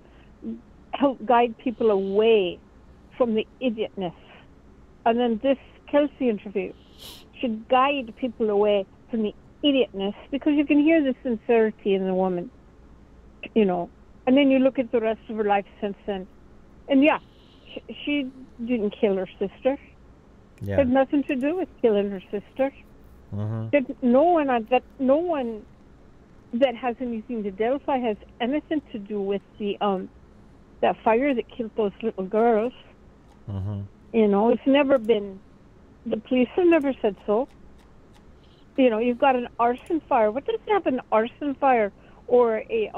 help guide people away from the idiotness. And then this Kelsi interview should guide people away from the idiotness, because you can hear the sincerity in the woman, you know. And then you look at the rest of her life since then. And yeah, she didn't kill her sister. Yeah. It had nothing to do with killing her sister. No one that has anything to Delphi has anything to do with the that fire that killed those little girls. You know, it's never been. The police have never said so. You know, you've got an arson fire. What does have an arson fire or a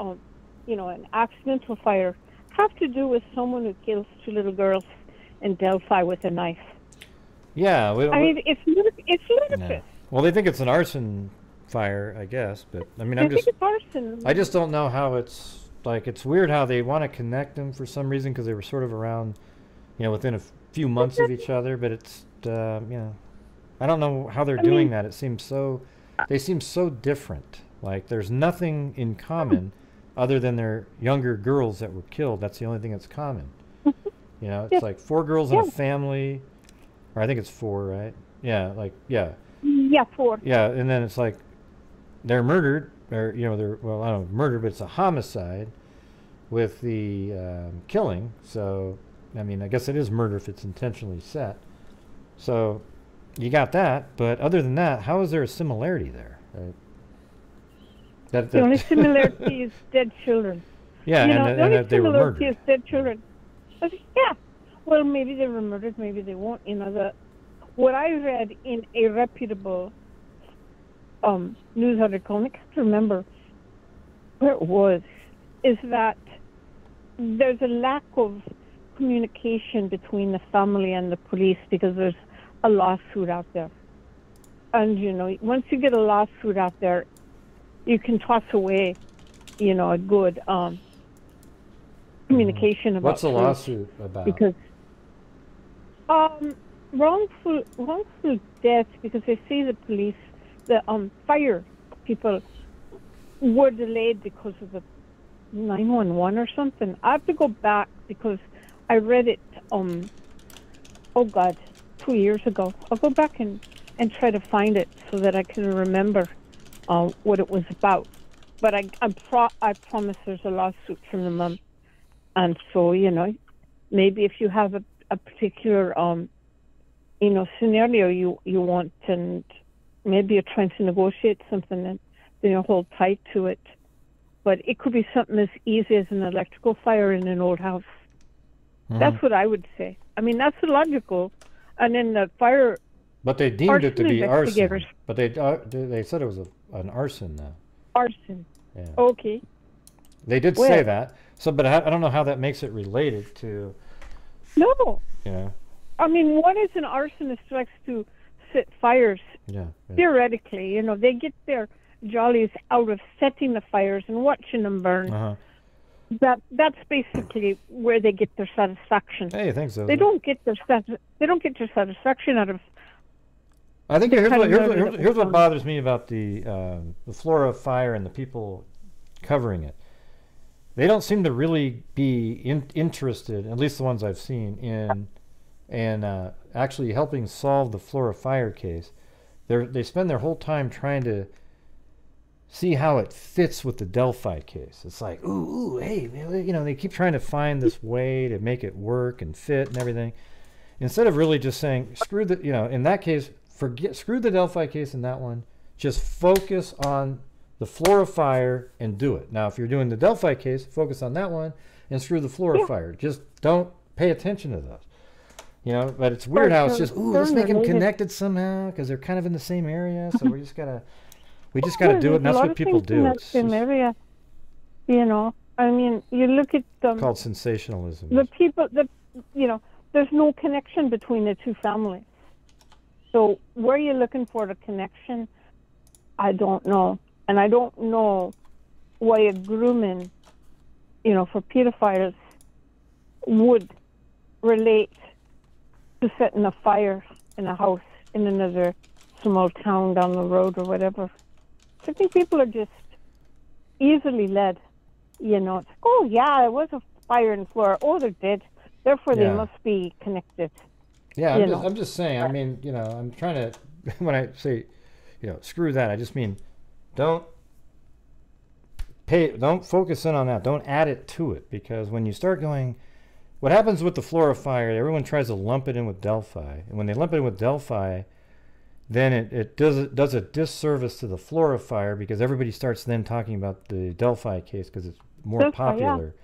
you know, an accidental fire have to do with someone who kills two little girls in Delphi with a knife? Yeah, I mean, it's ludicrous. Yeah. Well, they think it's an arson fire, I guess, but I mean, I think it's arson. I just don't know how it's like. It's weird how they want to connect them for some reason, because they were sort of around, you know, within a few months of each other. But it's you know, I don't know how they're doing that. It seems so. They seem so different. Like there's nothing in common other than they're younger girls that were killed. That's the only thing that's common. You know, it's like 4 girls in a family, or I think it's 4, right? Yeah, like yeah. Yeah, 4. Yeah, and then it's like they're murdered, or you know, well, I don't know, murdered, but it's a homicide with the killing. So, I mean, I guess it is murder if it's intentionally set. So, you got that, but other than that, how is there a similarity there? Right? The only similarity is dead children. Yeah, you know, and the only that they were similarity murdered. is dead children. But, yeah, well, maybe they were murdered, maybe they won't. You know, what I read in a reputable news article, and I can't remember where it was, is that there's a lack of communication between the family and the police because there's a lawsuit out there. And, you know, once you get a lawsuit out there, you can toss away, you know, a good communication about what's the lawsuit about? Because wrongful death, because they say the police, the fire people were delayed because of the 911 or something. I have to go back because I read it, oh God, 2 years ago. I'll go back and try to find it so that I can remember what it was about. But I promise there's a lawsuit from the mom. And so, you know, maybe if you have a particular, you know, scenario you want, and maybe you're trying to negotiate something, and then you hold tight to it. But it could be something as easy as an electrical fire in an old house. That's what I would say. I mean, that's logical. And then the fire... But they deemed it to be arson. But they said it was an arson now. Arson. Yeah. Okay. They did say that. So, but I don't know how that makes it related to... No. You know. I mean, what is an arsonist likes to set fires? Yeah. Theoretically, you know, they get their jollies out of setting the fires and watching them burn. That's basically where they get their satisfaction. Hey, I think so. They don't get their satisfaction out of... I think here's what bothers me about the Flora fire and the people covering it. They don't seem to really be interested, at least the ones I've seen, in actually helping solve the Flora fire case. They spend their whole time trying to see how it fits with the Delphi case. It's like, ooh, hey, you know, they keep trying to find this way to make it work and fit and everything, instead of really just saying, screw the, you know, in that case, screw the Delphi case in that one. Just focus on the Flora fire and do it. Now, if you're doing the Delphi case, focus on that one and screw the Flora fire. Just don't pay attention to those. You know, but it's weird how it's just, ooh, let's make them connected somehow because they're kind of in the same area. So we just gotta do it, and that's what people do. It's same area, you know. I mean, you look at called sensationalism. The people that, you know, there's no connection between the two families. So where you're looking for the connection, I don't know. And I don't know why a grooming, you know, for pedophiles would relate to setting a fire in a house in another small town down the road or whatever. I think people are just easily led. You know, it's, oh yeah, there was a fire in Florida. Oh, they're dead. Therefore, they must be connected. Yeah, I'm just saying. I mean, you know, I'm trying to, when I say, you know, screw that, I just mean don't focus in on that. Don't add it to it, because when you start going, what happens with the Flora fire, everyone tries to lump it in with Delphi. And when they lump it in with Delphi, then it does a disservice to the Flora fire, because everybody starts then talking about the Delphi case because it's more popular. Yeah.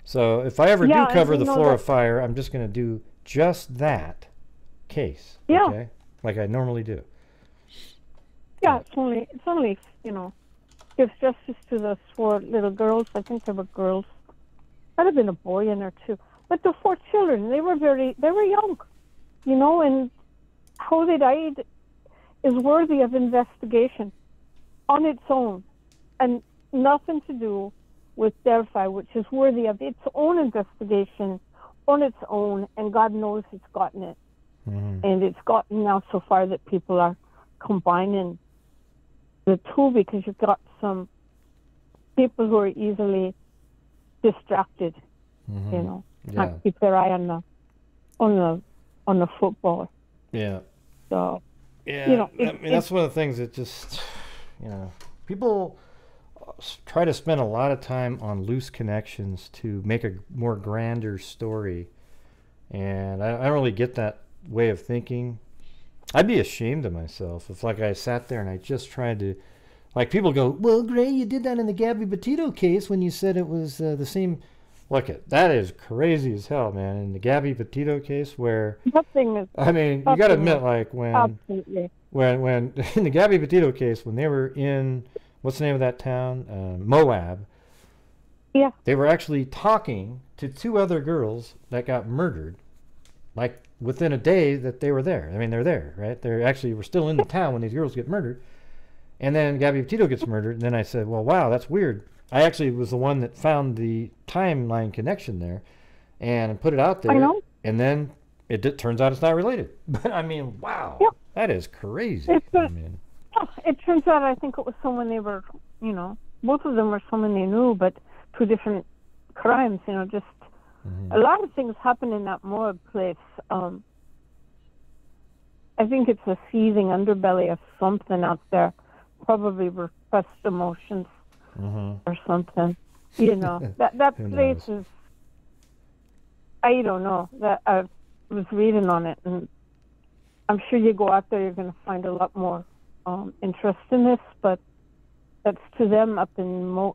So if I ever do cover the Flora fire, I'm just going to do just that case. Yeah. Okay? Like I normally do. Yeah, it's only, you know, gives justice to those 4 little girls. I think they were girls. Might have been a boy in there too. But the 4 children, they were young, you know, and how they died is worthy of investigation on its own, and nothing to do with Delphi, which is worthy of its own investigation on its own, and God knows it's gotten it. Mm-hmm. And it's gotten now so far that people are combining the two, because you've got some people who are easily distracted, mm-hmm. you know, can't keep their eye on the football. Yeah. So, yeah, you know, I mean, that's one of the things that just, you know, people try to spend a lot of time on loose connections to make a more grander story, and I don't really get that way of thinking. I'd be ashamed of myself if, like, I sat there and I just tried to, like, people go, well, Gray, you did that in the Gabby Petito case when you said it was the same. Look, that is crazy as hell, man. In the Gabby Petito case, where I mean, you got to admit, like, when in the Gabby Petito case, when they were in, what's the name of that town, Moab, yeah, they were actually talking to 2 other girls that got murdered, like within a day that they were there. I mean, they're there, right? They actually were still in the town when these girls get murdered, and then Gabby Petito gets murdered. And then I said, well, wow, that's weird. I actually was the one that found the timeline connection there and put it out there. I know. And then it turns out it's not related. But I mean, wow, yep. That is crazy. It turns out I think it was someone they were, you know, both of them were someone they knew, but 2 different crimes, you know, just a lot of things happen in that Moab place. I think it's a seething underbelly of something out there, probably repressed emotions. Or something, you know. that place is, I don't know. That I was reading on it, and I'm sure you go out there, you're going to find a lot more interest in this. But that's to them up in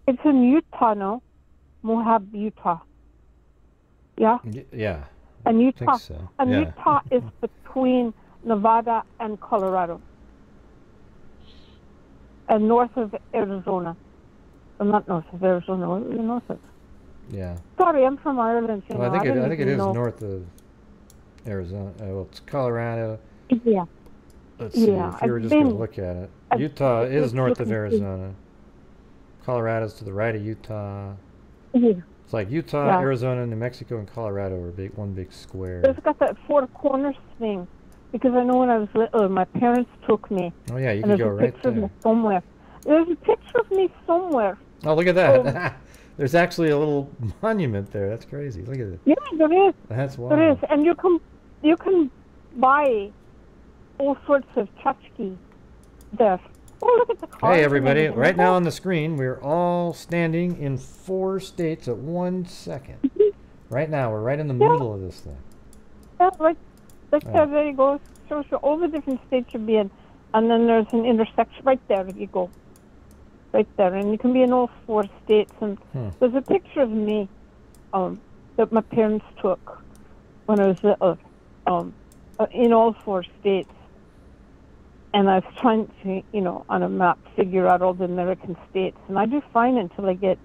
it's in Utah, no, Moab, Utah. Yeah. Yeah. And Utah, I think so. And Utah is between Nevada and Colorado. And north of Arizona. Well, not north of Arizona, north of. Yeah. Sorry, I'm from Ireland. Well, I think it is north of Arizona. Well, it's Colorado. Yeah. Let's see. If you were just going to look at it, Utah is north of Arizona. Colorado's to the right of Utah. Yeah. It's like Utah, Arizona, New Mexico, and Colorado are one big square. It's got that 4 corners thing. Because I know when I was little, my parents took me. Oh, yeah, you can go right there. There's a picture of me somewhere. Oh, look at that. There's actually a little monument there. That's crazy. Look at it. Yeah, there is. That's wild. There is. And you can buy all sorts of tchotchke there. Oh, look at the car. Hey, everybody. Right now on the screen, we're all standing in 4 states at 1 second. Right now, we're right in the middle of this thing. Yeah, right. There you go. shows you all the different states you'll be in. And then there's an intersection right there you go. Right there. And you can be in all 4 states. And there's a picture of me that my parents took when I was little in all 4 states. And I was trying to, you know, on a map, figure out all the American states. And I do fine until I get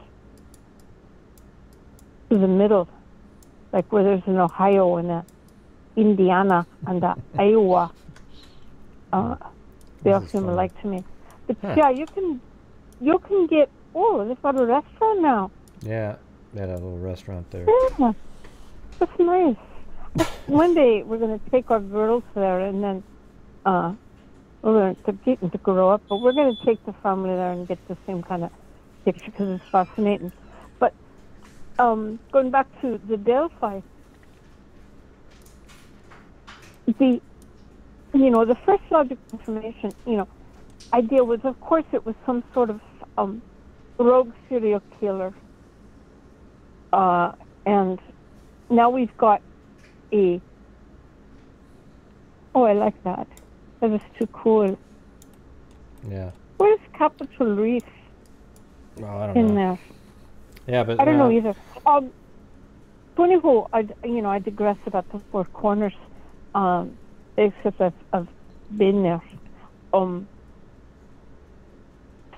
to the middle, like where there's an Ohio and a Indiana and a Iowa. They all seem alike to me. But yeah, you can get, they've got a restaurant now. Yeah, they had a little restaurant there. Yeah, that's nice. One day we're going to take our girls there, and then we're going to get them to grow up, but we're going to take the family there and get the same kind of picture because it's fascinating. But going back to the Delphi, the first logical information, idea was, of course, it was some sort of rogue serial killer. And now we've got I like that. That is too cool. Yeah. Where's Capitol Reef? Well, I don't in know. there? Yeah, but I don't know either. Funny how I digress about the Four Corners. Except I've been there.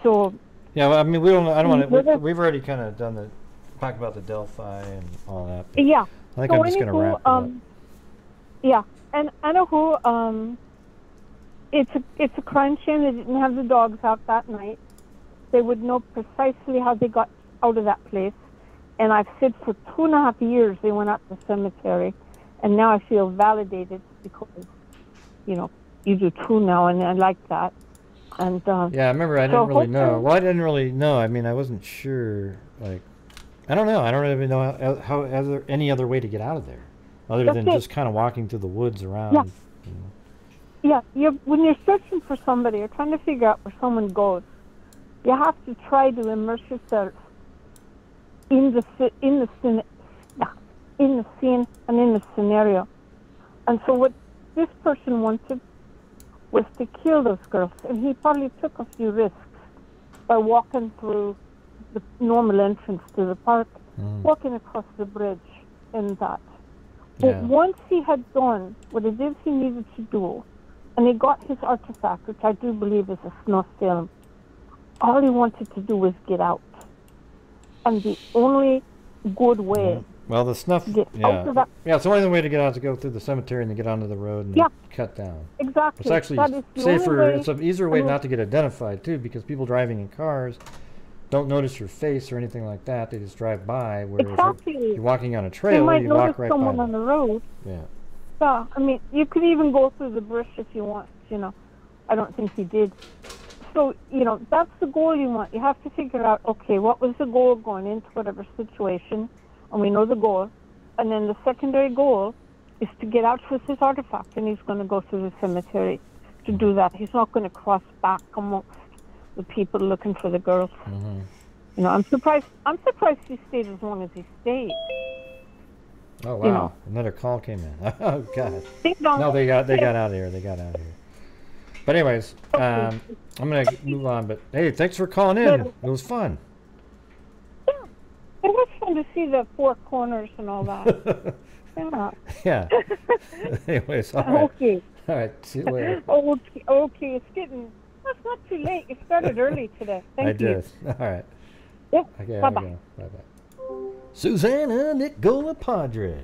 So. Yeah, well, I mean, I don't want to. We've already kind of done the talk about the Delphi and all that. Yeah. I think I'm just going to wrap it up. Yeah, and I know who. It's a crime shame they didn't have the dogs out that night. They would know precisely how they got out of that place. And I've said for 2.5 years they went out to the cemetery, and now I feel validated because, you do too now, and I like that. And yeah, I remember I didn't really know. Well, I didn't really know. I mean, I wasn't sure. Like, I don't know. I don't even know how any other way to get out of there, other than just kind of walking through the woods around. Yeah. Yeah, when you're searching for somebody, you're trying to figure out where someone goes. You have to try to immerse yourself in the scene and in the scenario. And so what this person wanted was to kill those girls, and he probably took a few risks by walking through the normal entrance to the park, walking across the bridge, and that. But once he had done what it is he needed to do, and he got his artifact, which I do believe is a snuff film, all he wanted to do was get out. And the only good way well, the snuff, it's the only way to get out is to go through the cemetery and to get onto the road and cut down. Exactly. It's actually safer. It's an easier way not to get identified too, because people driving in cars don't notice your face or anything like that. They just drive by. Whereas if you're walking on a trail, you walk right by. Someone on the road. Yeah. Yeah. I mean, you could even go through the brush if you want. I don't think he did. So, that's the goal you want. You have to figure out, okay, what was the goal going into whatever situation? And we know the goal. And then the secondary goal is to get out with his artifact, and he's going to go through the cemetery to do that. He's not going to cross back amongst the people looking for the girls. I'm surprised he stayed as long as he stayed. Oh, wow. Another call came in. Oh, God. No, they got out of here. They got out of here. But anyways, I'm going to move on. But, hey, thanks for calling in. It was fun. It was fun to see the Four Corners and all that. Yeah. Anyways, all right. Okay. All right. See you later. Okay. It's not too late. You started early today. Thank you. I did. All right. Yep. Okay, bye-bye. Bye-bye. Susanna Nicola Padre.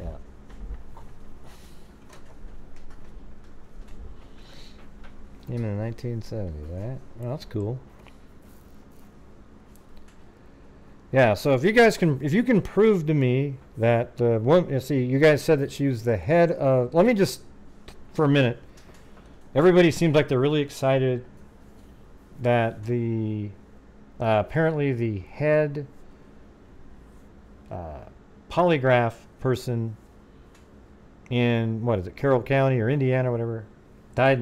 Yeah. Came in the 1970s, right? Well, that's cool. Yeah, so if you can prove to me that you guys said that she was the head of. Let me just, for a minute. Everybody seems like they're really excited that apparently the head polygraph person in Carroll County or Indiana, or whatever, died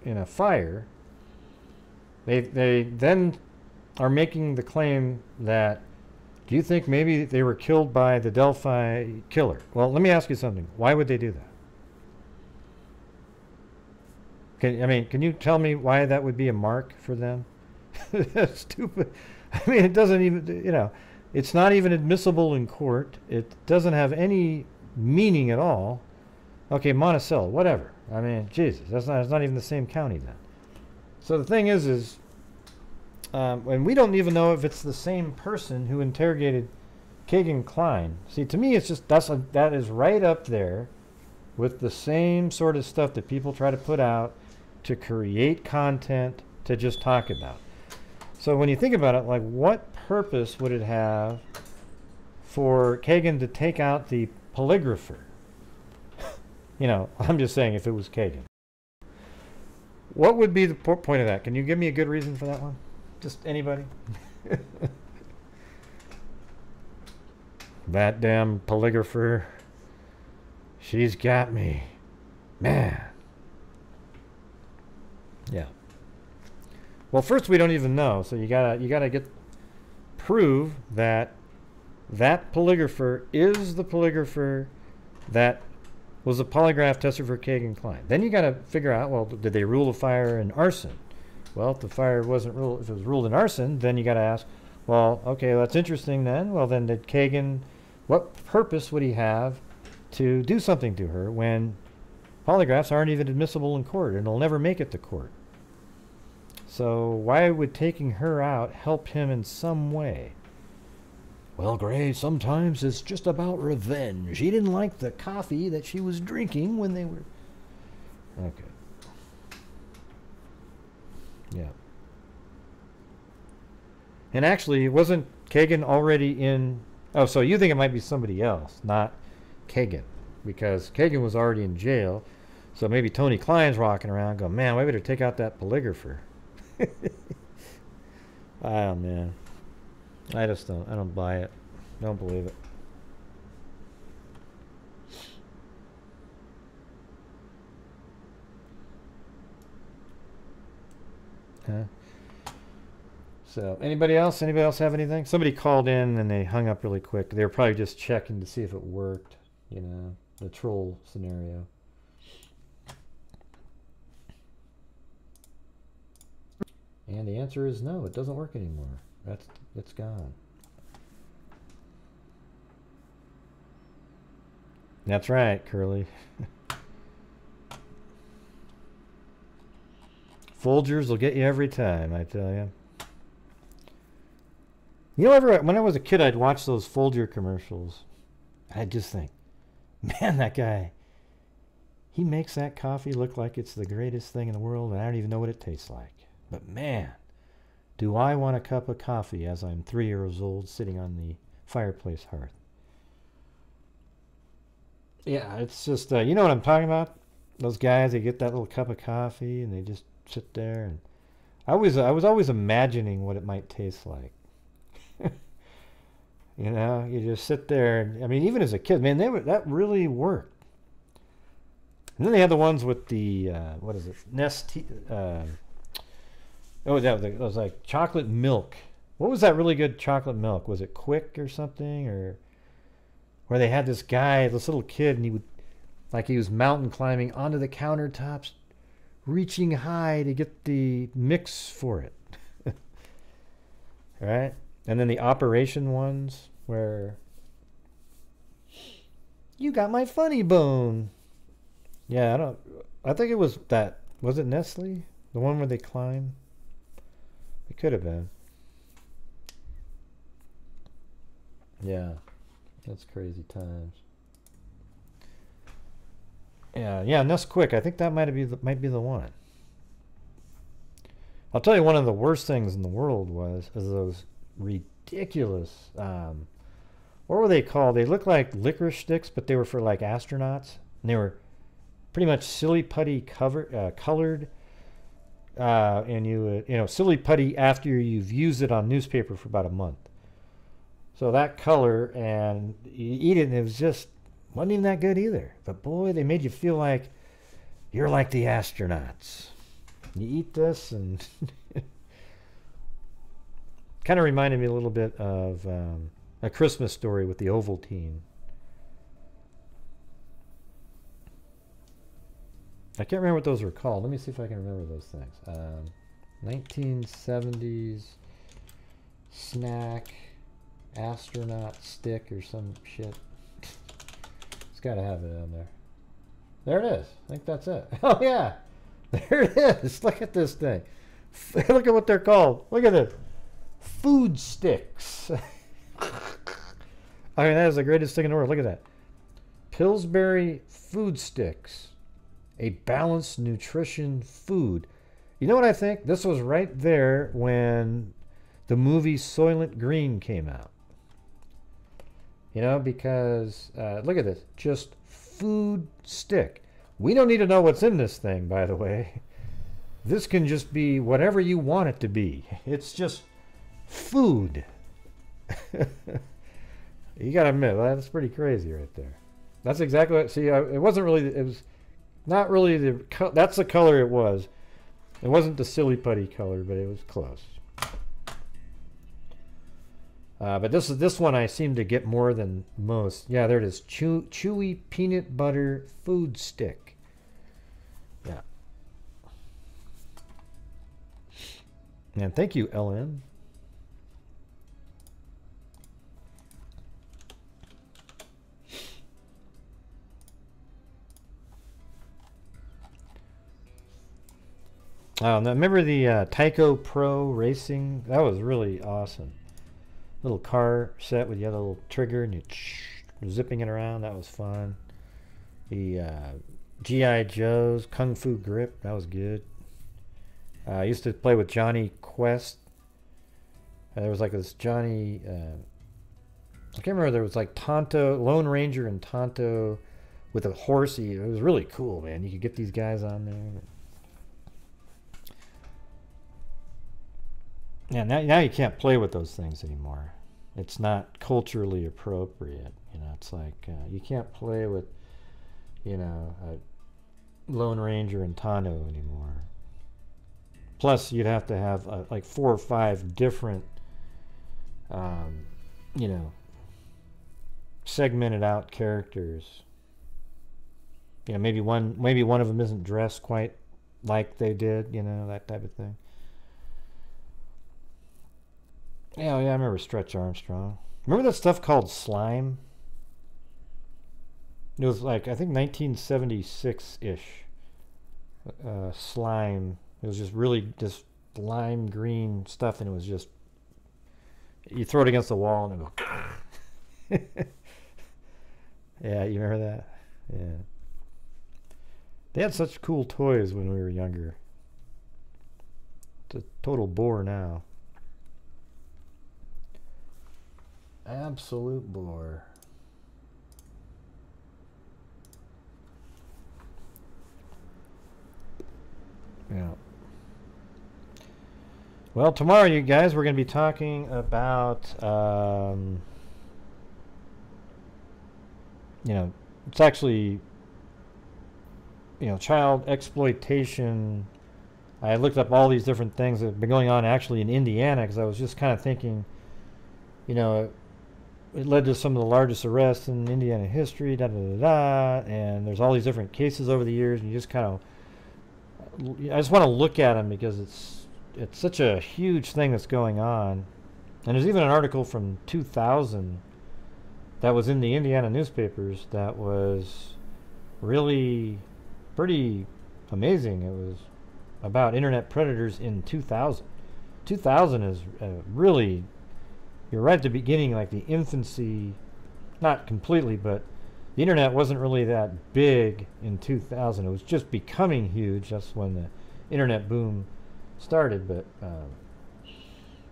in a fire. They then are making the claim that. Do you think maybe they were killed by the Delphi killer? Well, let me ask you something. Why would they do that? Can you tell me why that would be a mark for them? That's stupid. I mean, it doesn't even, it's not even admissible in court. It doesn't have any meaning at all. Okay, Monticello, whatever. I mean, Jesus, it's not even the same county then. So the thing is, and we don't even know if it's the same person who interrogated Kagan Klein. See, to me, it's just that is right up there with the same sort of stuff that people try to put out to create content to just talk about. So when you think about it, like, what purpose would it have for Kagan to take out the polygrapher? I'm just saying, if it was Kagan. What would be the point of that? Can you give me a good reason for that one? Just anybody? That damn polygrapher. She's got me. Man. Yeah. Well, first, we don't even know, so you gotta prove that polygrapher is the polygrapher that was a polygraph tester for Kagan Klein. Then you gotta figure out, well, did they rule the fire in arson? Well, if the fire wasn't ruled, if it was ruled in arson, then you gotta ask, well, okay, that's interesting then. Well, then did Kagan, what purpose would he have to do something to her when polygraphs aren't even admissible in court and will never make it to court? So why would taking her out help him in some way? Well, Gray, sometimes it's just about revenge. He didn't like the coffee that she was drinking when they were... Okay. Yeah. And actually, wasn't Kagan already in... Oh, so you think it might be somebody else, not Kagan. Because Kagan was already in jail. So maybe Tony Klein's rocking around going, man, we better take out that polygrapher. Oh, man. I don't buy it. Don't believe it. Huh? So, anybody else? Anybody else have anything? Somebody called in and they hung up really quick. They were probably just checking to see if it worked. The troll scenario. And the answer is no, it doesn't work anymore. It's gone. That's right, Curly. Folgers will get you every time, I tell you. When I was a kid, I'd watch those Folger commercials. I'd just think, man, that guy, he makes that coffee look like it's the greatest thing in the world, and I don't even know what it tastes like. But man, do I want a cup of coffee as I'm 3 years old sitting on the fireplace hearth. Yeah, it's just, you know what I'm talking about? Those guys, they get that little cup of coffee and they just sit there. And I was always imagining what it might taste like. You just sit there. And, I mean, even as a kid, man, that really worked. And then they had the ones with the, what is it, it was like chocolate milk. What was that really good chocolate milk? Was it Quick or something? Or where they had this guy, this little kid, and he was mountain climbing onto the countertops, reaching high to get the mix for it. Right? And then the operation ones where you got my funny bone. Yeah, I think it was that. Was it Nestle? The one where they climb? It could have been. Yeah. That's crazy times. Yeah, Nesquik. I think that might be the one. I'll tell you, one of the worst things in the world is those ridiculous. What were they called? They looked like licorice sticks, but they were for like astronauts, and they were pretty much silly putty colored. And you silly putty after you've used it on newspaper for about a month. So that color, and you eat it, and it wasn't even that good either. But boy, they made you feel like you're like the astronauts. You eat this, and kind of reminded me a little bit of A Christmas Story with the Ovaltine. I can't remember what those were called. Let me see if I can remember those things. 1970s snack astronaut stick or some shit. It's got to have it on there. There it is. I think that's it. Oh yeah, there it is. Look at this thing. Look at what they're called. Look at it. Food sticks. I mean, that is the greatest thing in the world. Look at that. Pillsbury food sticks. A balanced nutrition food. You know what I think? This was right there when the movie Soylent Green came out. You know, because look at this. Just food stick. We don't need to know what's in this thing, by the way. This can just be whatever you want it to be. It's just food. You gotta admit, that's pretty crazy right there. That's exactly what, see, it wasn't really, it was not really that's the color it was. It wasn't the silly putty color, but it was close. But this one I seem to get more than most. Yeah, there it is. Chewy peanut butter food stick. Yeah. And thank you, Ellen. Now remember the Tyco Pro Racing? That was really awesome. Little car set with the other little trigger and you zipping it around. That was fun. The GI Joe's Kung Fu Grip. That was good. I used to play with Johnny Quest. There was like this Johnny. I can't remember. There was like Tonto, Lone Ranger, and Tonto with a horsey. It was really cool, man. You could get these guys on there. Yeah, now you can't play with those things anymore. It's not culturally appropriate. You know, it's like you can't play with, you know, Lone Ranger and Tonto anymore. Plus, you'd have to have like 4 or 5 different, you know, segmented out characters. You know, maybe one of them isn't dressed quite like they did. You know, that type of thing. Yeah, I remember Stretch Armstrong. Remember that stuff called slime? It was like, I think 1976-ish. Slime. It was just really just lime green stuff, and it was just, you throw it against the wall and it go. Yeah, you remember that? Yeah. They had such cool toys when we were younger. It's a total bore now. Absolute bore. Yeah. Well, tomorrow, you guys, we're going to be talking about, you know, it's actually, you know, child exploitation. I looked up all these different things that have been going on actually in Indiana, because I was just kind of thinking, you know, it led to some of the largest arrests in Indiana history, and there's all these different cases over the years, and you just kind of, I just want to look at them because it's such a huge thing that's going on. And there's even an article from 2000 that was in the Indiana newspapers that was really pretty amazing. It was about internet predators in 2000. 2000 is really, you're right at the beginning, like the infancy, not completely, but the internet wasn't really that big in 2000. It was just becoming huge. That's when the internet boom started. But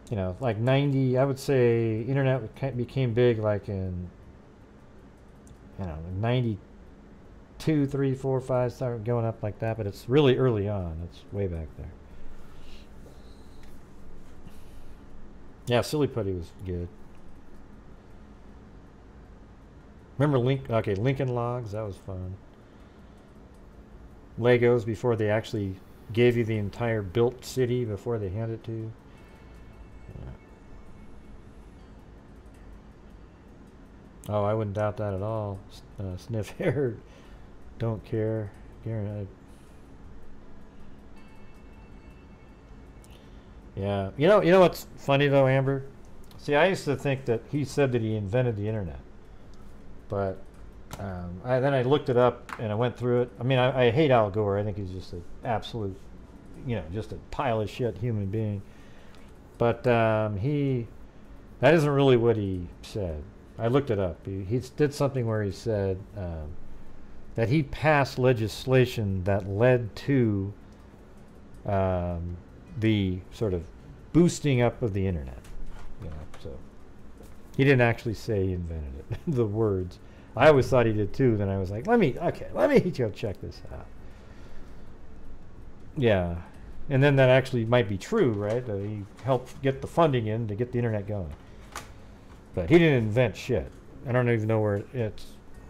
you know, like 90, I would say internet became big like in, you know, 92, 3, 4, 5, started going up like that. But it's really early on. It's way back there. Yeah, Silly Putty was good. Remember Lincoln Logs? That was fun. Legos before they actually gave you the entire built city before they handed it to you. Yeah. Oh, I wouldn't doubt that at all. Sniff hair. Don't care. Yeah. You know what's funny though, Amber? See, I used to think that he said that he invented the internet, but then I looked it up and I went through it. I mean, I hate Al Gore. I think he's just an absolute, just a pile of shit human being. But that isn't really what he said. I looked it up. He did something where he said that he passed legislation that led to the sort of boosting up of the internet. So he didn't actually say he invented it. The words. I always thought he did too. Then I was like, let me go check this out. Yeah, and then that actually might be true, right? He helped get the funding in to get the internet going. But he didn't invent shit. I don't even know where it's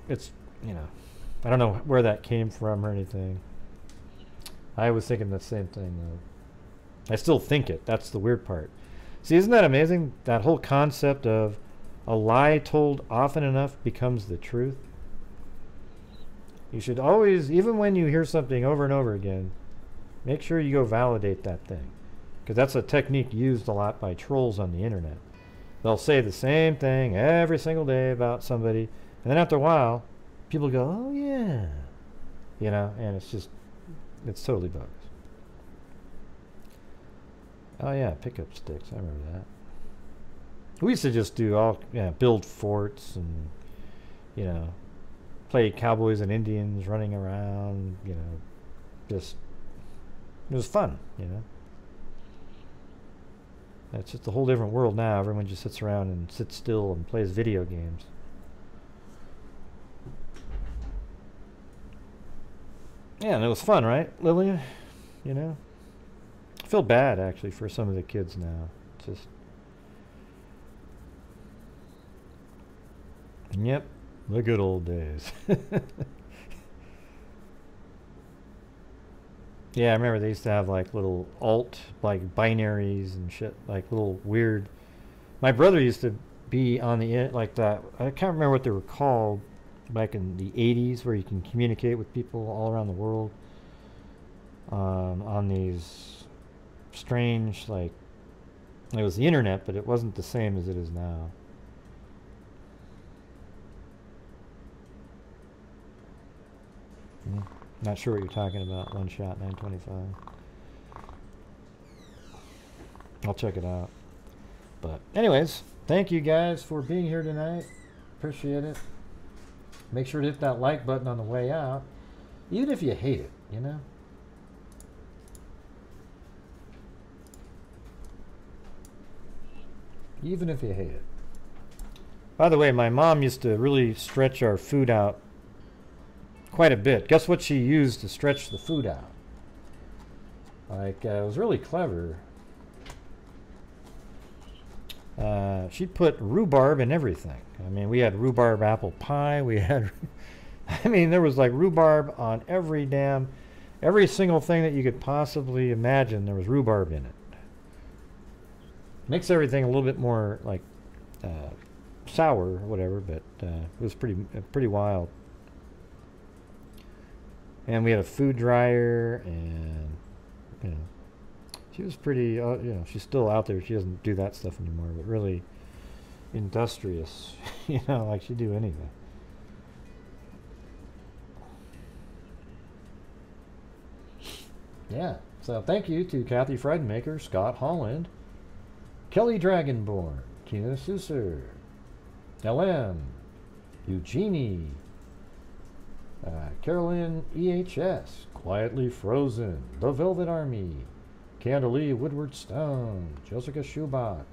I don't know where that came from or anything. I was thinking the same thing though. I still think it. That's the weird part. See, isn't that amazing? That whole concept of a lie told often enough becomes the truth. You should always, even when you hear something over and over again, make sure you go validate that thing. Because that's a technique used a lot by trolls on the internet. They'll say the same thing every single day about somebody, and then after a while, people go, oh yeah. And it's totally bogus. Oh yeah, pickup sticks. I remember that. We used to just do build forts and, play cowboys and Indians running around, just, it was fun, It's just a whole different world now. Everyone just sits around and sits still and plays video games. Yeah, and it was fun, right, Lillian? I feel bad, actually, for some of the kids now. Just... Yep, the good old days. Yeah, I remember they used to have like little binaries and shit, like little weird. My brother used to be on the like that. I can't remember what they were called back in the 80s, where you can communicate with people all around the world on these strange, like, it was the internet, but it wasn't the same as it is now. Not sure what you're talking about. One shot 925. I'll check it out. But anyways, thank you guys for being here tonight. Appreciate it. Make sure to hit that like button on the way out, even if you hate it, Even if you hate it. By the way, my mom used to really stretch our food out quite a bit. Guess what she used to stretch the food out? Like, it was really clever. She'd put rhubarb in everything. I mean, we had rhubarb apple pie. We had, there was like rhubarb on every single thing that you could possibly imagine. There was rhubarb in it. Makes everything a little bit more like sour or whatever, but it was pretty wild. And we had a food dryer, and she was pretty. She's still out there. She doesn't do that stuff anymore, but really industrious. Like she'd do anything. Yeah. So thank you to Kathy Friedenmaker, Scott Holland, Kelly Dragonborn, Tina Susser, LM, Eugenie, Carolyn EHS, Quietly Frozen, The Velvet Army, Candalee Woodward Stone, Jessica Schubach,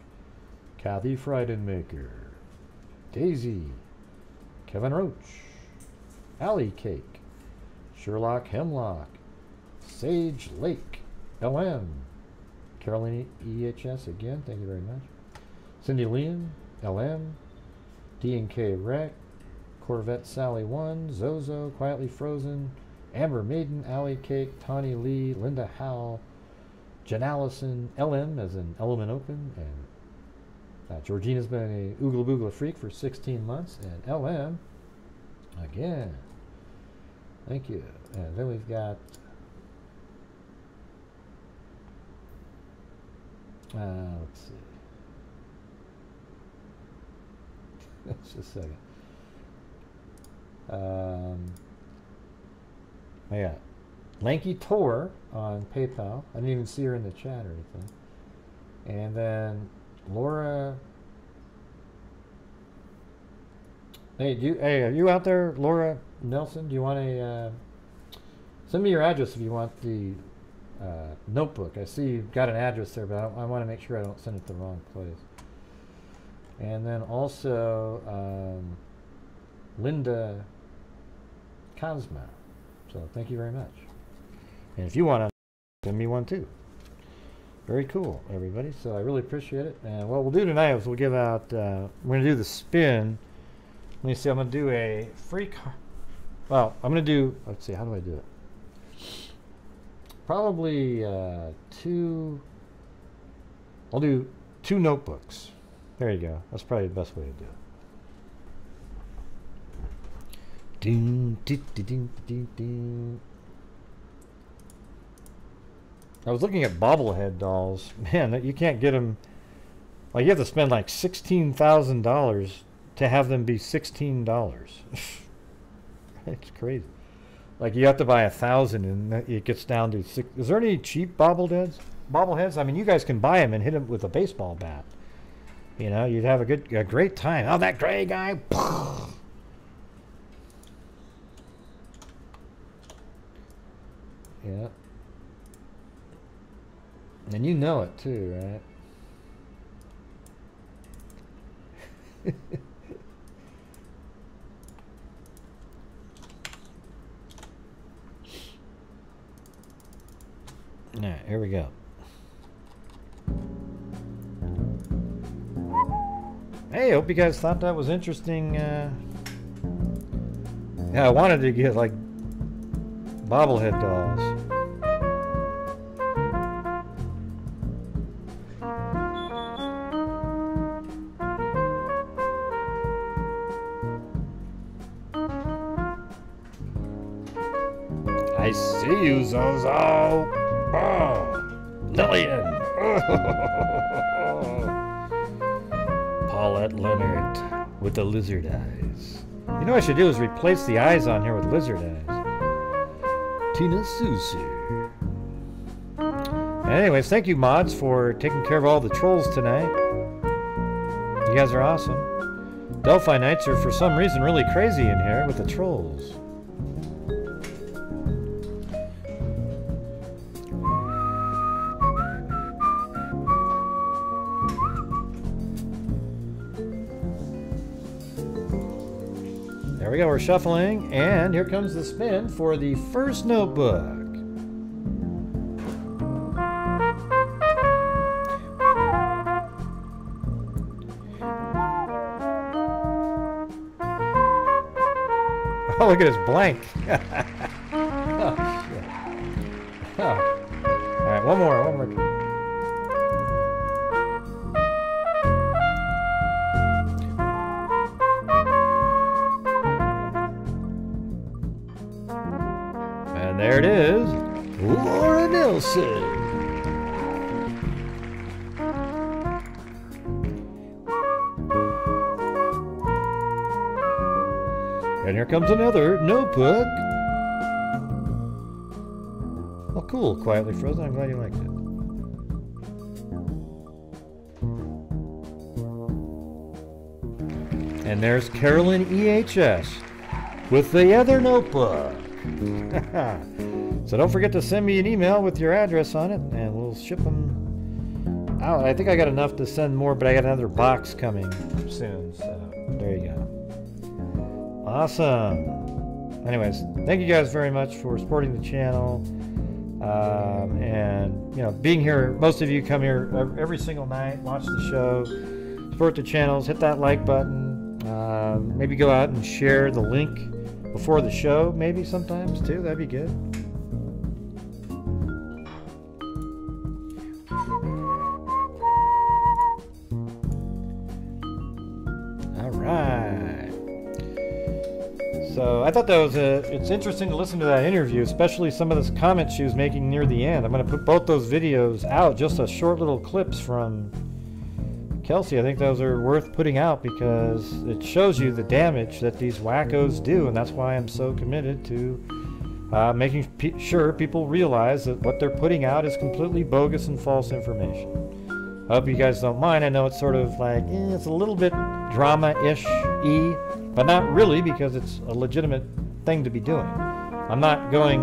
Kathy Friedenmaker, Daisy, Kevin Roach, Alley Cake, Sherlock Hemlock, Sage Lake, LM, Carolyn EHS again, thank you very much. Cindy Leon, LM, D&K Rec, Corvette Sally 1, Zozo, Quietly Frozen, Amber Maiden, Alley Cake, Tawny Lee, Linda Howell, Jen Allison, LM as in Element Open, and Georgina's been a Oogla Boogla Freak for 16 months, and LM again. Thank you. And then we've got Let's see. Just a second. I got Lanky Tor on PayPal. I didn't even see her in the chat or anything. And then Laura. Hey, are you out there, Laura Nelson? Do you want a send me your address if you want the notebook. I see you've got an address there, but I want to make sure I don't send it to the wrong place. And then also Linda Cosma. So thank you very much. And if you want to send me one too. Very cool, everybody. So I really appreciate it. And what we'll do tonight is we'll give out, we're going to do the spin. Let me see, I'm going to do a free car. Well, I'm going to do, let's see, how do I do it? Probably two, I'll do 2 notebooks. There you go. That's probably the best way to do it. Ding, ding, ding, ding, ding. I was looking at bobblehead dolls. Man, you can't get them. Like, you have to spend like $16,000 to have them be $16. It's crazy. Like, you have to buy 1,000 and it gets down to 6. Is there any cheap bobbleheads? I mean, you guys can buy them and hit them with a baseball bat. You know, you'd have a great time. Oh, that gray guy. Yeah. And you know it too, right? All right, here we go. Hey, hope you guys thought that was interesting. Yeah, I wanted to get like bobblehead dolls. I see you, Zozo. Oh, Lillian. Paulette Leonard with the lizard eyes. You know what I should do is replace the eyes on here with lizard eyes. Tina Susu. Anyways, thank you, mods, for taking care of all the trolls tonight. You guys are awesome. Delphi nights are, for some reason, really crazy in here with the trolls. There we go, we're shuffling, and here comes the spin for the first notebook. Oh, look at his blank. Oh, shit. Oh. All right, one more. And there it is, Laura Nelson. And here comes another notebook. Oh, cool. Quietly Frozen. I'm glad you liked it. And there's Carolyn EHS with the other notebook. So don't forget to send me an email with your address on it, and we'll ship them out. I think I got enough to send more, but I got another box coming soon. So there you go. Awesome. Anyways, thank you guys very much for supporting the channel, and being here. Most of you come here every single night, watch the show, support the channels, hit that like button, maybe go out and share the link before the show, maybe sometimes too. That'd be good. All right. So I thought that was it's interesting to listen to that interview, especially some of the comments she was making near the end. I'm going to put both those videos out, just a short little clips from Kelsi. I think those are worth putting out because it shows you the damage that these wackos do, and that's why I'm so committed to making sure people realize that what they're putting out is completely bogus and false information. I hope you guys don't mind. I know it's sort of like, it's a little bit drama-ish-y, but not really, because it's a legitimate thing to be doing. I'm not going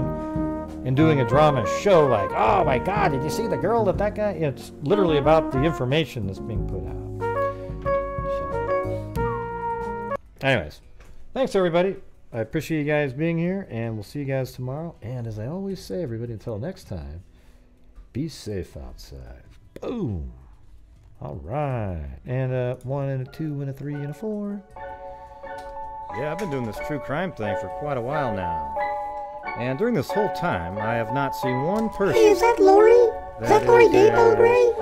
and doing a drama show like, oh my God, did you see the girl that guy? It's literally about the information that's being put out. So. Anyways, thanks everybody. I appreciate you guys being here, and we'll see you guys tomorrow. And as I always say, everybody, until next time, be safe outside. Boom. All right. And a 1 and a 2 and a 3 and a 4. Yeah, I've been doing this true crime thing for quite a while now. And during this whole time, I have not seen one person... Hey, is that Lori? Is that Lori Daybell, Gray?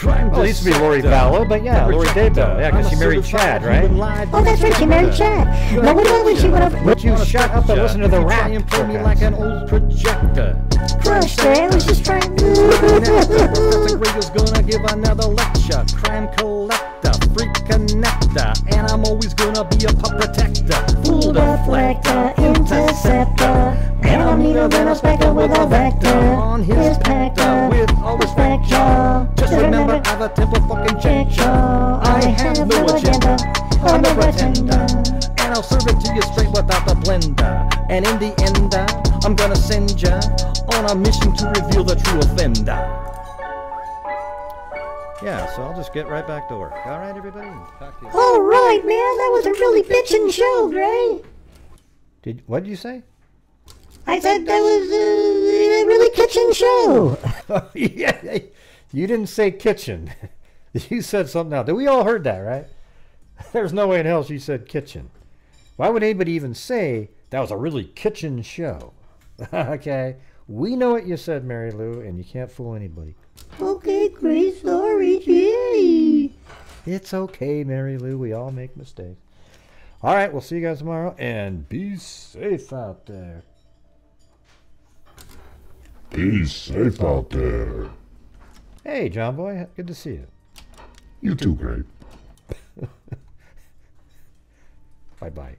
Well, it used to be Lori Vallow, but yeah, Lori Daybell. Yeah, because she married Chad, right? Oh, that's right, she married Chad. Now, what about when she went up... Would you shut up and listen to the rap? And play me like an old projector. Crush, Gray, I was just trying... Professor Gray is gonna give another lecture. Crime collector, freak connector, and I'm always gonna be a pup protector. Fool deflector, interceptor, and I'm neater than a spectre with a vector on his pector. With all respect, y'all, just remember I've a temper fucking check, y'all. I have no agenda, I'm a pretender, and I'll serve it to you straight without the blender. And in the end, I'm gonna send ya on a mission to reveal the true offender. Yeah, so I'll just get right back to work. All right, everybody? Talk to you. All right, man, that was a really bitchin' show, Gray. What did you say? I said that was a really kitchen show. Yeah, you didn't say kitchen. You said something else. We all heard that, right? There's no way in hell she said kitchen. Why would anybody even say that was a really kitchen show? Okay, we know what you said, Mary Lou, and you can't fool anybody. Okay, Gray, sorry, Jay. It's okay, Mary Lou. We all make mistakes. All right, we'll see you guys tomorrow, and be safe out there. Be safe out there. Hey, John Boy, good to see you. You too, Gray. Bye-bye.